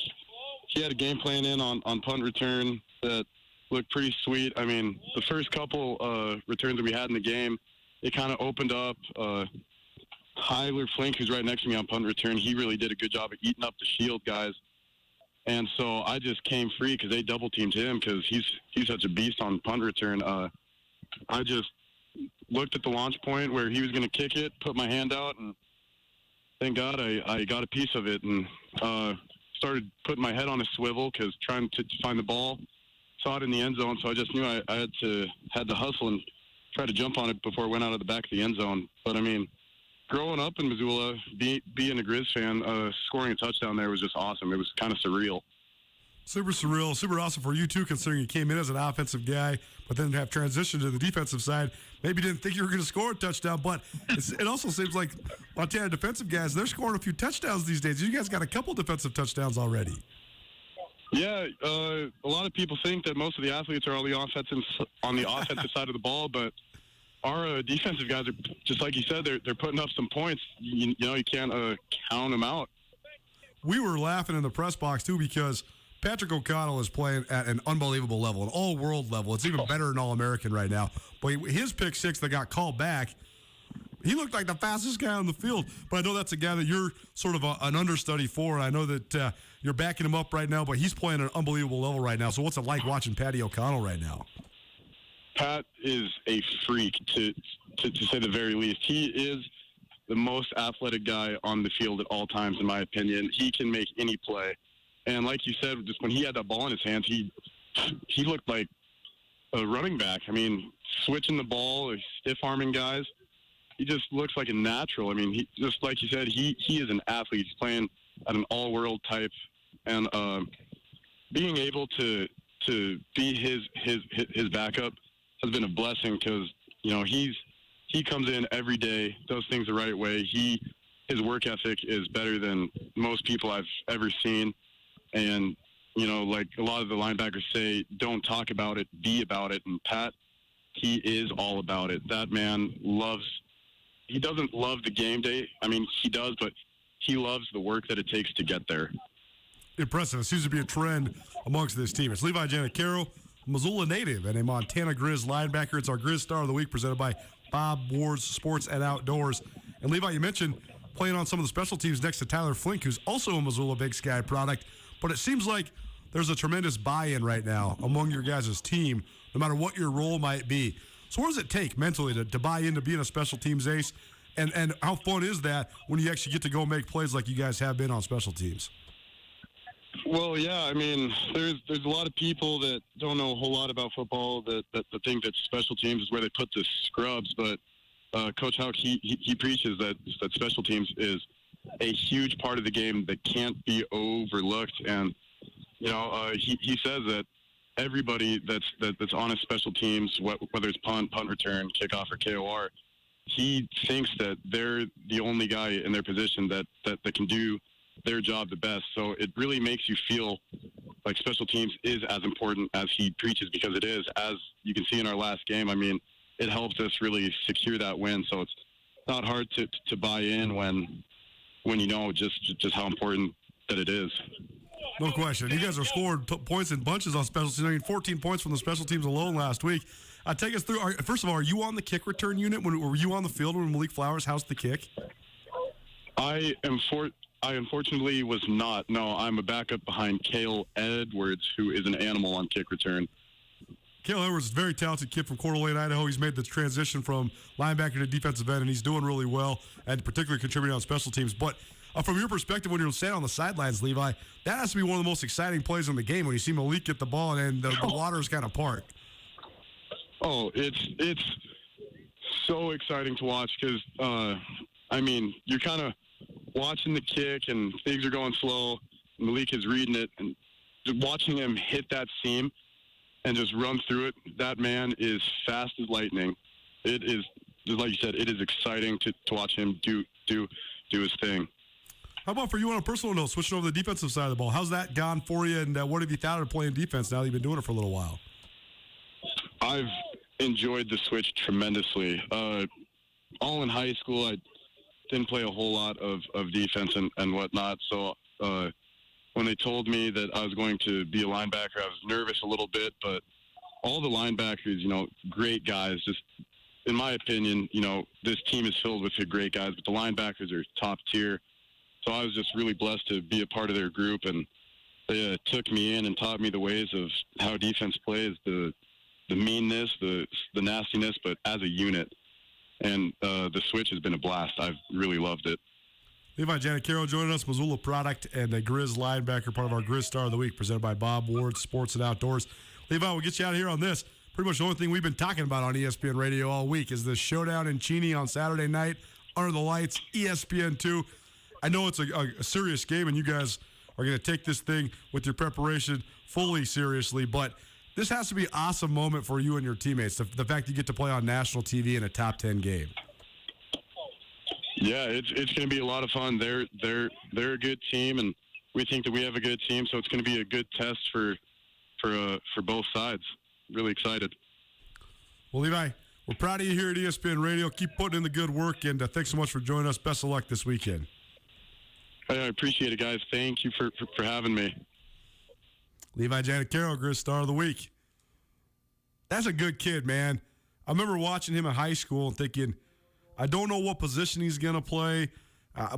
he had a game plan in on punt return that looked pretty sweet. I mean, the first couple returns that we had in the game, it kind of opened up. Hyler Flink, who's right next to me on punt return, he really did a good job of eating up the shield guys. And so I just came free because they double-teamed him because he's such a beast on punt return. I just looked at the launch point where he was going to kick it, put my hand out, and thank God I got a piece of it and started putting my head on a swivel because trying to find the ball. Saw it in the end zone, so I just knew I had to hustle and try to jump on it before it went out of the back of the end zone. But, I mean, growing up in Missoula, being a Grizz fan, scoring a touchdown there was just awesome. It was kind of surreal. Super surreal, super awesome for you, too, considering you came in as an offensive guy, but then have transitioned to the defensive side. Maybe didn't think you were going to score a touchdown, but it also seems like Montana defensive guys, they're scoring a few touchdowns these days. You guys got a couple defensive touchdowns already. Yeah, a lot of people think that most of the athletes are on the offensive side of the ball, but our defensive guys are, just like you said, they're putting up some points. You can't count them out. We were laughing in the press box, too, because Patrick O'Connell is playing at an unbelievable level, an all-world level. It's even better than All-American right now. But his pick six that got called back, he looked like the fastest guy on the field. But I know that's a guy that you're sort of an understudy for. I know that you're backing him up right now, but he's playing at an unbelievable level right now. So what's it like watching Patty O'Connell right now? Pat is a freak, to say the very least. He is the most athletic guy on the field at all times, in my opinion. He can make any play. And like you said, just when he had that ball in his hands, he looked like a running back. I mean, switching the ball, stiff-arming guys. he just looks like a natural. I mean, he just like you said, he is an athlete. He's playing at an all-world type, and being able to be his backup has been a blessing because he comes in every day, does things the right way. His work ethic is better than most people I've ever seen, and like a lot of the linebackers say, don't talk about it, be about it. And Pat, he is all about it. That man he doesn't love the game day. I mean, he does, but he loves the work that it takes to get there. Impressive. It seems to be a trend amongst this team. It's Levi Janicaro, Missoula native, and a Montana Grizz linebacker. It's our Grizz Star of the Week presented by Bob Ward's Sports and Outdoors. And Levi, you mentioned playing on some of the special teams next to Tyler Flink, who's also a Missoula Big Sky product. But it seems like there's a tremendous buy-in right now among your guys' team, no matter what your role might be. So what does it take mentally to buy into being a special teams ace? And how fun is that when you actually get to go make plays like you guys have been on special teams? Well, yeah, I mean, there's a lot of people that don't know a whole lot about football that think that special teams is where they put the scrubs, but Coach Houck, he preaches that special teams is a huge part of the game that can't be overlooked, and he says that everybody that's on a special teams, whether it's punt return, kickoff, or KOR, he thinks that they're the only guy in their position that can do their job the best. So it really makes you feel like special teams is as important as he preaches, because it is. As you can see in our last game, I mean, it helps us really secure that win. So it's not hard to buy in when you know just how important that it is. No question. You guys are scoring points in bunches on special teams. I mean, 14 points from the special teams alone last week. Take us through. First of all, are you on the kick return unit? Were you on the field when Malik Flowers housed the kick? I unfortunately was not. No, I'm a backup behind Cale Edwards, who is an animal on kick return. Cale Edwards is a very talented kid from Coeur d'Alene, Idaho. He's made the transition from linebacker to defensive end, and he's doing really well, and particularly contributing on special teams. But from your perspective, when you're standing on the sidelines, Levi, that has to be one of the most exciting plays in the game when you see Malik get the ball and the waters kind of part. Oh, it's so exciting to watch because, I mean, you're kind of watching the kick and things are going slow. Malik is reading it, and just watching him hit that seam and just run through it, that man is fast as lightning. It is, like you said, it is exciting to watch him do his thing. How about for you on a personal note, switching over to the defensive side of the ball? How's that gone for you, and what have you thought of playing defense now that you've been doing it for a little while? I've enjoyed the switch tremendously. All in high school, I didn't play a whole lot of defense and whatnot, so when they told me that I was going to be a linebacker, I was nervous a little bit, but all the linebackers, great guys. Just in my opinion, this team is filled with great guys, but the linebackers are top tier. So I was just really blessed to be a part of their group, and they took me in and taught me the ways of how defense plays, the meanness, the nastiness, but as a unit. And the switch has been a blast. I've really loved it. Levi Janicaro joining us, Missoula product and a Grizz linebacker, part of our Grizz Star of the Week, presented by Bob Ward, Sports and Outdoors. Levi, we'll get you out of here on this. Pretty much the only thing we've been talking about on ESPN Radio all week is the showdown in Cheney on Saturday night, under the lights, ESPN2. I know it's a serious game, and you guys are going to take this thing with your preparation fully seriously, but this has to be an awesome moment for you and your teammates, the fact you get to play on national TV in a top 10 game. Yeah, it's going to be a lot of fun. They're a good team, and we think that we have a good team, so it's going to be a good test for both sides. Really excited. Well, Levi, we're proud of you here at ESPN Radio. Keep putting in the good work, and thanks so much for joining us. Best of luck this weekend. I appreciate it, guys. Thank you for having me. Levi Janicaro, Grizz Star of the Week. That's a good kid, man. I remember watching him in high school and thinking, I don't know what position he's going to play,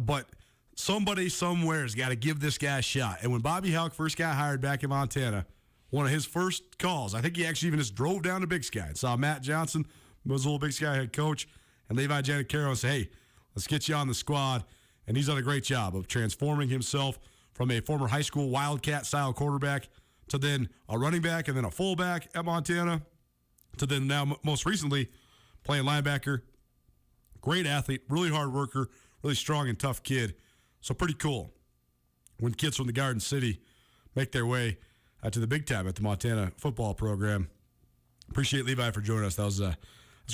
but somebody somewhere has got to give this guy a shot. And when Bobby Houck first got hired back in Montana, one of his first calls, I think he actually even just drove down to Big Sky and saw Matt Johnson, Missoula Big Sky head coach, and Levi Janicaro and say, hey, let's get you on the squad. And he's done a great job of transforming himself from a former high school Wildcat-style quarterback to then a running back and then a fullback at Montana to then now most recently playing linebacker, Great athlete, really hard worker, really strong and tough kid. So pretty cool when kids from the Garden City make their way to the big time at the Montana football program. Appreciate Levi for joining us. That was a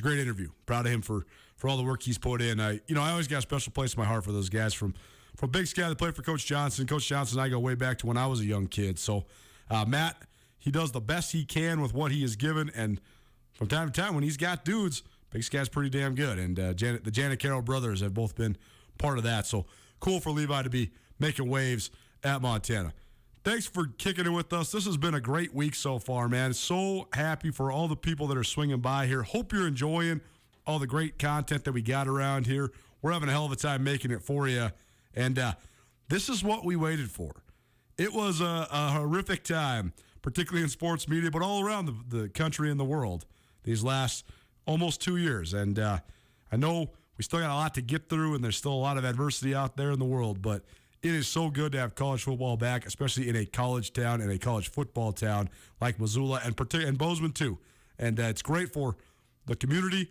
great interview. Proud of him for all the work he's put in. I always got a special place in my heart for those guys from Big Sky that played for Coach Johnson. Coach Johnson and I go way back to when I was a young kid. So Matt, he does the best he can with what he is given, and from time to time when he's got dudes, Big Sky's pretty damn good. And the Janet Carroll brothers have both been part of that. So cool for Levi to be making waves at Montana. Thanks for kicking it with us. This has been a great week so far, man. So happy for all the people that are swinging by here. Hope you're enjoying all the great content that we got around here. We're having a hell of a time making it for you. And this is what we waited for. It was a horrific time, particularly in sports media, but all around the country and the world these last almost 2 years. And I know we still got a lot to get through, and there's still a lot of adversity out there in the world, but it is so good to have college football back, especially in a college town and a college football town like Missoula and Bozeman too. And it's great for the community,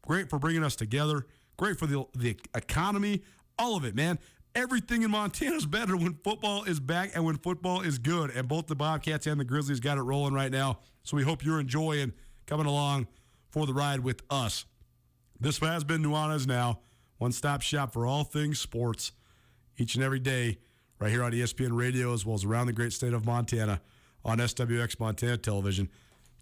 great for bringing us together, great for the economy, all of it, man. Everything in Montana is better when football is back and when football is good. And both the Bobcats and the Grizzlies got it rolling right now. So we hope you're enjoying coming along for the ride with us. This has been Nuanez Now, one-stop shop for all things sports, each and every day, right here on ESPN Radio, as well as around the great state of Montana on SWX Montana Television.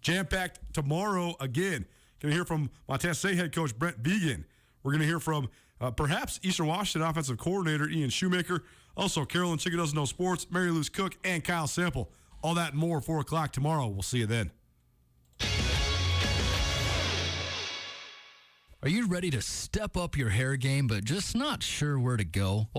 Jam-packed tomorrow again. Going to hear from Montana State head coach Brent Vigen. We're going to hear from perhaps Eastern Washington offensive coordinator Ian Shoemaker. Also, Carolyn Chicken Doesn't Know Sports, Mary Louise Cook, and Kyle Sample. All that and more, 4 o'clock tomorrow. We'll see you then. Are you ready to step up your hair game but just not sure where to go? Well,